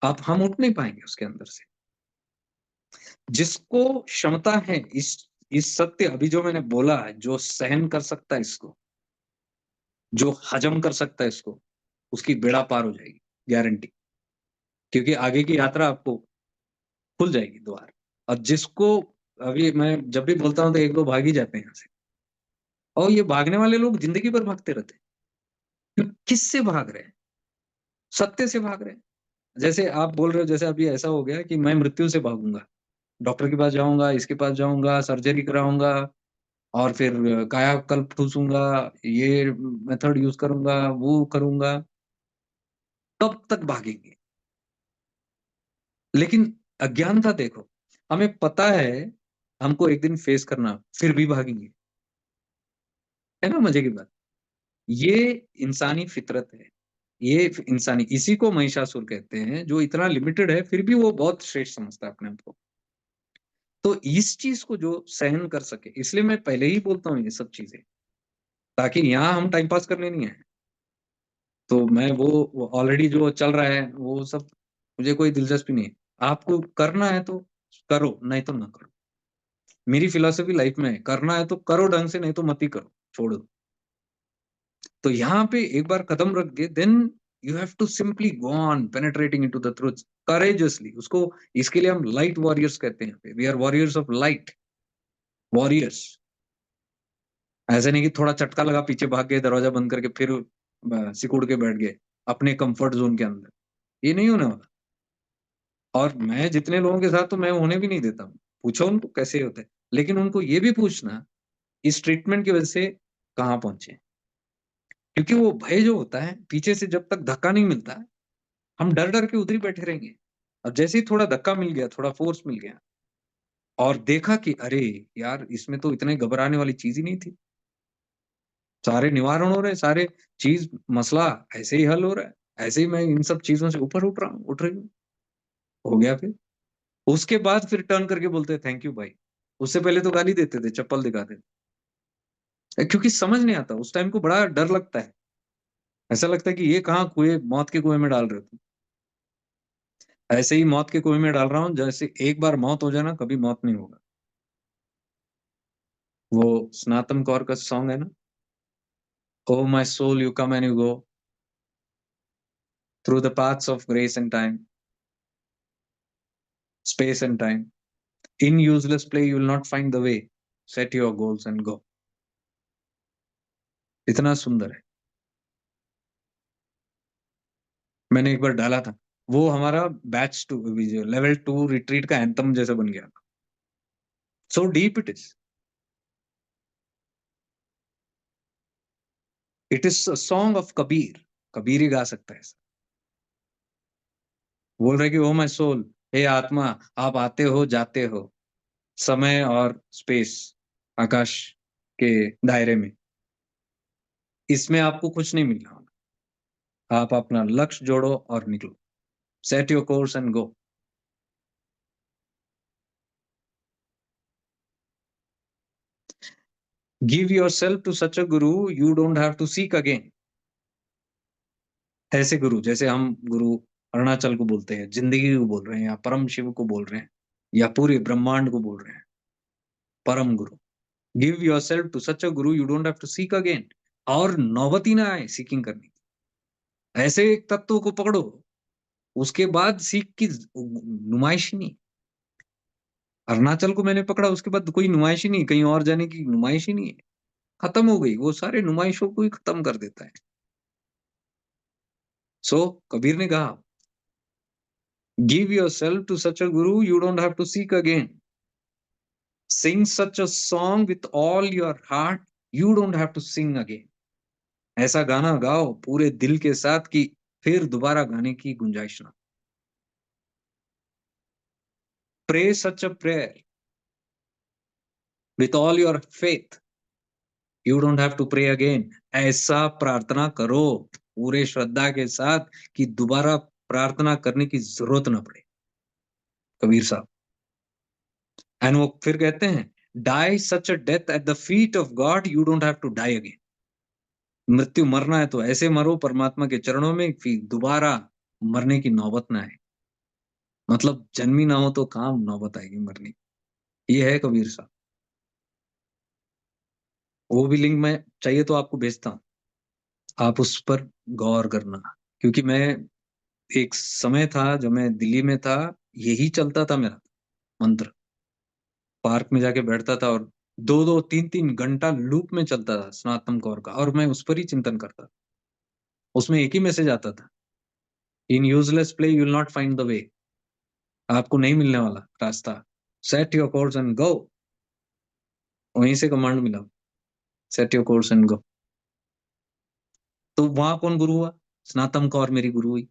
अब हम उठ नहीं पाएँगे उसके अंदर से। जिसको क्षमता है इस सत्य अभी जो मैंने बोला है, जो सहन कर सकता है इसको, जो हज़म कर सकता है इसको, उसकी बेड़ा पार हो जाएगी, गारंटी। क्योंकि आगे की यात्रा आपको खुल जाएगी द्वार। और जिसको अभी मैं जब भी बोलता हूँ तो 1-2 भाग ही जाते हैं यहाँ से। और ये भागने वाले लोग ज़िंदगी भर भागते रहते हैं। किससे भाग रहे हैं? सत्य से भाग रहे हैं। जैसे आप बोल रहे हो जैसे अभी ऐसा हो गया कि मैं मृत्यु से भागूँगा। डॉक्टर के पास जाऊँगा, इसके पास जाऊँगा, सर्जरी कराऊँगा और फिर कायाकल्प ठूँसूँगा, ये मेथड यूज़ करूँगा, वो करूँगा, कब तक भागेंगे? लेकिन अज्ञानता देखो, हमें पता है हमको एक दिन फेस करना, फिर भी भागेंगे। है ना मज़े की बात? ये इंसानी फितरत है। ये इंसानी इसी को महिषासुर कहते हैं, जो इतना लिमिटेड है, फिर भी वो बहुत श्रेष्ठ समझता है अपने आप को। तो इस चीज़ को जो सहन कर सके, इसलिए मैं पहले ही बोलता हूँ ये सब चीज़ें, ताकि यहाँ हम टाइम पास करने नहीं आए। तो मैं वो ऑलरेडी जो चल रहा है, वो सब मुझे कोई दिलचस्पी नहीं है। आपको करना है तो करो, नहीं तो ना करो। मेरी फिलॉसफी लाइफ में है, करना है तो करो ढंग से, नहीं तो मत ही करो, छोड़ दो। तो यहाँ पे एक बार कदम रख के then you have to simply go on penetrating into the truths courageously उसको इसके लिए हम लाइट वॉरियर्स कहते हैं। We are warriors of light, warriors. ऐसा नहीं कि थोड़ा चटका लगा पीछे भाग गए, दरवाजा बंद करके फिर सिकुड़ के बैठ गए, अपने कम्फर्ट ज़ोन के अंदर। ये नहीं होने वाला। और मैं जितने लोगों के साथ तो मैं होने भी नहीं देता हूँ। पूछो उनको कैसे होता है। लेकिन उनको ये भी पूछना, इस ट्रीटमेंट की वज़ह से कहाँ पहुँचे? क्योंकि वो भय जो होता है, पीछे से जब तक धक्का नहीं मिलता है, हम डर-डर के उधर ही बैठे रहेंगे। अब जैसे ही थोड़ा धक्का मिल गया, थोड़ा फ़ोर्स मिल गया और देखा कि अरे! यार इसमें तो इतने घबराने वाली चीज़ ही नहीं थी। सारे निवारण हो रहे हैं, सारे चीज़ मसला ऐसे ही हल हो रहा है। ऐसे ही मैं इन सब चीज़ों से ऊपर उठ रही हूँ। हो गया फिर। उसके बाद फिर टर्न करके बोलते हैं थैंक यू भाई। उससे पहले तो गाली देते थे, चप्पल दिखाते थे। क्योंकि समझ नहीं आता, उस टाइम को बड़ा डर लगता है। ऐसा लगता है कि ये कहाँ कुएँ मौत के कुएँ में डाल रहे हो तुम। ऐसे ही मौत के कुएँ में डाल रहा हूँ, जैसे एक बार मौत हो जाए ना, कभी मौत नहीं होगा। वो सनातन कौर का सॉन्ग है ना, oh my soul you come and you go through the paths of grace and time, space and time. In useless play you will not find the way, set your goals and go. इतना सुंदर है। मैंने एक बार डाला था। वो हमारा batch 2 level 2 retreat का एंथम जैसा बन गया। So deep it is. It is a song of Kabir. Kabir ही गा सकता है ऐसा। बोल रहे कि ओ माय सोल, हे आत्मा, आप आते हो जाते हो समय और स्पेस, आकाश के दायरे में। इसमें आपको कुछ नहीं मिलना होगा। आप अपना लक्ष्य जोड़ो और निकलो। Set your course and go. Give your self to such a guru you don't have to seek again. ऐसे गुरु जैसे हम गुरु अरुणाचल को बोलते हैं, जिंदगी को बोल रहे हैं, या परम शिव को बोल रहे हैं, या पूरे ब्रह्मांड को बोल रहे हैं, परम गुरु। Give your self to such a guru you don't have to seek again. और नौबत ही ना आए सीकिंग करने की। ऐसे एक तत्व को पकड़ो, उसके बाद सीख की नुमाइश ही नहीं। अरुणाचल को मैंने पकड़ा, उसके बाद कोई नुमाइश ही नहीं, कहीं और जाने की नुमाइश ही नहीं है। खत्म हो गई, वो सारे नुमाइशों को ही खत्म कर देता है। सो कबीर ने कहा, give your self to such a guru you don't have to seek again. Sing such a song with all your heart you don't have to sing again. ऐसा गाना गाओ पूरे दिल के साथ कि फिर दोबारा गाने की गुंजाइश ना। Pray such a prayer with all your faith you don't have to pray again. ऐसा प्रार्थना करो पूरे श्रद्धा के साथ कि दोबारा प्रार्थना करने की जरूरत ना पड़े। कबीर साहब। एंड वो फिर कहते हैं, die such a death at the feet of God you don't have to die again. मृत्यु मरना है तो ऐसे मरो परमात्मा के चरणों में, फिर दोबारा मरने की नौबत ना आए। मतलब जन्मी ना हो तो कहाँ नौबत आएगी मरने की। ये है कबीर साहब। वो भी लिंक मैं चाहिए तो आपको भेजता हूँ, आप उस पर गौर करना। क्योंकि मैं एक समय था जब मैं दिल्ली में था, यही चलता था मेरा मंत्र। पार्क में जाके बैठता था और 2-2 3-3 घंटा लूप में चलता था सनातन कौर का, और मैं उस पर ही चिंतन करता। उसमें एक ही मैसेज आता था, in useless play you will not find the way. आपको नहीं मिलने वाला रास्ता। Set your course and go. वहीं से कमांड मिला, set your course and go. तो वहां कौन गुरु हुआ? सनातन कौर मेरी गुरु हुई।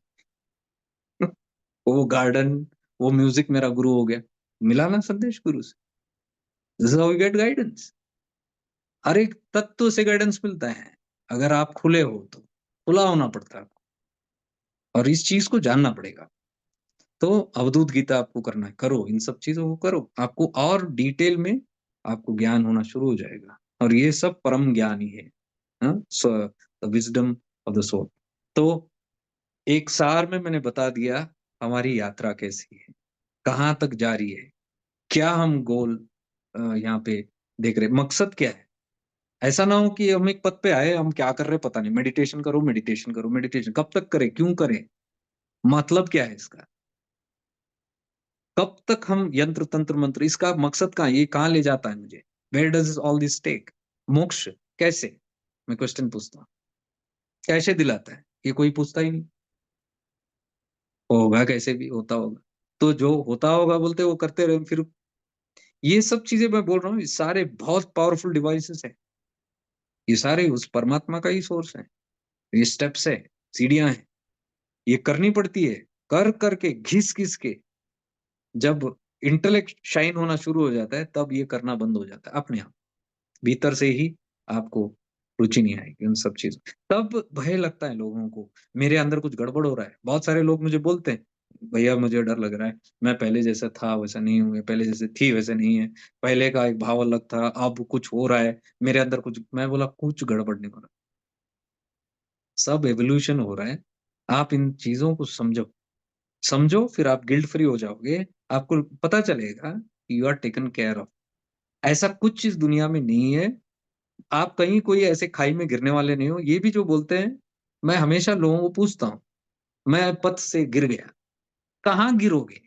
वो गार्डन, वो म्यूजिक मेरा गुरु हो गया। मिला ना संदेश गुरु से। This is how we get guidance. हर एक तत्व से गाइडेंस मिलता है, अगर आप खुले हो तो। खुला होना पड़ता है आपको, और इस चीज को जानना पड़ेगा। तो अवधूत गीता आपको करना है, करो इन सब चीजों को करो, आपको और डिटेल में आपको ज्ञान होना शुरू हो जाएगा। और ये सब परम ज्ञान ही है, the wisdom of the soul. तो एक सार में मैंने बता दिया हमारी यात्रा कैसी है, कहाँ तक जा रही है, क्या हम गोल यहाँ पे देख रहे, मकसद क्या है। ऐसा ना हो कि हम एक पद पे आए, हम क्या कर रहे हैं पता नहीं, मेडिटेशन करो मेडिटेशन करो मेडिटेशन, कब तक करें, क्यों करें, मतलब क्या है इसका। कब तक हम यंत्र तंत्र मंत्र, इसका मकसद कहाँ, ये कहाँ ले जाता है मुझे, where does all this take. मोक्ष कैसे, मैं क्वेश्चन पूछता हूँ, कैसे दिलाता है, ये कोई पूछता ही नहीं। होगा कैसे भी होता होगा, तो जो होता होगा बोलते वो करते रहे फिर। ये सब चीजें मैं बोल रहा हूँ, ये सारे बहुत पावरफुल डिवाइसेस है। ये सारे उस परमात्मा का ही सोर्स है। ये स्टेप्स है, सीढ़ियां हैं, ये करनी पड़ती है। कर करके घिस घिस के, जब इंटेलेक्ट शाइन होना शुरू हो जाता है, तब ये करना बंद हो जाता है अपने आप। भीतर से ही आपको रुचि नहीं आएगी उन सब चीज़ों तब भय लगता है लोगों को, मेरे अंदर कुछ गड़बड़ हो रहा है। बहुत सारे लोग मुझे बोलते हैं, भैया मुझे डर लग रहा है, मैं पहले जैसा था वैसा नहीं हूँ, या पहले जैसे थी वैसे नहीं है, पहले का एक भाव अलग था, अब कुछ हो रहा है, मेरे अंदर कुछ मैं बोला कुछ गड़बड़ नहीं हो रहा, सब इवोल्यूशन हो रहा है, आप इन चीज़ों को समझो। समझो फिर आप गिल्ट फ्री हो जाओगे, आपको पता चलेगा कि you are taken care of. ऐसा कुछ इस दुनिया में नहीं है आप कहीं कोई ऐसे खाई में गिरने वाले नहीं हो। ये भी जो बोलते हैं, मैं हमेशा लोगों को पूछता हूँ, मैं पथ से गिर गया, कहाँ गिरोगे?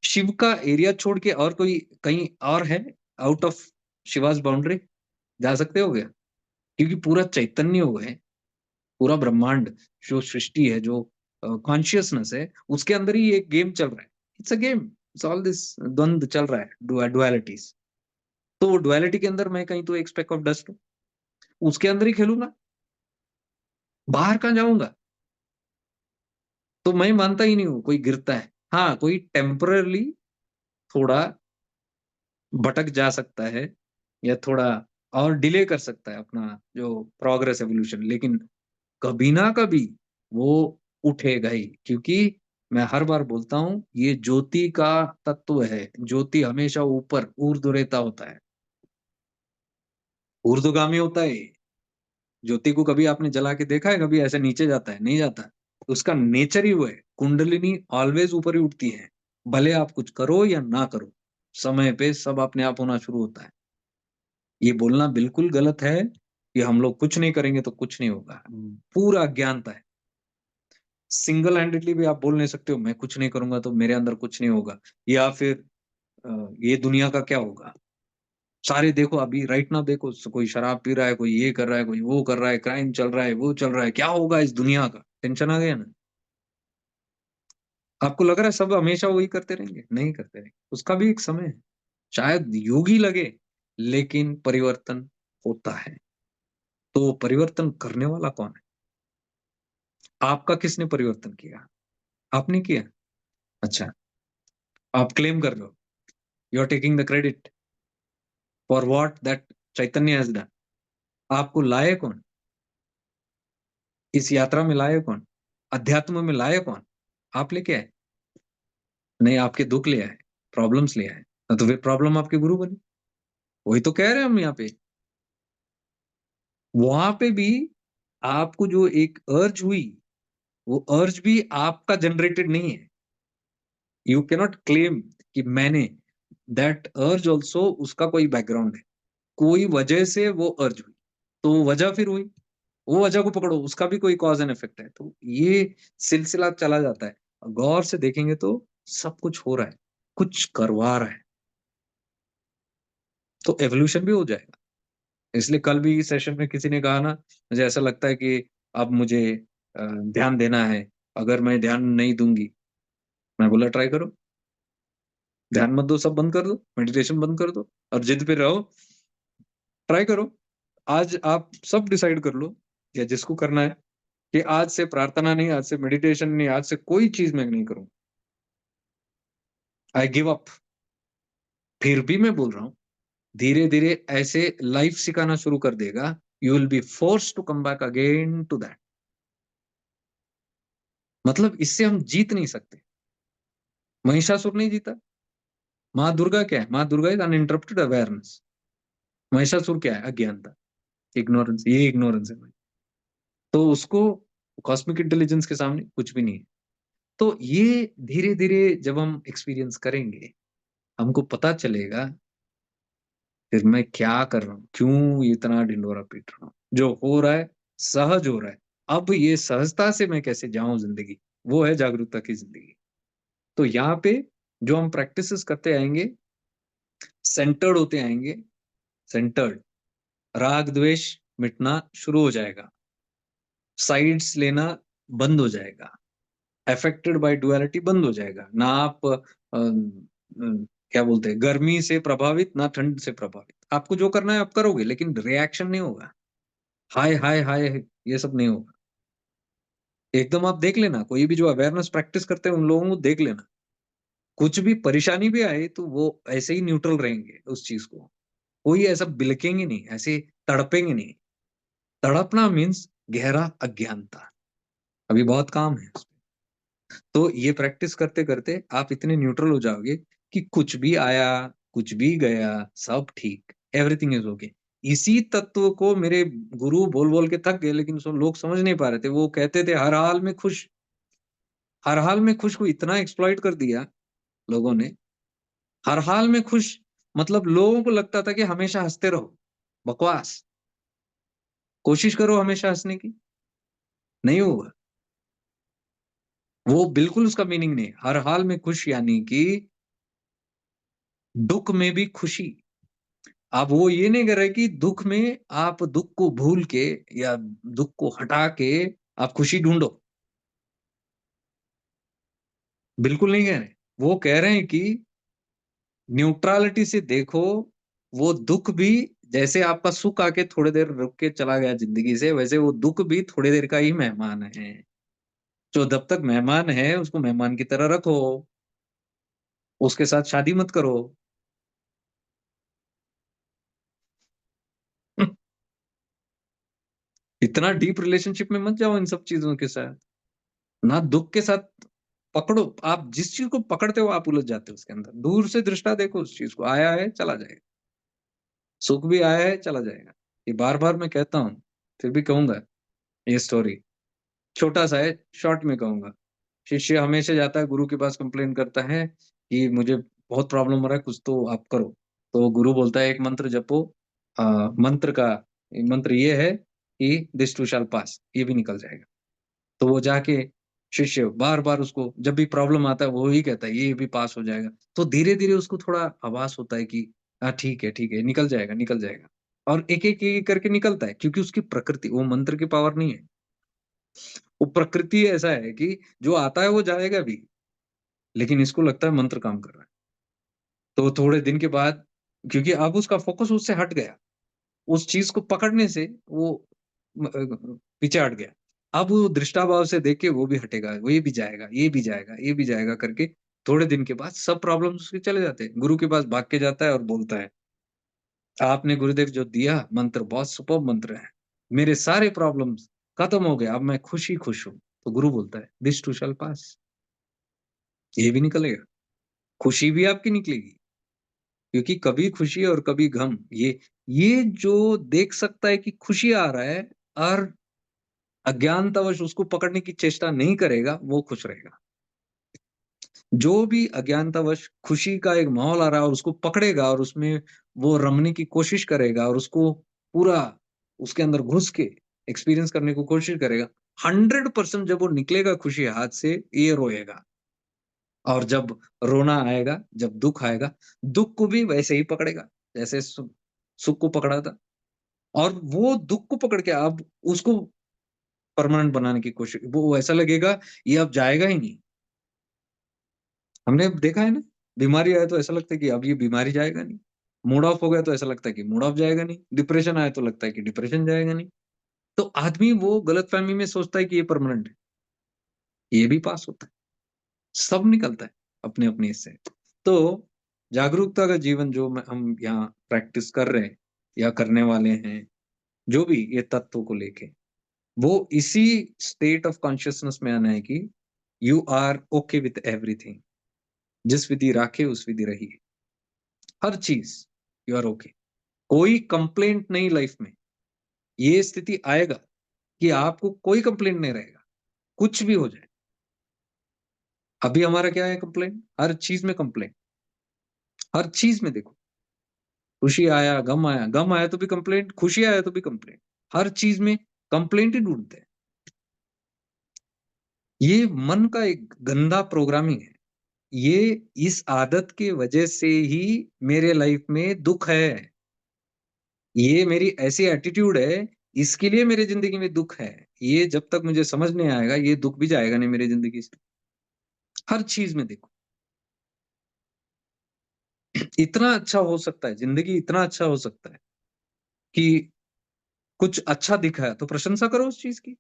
शिव का एरिया छोड़ के और कोई कहीं और है आउट ऑफ शिवाज़ बाउंड्री? जा सकते हो क्या? क्योंकि पूरा चैतन्य वो है, पूरा ब्रह्मांड जो सृष्टि है, जो कॉन्शियसनेस है, उसके अंदर ही एक गेम चल रहा है। It's a game, it's all this द्वंद चल रहा है, डुअलिटीज़। तो वो डुअलिटी के अंदर मैं कहीं तो एक स्पेक ऑफ डस्ट हूँ, उसके अंदर ही खेलूँगा, बाहर कहाँ जाऊँगा? तो मैं मानता ही नहीं हूँ कोई गिरता है। हाँ, कोई टेम्परेरीली थोड़ा भटक जा सकता है या थोड़ा और डिले कर सकता है अपना जो प्रोग्रेस एवोल्यूशन लेकिन कभी ना कभी वो उठेगा ही क्योंकि मैं हर बार बोलता हूँ ये ज्योति का तत्व है। ज्योति हमेशा ऊपर ऊर्ध्वरेता होता है, ऊर्ध्वगामी होता है ये। ज्योति को कभी आपने जला के देखा है? कभी ऐसे नीचे जाता है? नहीं जाता। उसका नेचर ही वो है। कुंडलिनी ऑलवेज़ ऊपर ही उठती है। भले आप कुछ करो या ना करो, समय पे सब अपने आप होना शुरू होता है। ये बोलना बिल्कुल गलत है कि हम लोग कुछ नहीं करेंगे तो कुछ नहीं होगा। पूरा अज्ञानता है। सिंगल हैंडेडली भी आप बोल नहीं सकते हो, मैं कुछ नहीं करूँगा तो मेरे अंदर कुछ नहीं होगा या फिर ये दुनिया का क्या होगा? सारे देखो अभी राइट नाउ देखो कोई शराब पी रहा है, कोई ये कर रहा है, कोई वो कर रहा है, क्राइम चल रहा है, वो चल रहा है, क्या होगा इस दुनिया का? टेंशन आ गया ना? आपको लग रहा है सब हमेशा वही करते रहेंगे? नहीं करते रहेंगे। उसका भी एक समय है। शायद युग ही लगे, लेकिन परिवर्तन होता है। तो परिवर्तन करने वाला कौन है? आपका किसने परिवर्तन किया? आपने किया? अच्छा, आप क्लेम कर रहे हो। You are taking the credit for what that chaitanya has done. आपको लाए कौन? इस यात्रा में लाए कौन? अध्यात्म में लाए कौन? आप लेके आए। नहीं आपके दुःख ले आए, प्रॉब्लम्स ले आए। तो फिर प्रॉब्लम आपके गुरु बने। वही तो कह रहे हैं हम यहाँ पे। वहाँ पे भी आपको जो एक अर्ज हुई, वो अर्ज भी आपका जनरेटेड नहीं है। यू कैन नॉट क्लेम कि मैंने दैट अर्ज आल्सो उसका कोई बैकग्राउंड है। कोई वजह से वो अर्ज हुई। तो वो वजह फिर हुई। वो वजह को पकड़ो, उसका भी कोई कॉज़ एंड इफेक्ट है। तो ये सिलसिला चला जाता है। गौर से देखेंगे तो सब कुछ हो रहा है, कुछ करवा रहा है, तो एवोल्यूशन भी हो जाएगा। इसलिए कल भी सेशन में किसी ने कहा ना, मुझे ऐसा लगता है कि अब मुझे ध्यान देना है, अगर मैं ध्यान नहीं दूँगी, मैं बोला ट्राई करो, ध्यान मत दो, सब बंद कर दो, मेडिटेशन बंद कर दो और जिद पे रहो, ट्राई करो। आज आप सब डिसाइड कर लो या जिसको करना है कि आज से प्रार्थना नहीं, आज से मेडिटेशन नहीं, आज से कोई चीज़ मैं नहीं करूँगा। I give up. फिर भी मैं बोल रहा हूँ, धीरे-धीरे ऐसे लाइफ सिखाना शुरू कर देगा, you will be forced to come back again to that. मतलब इससे हम जीत नहीं सकते। महिषासुर नहीं जीता। माँ दुर्गा क्या है? माँ Durga is uninterrupted awareness. Mahishasura क्या है? अज्ञानता, इग्नोरेंस, ये इग्नोरेंस है। तो उसको कॉस्मिक इंटेलिजेंस के सामने कुछ भी नहीं है। तो ये धीरे-धीरे जब हम एक्सपीरियंस करेंगे, हमको पता चलेगा फिर मैं क्या कर रहा हूँ? क्यों इतना ढिंढोरा पीट रहा हूँ? जो हो रहा है, सहज हो रहा है। अब ये सहजता से मैं कैसे जाऊँ ज़िंदगी, वो है जागरूकता की ज़िंदगी। तो यहाँ पे जो हम प्रैक्टिसेस करते आएँगे, सेंटर्ड होते आएँगे, सेंटर्ड, राग-द्वेष मिटना शुरू हो जाएगा। साइड्स लेना बंद हो जाएगा। अफेक्टेड बाय डुअलिटी बंद हो जाएगा। ना आप क्या बोलते हैं, गर्मी से प्रभावित, ना ठंड से प्रभावित। आपको जो करना है आप करोगे, लेकिन रिएक्शन नहीं होगा। हाय, हाय, हाय, ये सब नहीं होगा। एकदम आप देख लेना, कोई भी जो अवेयरनेस प्रैक्टिस करते हैं, उन लोगों को देख लेना। कुछ भी परेशानी भी आए, तो वो ऐसे ही न्यूट्रल रहेंगे उस चीज़ को। कोई ऐसा बिलकेंगे नहीं, ऐसे तड़पेंगे नहीं। तड़पना मीन्स गहरा अज्ञानता। अभी बहुत काम है। तो ये प्रैक्टिस करते-करते आप इतने न्यूट्रल हो जाओगे कि कुछ भी आया, कुछ भी गया, सब ठीक, एवरीथिंग इज़ ओके। इसी तत्व को मेरे गुरु बोल-बोल के थक गए, लेकिन लोग समझ नहीं पा रहे थे। वो कहते थे हर हाल में खुश, हर हाल में खुश को इतना एक्सप्लॉइट कर दिया लोगों ने, हर हाल में खुश मतलब लोगों को लगता था कि हमेशा हँसते रहो, बकवास। कोशिश करो हमेशा हँसने की, नहीं होगा। वो बिल्कुल उसका मीनिंग नहीं है। हर हाल में खुश यानी कि दुःख में भी खुशी। अब वो ये नहीं कर रहे कि दुःख में आप दुःख को भूल के या दुःख को हटा के आप खुशी ढूँढो, बिल्कुल नहीं कह रहे। वो कह रहे हैं कि न्यूट्रैलिटी से देखो, वो दुःख भी जैसे आपका सुख आके थोड़ी देर रुक के चला गया ज़िंदगी से, वैसे वो दुःख भी थोड़ी देर का ही मेहमान है। जो जब तक मेहमान है, उसको मेहमान की तरह रखो, उसके साथ शादी मत करो। इतना डीप रिलेशनशिप में मत जाओ इन सब चीज़ों के साथ। ना दुःख के साथ पकड़ो, आप जिस चीज़ को पकड़ते हो आप उलझ जाते हो उसके अंदर। दूर से दृष्टा देखो उस चीज़ को, आया है, चला जाएगा। सुख भी आया है, चला जाएगा। ये बार-बार मैं कहता हूँ, फिर भी कहूँगा ये स्टोरी। छोटा-सा है, शॉर्ट में कहूँगा। शिष्य हमेशा जाता है गुरु के पास कंप्लेन करता है कि मुझे बहुत प्रॉब्लम हो रहा है, कुछ तो आप करो। तो गुरु बोलता है एक मंत्र जपो अ, मंत्र का मंत्र ये है कि दिस टू शैल पास, ये भी निकल जाएगा। तो वो जाके शिष्य बार-बार उसको जब भी प्रॉब्लम आता है वो ही कहता है ये भी पास हो जाएगा। तो धीरे-धीरे उसको थोड़ा आभास होता है कि ठीक है, निकल जाएगा, निकल जाएगा। और एक-एक, एक करके निकलता है क्योंकि उसकी प्रकृति वो मंत्र की पावर नहीं है। वो प्रकृति ऐसा है कि जो आता है वो जाएगा भी, लेकिन इसको लगता है मंत्र काम कर रहा है। तो थोड़े दिन के बाद क्योंकि अब उसका फ़ोकस उससे हट गया। उस चीज़ को पकड़ने से वो पीछे हट गया। अब वो दृष्टाभाव से देख के वो भी हटेगा, वो ये भी जाएगा, ये भी जाएगा, ये भी जाएगा करके थोड़े दिन के बाद सब प्रॉब्लम्स उसके चले जाते हैं। गुरु के पास भाग के जाता है और बोलता है, "आपने गुरुदेव जो दिया मंत्र बहुत सुपर्ब मंत्र है। मेरे सारे प्रॉब्लम्स खत्म हो गए, अब मैं खुश ही खुश हूँ।" तो गुरु बोलता है, "दिस टू शैल पास।" ये भी निकलेगा, खुशी भी आपकी निकलेगी क्योंकि कभी खुशी और कभी गम ये जो देख सकता है कि खुशी आ रहा है और अज्ञानतावश उसको पकड़ने की चेष्टा नहीं करेगा, वो खुश रहेगा। जो भी अज्ञानतावश खुशी का एक माहौल आ रहा है और उसको पकड़ेगा और उसमें वो रमने की कोशिश करेगा और उसको पूरा उसके अंदर घुस के एक्सपीरियंस करने की कोशिश करेगा, 100% जब वो निकलेगा खुशी हाथ से, ये रोएगा। और जब रोना आएगा, जब दुःख आएगा, दुःख को भी वैसे ही पकड़ेगा, जैसे सुख को पकड़ा था। और वो दुःख को पकड़ के अब उसको परमानेंट बनाने की कोशिश वो ऐसा लगेगा ये अब जाएगा ही नहीं। हमने देखा है ना, बीमारी आए तो ऐसा लगता है कि अब ये बीमारी जाएगा नहीं। मूड ऑफ हो गया तो ऐसा लगता है कि मूड ऑफ जाएगा नहीं। डिप्रेशन आया तो लगता है कि डिप्रेशन जाएगा नहीं। तो आदमी वो गलतफ़हमी में सोचता है कि ये परमानेंट है, ये भी पास होता है। सब निकलता है अपने-अपने हिस्से। तो जागरूकता का जीवन जो हम यहाँ प्रैक्टिस कर रहे हैं या करने वाले हैं, जो भी ये तत्व को लेके, वो इसी स्टेट ऑफ कॉन्शसनेस में आना है कि you are okay with everything. जिस विधि राखे उस विधि रहिए। हर चीज़ यू आर ओके। कोई कंप्लेंट नहीं लाइफ में। ये स्थिति आएगा कि आपको कोई कंप्लेंट नहीं रहेगा, कुछ भी हो जाए। अभी हमारा क्या है कंप्लेंट? हर चीज़ में कंप्लेंट, हर चीज़ में देखो। गम आया तो भी कंप्लेंट, खुशी आया तो भी कंप्लेंट। हर चीज़ में कंप्लेंट ही ढूँढते हैं। ये मन का एक गंदा प्रोग्रामिंग है। ये इस आदत की वजह से ही मेरे लाइफ में दुःख है। ये मेरी ऐसी एटीट्यूड है, इसके लिए मेरी ज़िंदगी में दुःख है। ये जब तक मुझे समझ नहीं आएगा, ये दुःख भी जाएगा नहीं मेरी ज़िंदगी से। हर चीज़ में देखो, इतना अच्छा हो सकता है, ज़िंदगी इतना अच्छा हो सकता है कि कुछ अच्छा दिखा है, तो प्रशंसा करो उस चीज़ की,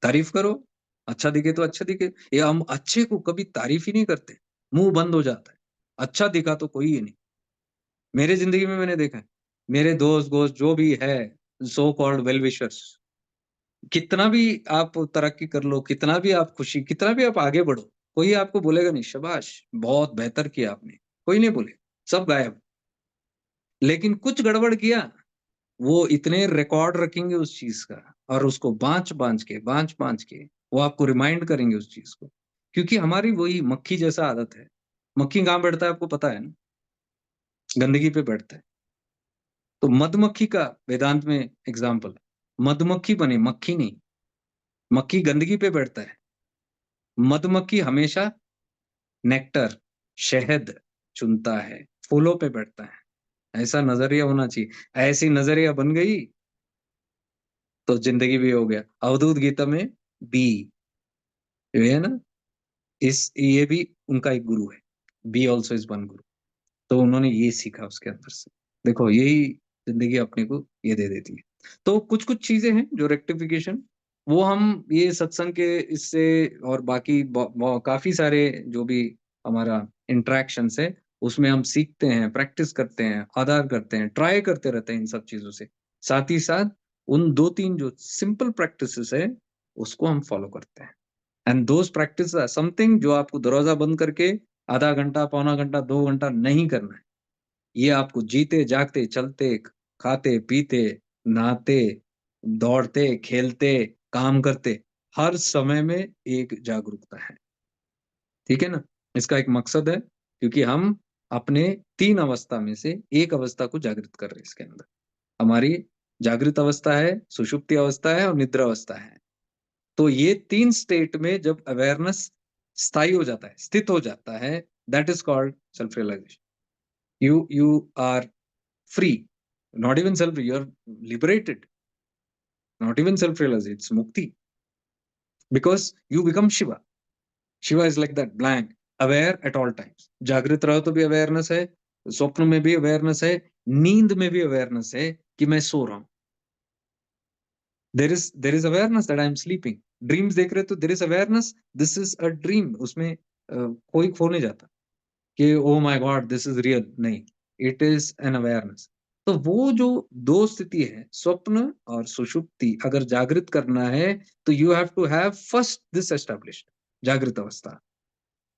तारीफ़ करो। अच्छा दिखे तो अच्छा दिखे। ये हम अच्छे को कभी तारीफ़ ही नहीं करते, मुँह बंद हो जाता है। अच्छा दिखा तो कोई ही नहीं। मेरे ज़िंदगी में मैंने देखा है। मेरे दोस्त-वोस्त जो भी है, सो कॉल्ड वेल विशर्स, कितना भी आप तरक्की कर लो, कितना भी आप खुशी, कितना भी आप आगे बढ़ो, कोई आपको बोलेगा नहीं, शाबाश! बहुत बेहतर किया आपने। कोई नहीं बोलेगा, सब गायब। लेकिन कुछ गड़बड़ किया, वो इतने रिकॉर्ड रखेंगे उस चीज़ का और उसको बाँच-बाँच के वो आपको रिमाइंड करेंगे उस चीज़ को। क्योंकि हमारी वही मक्खी जैसा आदत है। मक्खी कहाँ बैठता है आपको पता है ना? गंदगी पे बैठता है। तो मधुमक्खी का वेदांत में एग्ज़ाम्पल, मधुमक्खी बने, मक्खी नहीं। मक्खी गंदगी पे बैठता है। मधुमक्खी हमेशा नेक्टर, शहद चुनता है, फूलों पे बैठता है। ऐसा नज़रिया होना चाहिए। ऐसी नज़रिया बन गई, तो ज़िंदगी भी हो गया। अवधूत गीता में बी, ये है ना, ये भी उनका एक गुरु है। बी ऑल्सो इज़ वन गुरु। तो उन्होंने ये सीखा उसके अंदर से। देखो यही ज़िंदगी अपने को ये दे देती है। तो कुछ-कुछ चीज़ें हैं जो रेक्टिफ़िकेशन, वो हम ये सत्संग के इससे और बाकी काफ़ी सारे जो भी हमारा इंटरैक्शंस है, उसमें हम सीखते हैं, प्रैक्टिस करते हैं, आदर करते हैं, ट्राई करते रहते हैं इन सब चीज़ों से। साथ ही साथ उन 2-3 जो सिंपल प्रैक्टिसेस है, उसको हम फॉलो करते हैं। And those practice are something जो आपको दरवाज़ा बंद करके आधा घंटा, पौना घंटा, 2 घंटा नहीं करना है। ये आपको जीते, जागते, चलते, खाते, पीते, नहाते, दौड़ते, खेलते, काम करते, हर समय में एक जागरूकता है। ठीक है ना? इसका एक मकसद है, क्योंकि हम अपने 3 अवस्था में से 1 अवस्था को जागृत कर रहे हैं इसके अंदर। हमारी जागृत अवस्था है, सुषुप्ति अवस्था है और निद्रा अवस्था है। तो ये 3 स्टेट में जब अवेयरनेस स्थायी हो जाता है, स्थित हो जाता है, that is called self realisation. You are free. Not even self, you are liberated. Not even self-realized, it's mukti. Because you become Shiva. Shiva is like that, blank, aware at all times. जागृत रहो तो भी awareness है, स्वप्न में भी awareness है, नींद में भी अवेयरनेस है कि मैं सो रहा हूँ। There is awareness that I am sleeping. Dreams देख रहे हो तो there is awareness, this is a dream. उसमें कोई खो नहीं जाता कि oh my God this is real, नहीं, इट इज एन अवेयरनेस। तो वो जो दो स्थिति है, स्वप्न और सुषुप्ति, अगर जागृत करना है तो you have to have first this established, जागृत अवस्था,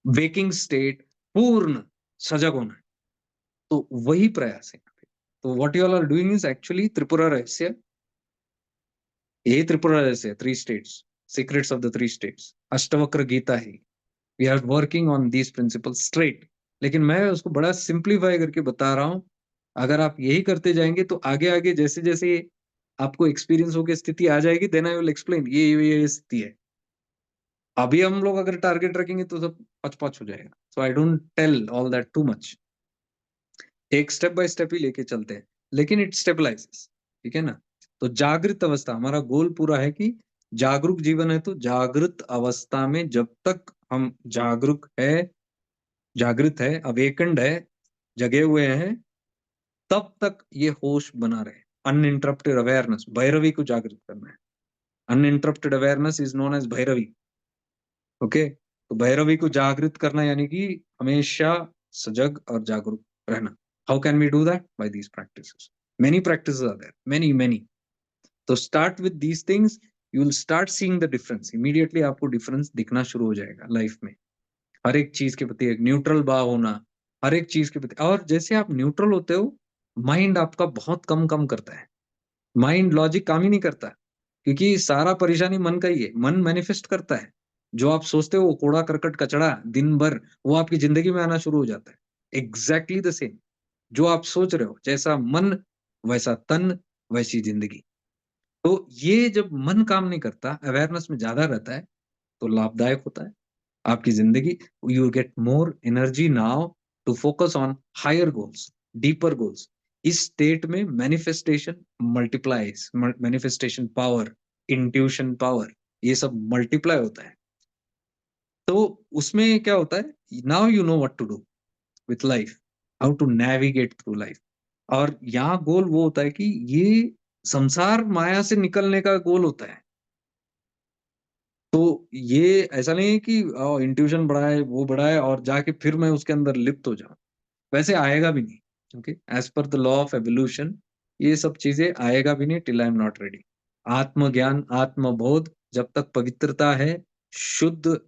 वेकिंग स्टेट, पूर्ण सजग होना है। तो वही प्रयास है यहाँ पे। तो what you all are doing is actually Tripura Rahasya, ये Tripura Rahasya, three states, secrets of the three states, Ashtavakra Gita है। We are working on these principles straight, लेकिन मैं उसको बड़ा सिंप्लीफाई करके बता रहा हूँ। अगर आप यही करते जाएंगे तो आगे आगे जैसे जैसे आपको एक्सपीरियंस होकर स्थिति आ जाएगी, देन आई विल एक्सप्लेन ये स्थिति है। अभी हम लोग अगर टारगेट रखेंगे तो सब पच पच हो जाएगा। So I don't tell all that too much. एक स्टेप बाय स्टेप ही लेके चलते हैं, लेकिन इट स्टेबलाइजेस। ठीक है ना? तो जागृत अवस्था, हमारा गोल पूरा है कि जागरूक जीवन है, तो जागृत अवस्था में जब तक हम जागृत है, अवेकन्ड है, जगे हुए हैं, तब तक ये होश बना रहे। अनइंटरप्टेड अवेयरनेस, भैरवी को जागृत करना है। Uninterrupted awareness is known as Bhairavi. Okay, तो भैरवी को जागृत करना यानी कि हमेशा सजग और जागरूक रहना। How can we do that? By these practices. Many practices are there, many many. तो start with these things, you will start seeing the difference. Immediately आपको डिफरेंस दिखना शुरू हो जाएगा लाइफ में। हर एक चीज के प्रति एक न्यूट्रल भाव होना, हर एक चीज के प्रति। और जैसे आप न्यूट्रल होते हो, माइंड आपका बहुत कम कम करता है। माइंड लॉजिक काम ही नहीं करता, क्योंकि सारा परेशानी मन का ही है। मन मैनिफेस्ट करता है। जो आप सोचते हो वो कूड़ा करकट कचड़ा दिन भर, वो आपकी जिंदगी में आना शुरू हो जाता है। Exactly the same. जो आप सोच रहे हो, जैसा मन वैसा तन, वैसी जिंदगी। तो ये जब मन काम नहीं करता, अवेयरनेस में ज्यादा रहता है, तो लाभदायक होता है आपकी जिंदगी। You get more energy now to focus on higher goals, deeper goals. इस स्टेट में manifestation multiplies, manifestation power, intuition power, ये सब मल्टीप्लाई होता है। तो उसमें क्या होता है, now you know what to do with life, how to navigate through life. और यहाँ गोल वो होता है कि ये संसार माया से निकलने का गोल होता है। तो ये ऐसा नहीं है कि इंट्यूशन बढ़ाए, वो बढ़ाए और जाके फिर मैं उसके अंदर लिप्त हो जाऊं। वैसे आएगा भी नहीं। Okay, as per the law of evolution ये सब चीजें आएगा भी नहीं till I am not ready. आत्मज्ञान, आत्मबोध, जब तक पवित्रता है, शुद्ध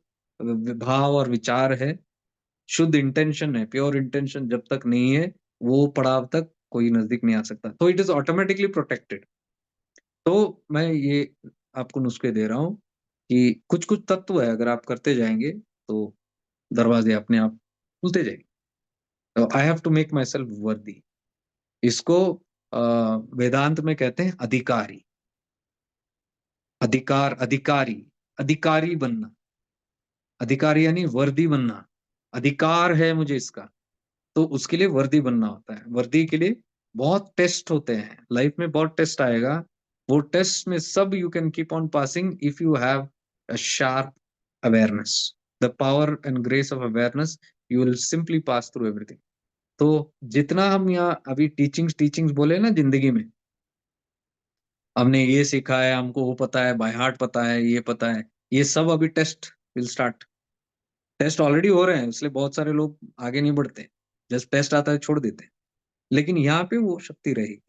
भाव और विचार है, शुद्ध इंटेंशन है, प्योर इंटेंशन जब तक नहीं है, वो पड़ाव तक कोई नजदीक नहीं आ सकता। तो इट इज ऑटोमेटिकली प्रोटेक्टेड। तो मैं ये आपको नुस्खे दे रहा हूँ कि कुछ कुछ तत्व है, अगर आप करते जाएंगे तो दरवाजे अपने आप खुलते जाएंगे। तो I have to make myself worthy. इसको अ, वेदांत में कहते हैं अधिकारी। अधिकारी, अधिकारी बनना। अधिकारी यानी वर्दी बनना। अधिकार है मुझे इसका, तो उसके लिए वर्दी बनना होता है। वर्दी के लिए बहुत टेस्ट होते हैं, लाइफ में बहुत टेस्ट आएगा। वो टेस्ट में सब you can keep on passing if you have a sharp awareness, the power and grace of awareness, you will simply pass through everything. तो जितना हम यहाँ अभी टीचिंग्स टीचिंग्स बोले ना जिंदगी में, हमने ये सीखा है, हमको वो पता है, बाय हार्ट पता है, ये पता है, ये सब अभी test will start. Test already हो रहे हैं, इसलिए बहुत सारे लोग आगे नहीं बढ़ते, जस्ट टेस्ट आता है छोड़ देते हैं। लेकिन यहाँ पे वो शक्ति रहेगी।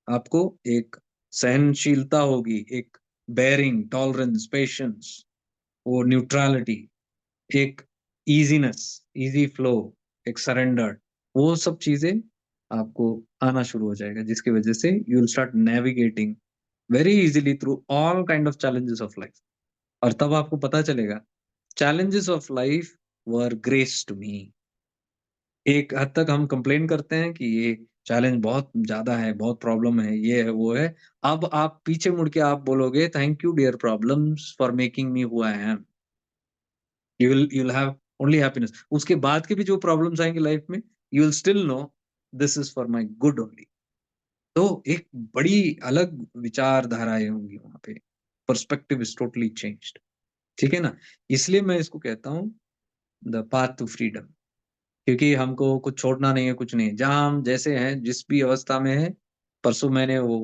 आपको एक सहनशीलता होगी, एक बेयरिंग, टॉलरेंस, पेशेंस, वो न्यूट्रलिटी, एक इजीनेस, इजी फ्लो, एक सरेंडर, वो सब चीजें आपको आना शुरू हो जाएगा, जिसकी वजह से you will start navigating very easily through all kind of challenges of life. और तब आपको पता चलेगा challenges of life were grace to me। एक हद तक हम कंप्लेन करते हैं कि ये चैलेंज बहुत ज्यादा है, बहुत प्रॉब्लम है, ये है, वो है। अब आप पीछे मुड़ के आप बोलोगे thank you dear problems for making me who I am. You will have only happiness. उसके बाद के भी जो प्रॉब्लम्स आएंगे लाइफ में, you will still know this is for my good only. तो एक बड़ी अलग विचारधाराएं होंगी वहां पे। Perspective is totally changed. ठीक है ना? इसलिए मैं इसको कहता हूँ द पाथ टू फ्रीडम। क्योंकि हमको कुछ छोड़ना नहीं है, कुछ नहीं है। जहाँ हम जैसे हैं, जिस भी अवस्था में है, परसों मैंने वो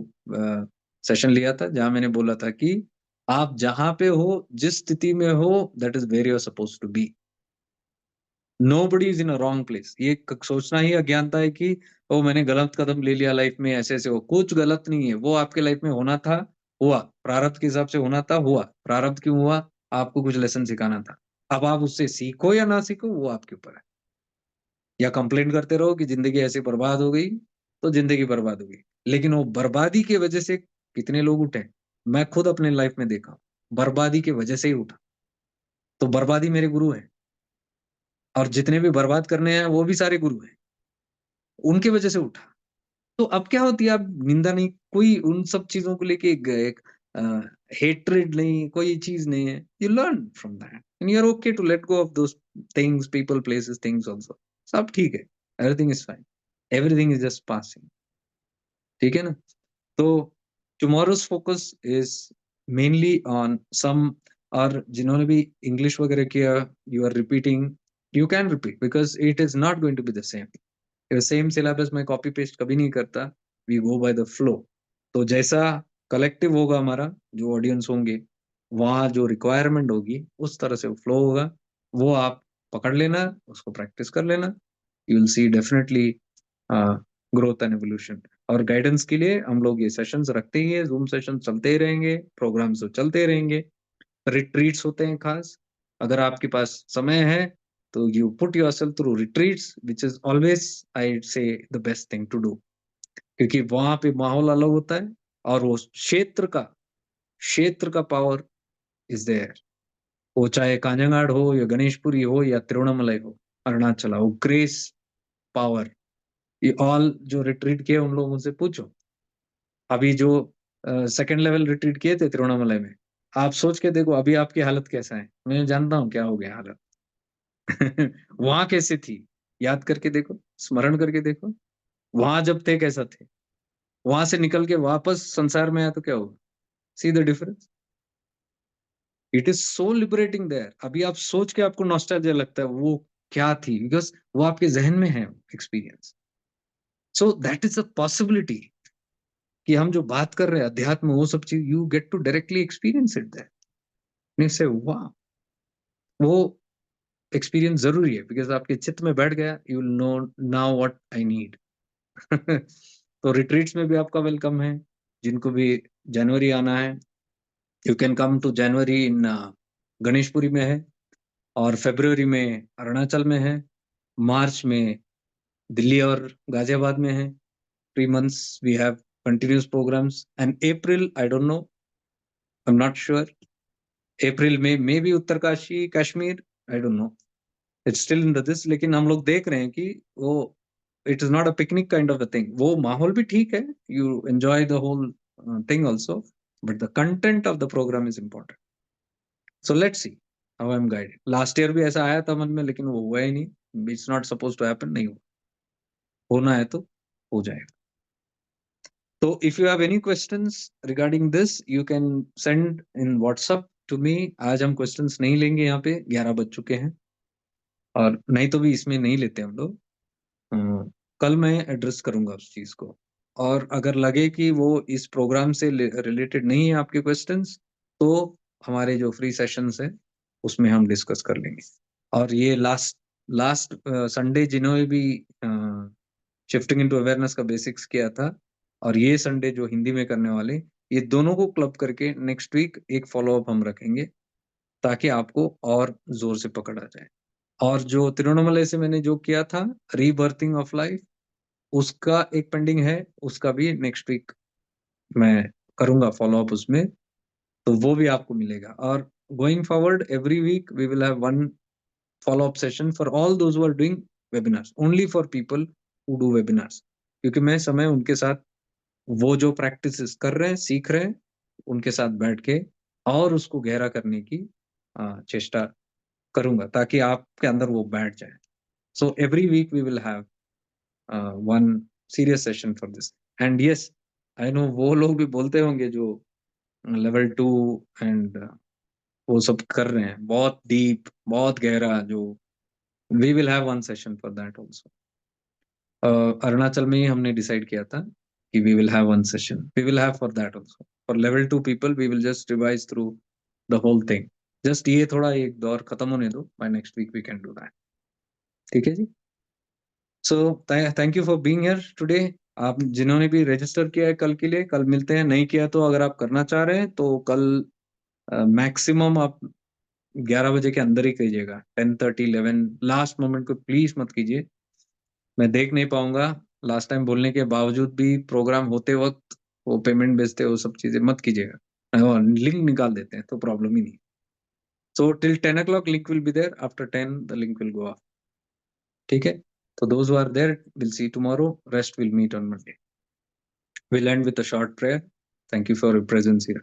सेशन लिया था जहाँ मैंने बोला था कि आप जहाँ पे हो, जिस स्थिति में हो, that is where you are suppose to be. Nobody is in a wrong place. ये सोचना ही अज्ञानता है कि ओ मैंने गलत कदम ले लिया लाइफ में, ऐसे ऐसे हो। कुछ गलत नहीं है, वो आपके लाइफ में होना था, हुआ। प्रारब्ध के हिसाब से होना था, हुआ। प्रारब्ध क्यों हुआ? आपको कुछ लेसन सिखाना था। अब आप उससे सीखो या ना सीखो, वो आपके ऊपर है। या कंप्लेन करते रहो कि जिंदगी ऐसे बर्बाद हो गई, तो जिंदगी बर्बाद हो गई। लेकिन वो बर्बादी की वजह से कितने लोग उठे, मैं खुद अपने लाइफ में देखा, बर्बादी की वजह से ही उठा। तो बर्बादी मेरे गुरु हैं, और जितने भी बर्बाद करने हैं वो भी सारे गुरु हैं, उनके वजह से उठा। तो अब क्या होती है, आप निंदा नहीं, कोई उन सब चीजों को लेके एक हेट्रेड नहीं, कोई चीज नहीं है। You learn from that and you are okay to let go of those things, people, places, things also. सब ठीक है, everything is fine, everything is just passing. ठीक है ना? तो tomorrow's focus is mainly on some, और जिन्होंने भी इंग्लिश वगैरह किया, you are repeating, you can repeat because it is not going to be the same. Same syllabus में कॉपी पेस्ट कभी नहीं करता, we go by the flow. तो जैसा कलेक्टिव होगा हमारा, जो ऑडियंस होंगे, वहाँ जो रिक्वायरमेंट होगी उस तरह से फ्लो होगा। वो आप पकड़ लेना, उसको प्रैक्टिस कर लेना, you will see definitely growth and evolution. और गाइडेंस के लिए हम लोग ये सेशंस रखते ही है, जूम सेशन चलते ही रहेंगे, प्रोग्राम्स तो चलते रहेंगे, रिट्रीट्स होते हैं खास। अगर आपके पास समय है तो you put yourself through retreats, which is always I say the best thing to do. क्योंकि वहां पे माहौल अलग होता है, और वो क्षेत्र का पावर इज देयर। वो चाहे कांजंगाड़ हो या गणेशपुरी हो या तिरुवണ്ണामलाई हो, अरुणाचल हो, ग्रेस, पावर, ये ऑल जो रिट्रीट किए उन लोगों से पूछो। अभी जो सेकंड लेवल रिट्रीट किए थे तिरुवണ്ണामलाई में, आप सोच के देखो अभी आपकी हालत कैसा है। मैं जानता हूँ क्या हो गया हालत। वहां कैसे थी, याद करके देखो, स्मरण करके देखो, वहां जब थे कैसा थे, वहां से निकल के वापस संसार में आया तो क्या होगा। See the difference. It is so liberating there. अभी आप सोच के आपको नॉस्टैल्जिया लगता है वो क्या थी, बिकॉज वो आपके जहन में है experience. So that is a possibility कि हम जो बात कर रहे हैं अध्यात्म, वो सब चीज you get to directly experience it there से। वाह, वो एक्सपीरियंस जरूरी है, बिकॉज आपके चित्त में बैठ गया, you will know now what I need. तो रिट्रीट्स में भी आपका वेलकम है। जिनको भी जनवरी आना है, यू कैन कम टू जनवरी इन गणेशपुरी में है, और फरवरी में अरुणाचल में है, मार्च में दिल्ली और गाजियाबाद में है। 3 months we have continuous programs, and April, I don't know, I'm not sure. April में maybe Uttarkashi, Kashmir, I don't know. It's still in the this, लेकिन हम लोग देख रहे हैं कि वो it is not a picnic kind of a thing. वो माहौल भी ठीक है, you enjoy the whole thing also, but the content of the programme is important. So let's see how I am guided. Last year भी ऐसा आया था मन में, लेकिन वो हुआ ही नहीं। It's not suppose to happen, नहीं हुआ। होना है तो हो जाएगा। So if you have any questions regarding this, you can send in WhatsApp to me. आज हम questions नहीं लेंगे, यहाँ पे 11 बज चुके हैं, और नहीं तो भी इसमें नहीं लेते हम लोग। कल मैं एड्रेस करूंगा उस चीज को, और अगर लगे कि वो इस प्रोग्राम से रिलेटेड नहीं है आपके क्वेश्चंस, तो हमारे जो फ्री सेशंस है उसमें हम डिस्कस कर लेंगे। और ये लास्ट लास्ट संडे जिन्होंने भी शिफ्टिंग इनटू अवेयरनेस का बेसिक्स किया था, और ये संडे जो हिंदी में करने वाले, ये दोनों को क्लब करके नेक्स्ट वीक एक फॉलो अप हम रखेंगे, ताकि आपको और जोर से पकड़ आ जाए। और जो तिरुवन्नमलई से मैंने जो किया था, रीबर्थिंग ऑफ लाइफ, उसका एक पेंडिंग है, उसका भी नेक्स्ट वीक मैं करूंगा फॉलो अप उसमें, तो वो भी आपको मिलेगा। और going forward every week we will have one follow up session for all those who are doing webinars, only for people who do webinars, क्योंकि मैं समय उनके साथ वो जो प्रैक्टिस कर रहे हैं, सीख रहे हैं, उनके साथ बैठ के और उसको गहरा करने की चेष्टा करूंगा, ताकि आपके अंदर वो बैठ जाए। So every week we will have one serious session for this. And yes, I know वो लोग भी बोलते होंगे जो लेवल 2 एंड वो सब कर रहे हैं, बहुत डीप, बहुत गहरा, जो we will have one session for that also. Arunachal में ही हमने डिसाइड किया था कि we will have one session, we will have for that also. For level 2 people we will just revise through the whole thing. जस्ट ये थोड़ा एक दौर खत्म होने दो, by next week we can do that. ठीक है जी। So thank you for being here today. आप जिन्होंने भी रजिस्टर किया है कल के लिए, कल मिलते हैं। नहीं किया तो अगर आप करना चाह रहे हैं तो कल मैक्सिमम आप 11 बजे के अंदर ही कीजिएगा। 10:30 11 लास्ट मोमेंट को प्लीज मत कीजिए, मैं देख नहीं पाऊंगा। लास्ट टाइम बोलने के बावजूद भी प्रोग्राम होते वक्त वो पेमेंट भेजते, वो सब चीजें मत कीजिएगा, लिंक निकाल देते हैं तो प्रॉब्लम ही नहीं। So till 10 o'clock link will be there, after 10 the link will go off. ठीक है, तो those who are there will see tomorrow, rest will meet on Monday. Will end with a short prayer. Thank you for your presence here.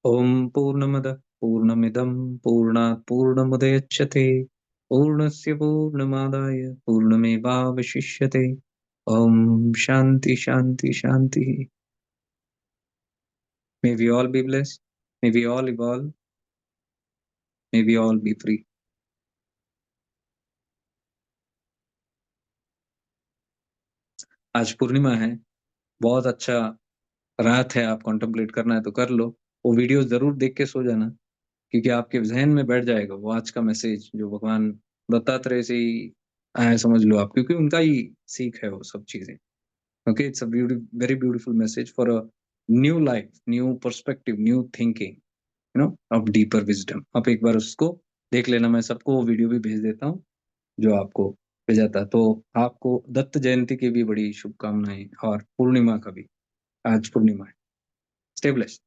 ओम पूर्णमदः पूर्णमिदं पूर्णात् पूर्णमुदच्यते पूर्णस्य पूर्णमादाय पूर्णमेवावशिष्यते। ओम शांति शांति शांति। May we all be blessed, may we all evolve, may we all be free। आज पूर्णिमा है, बहुत अच्छा रात है, आप कॉन्टेम्पलेट करना है तो कर लो। वो वीडियो जरूर देख के सो जाना, क्योंकि आपके जहन में बैठ जाएगा वो आज का मैसेज, जो भगवान दत्तात्रेय से ही आया समझ लो आप, क्योंकि उनका ही सीख है वो सब चीजें। Okay, it's a very beautiful message for a new life, new perspective, new thinking, of deeper wisdom. आप एक बार उसको देख लेना, मैं सबको वो वीडियो भी भेज देता हूँ जो आपको भेजा था। तो आपको दत्त जयंती की भी बड़ी शुभकामनाएं, और पूर्णिमा का भी, आज पूर्णिमा है। Stay blessed.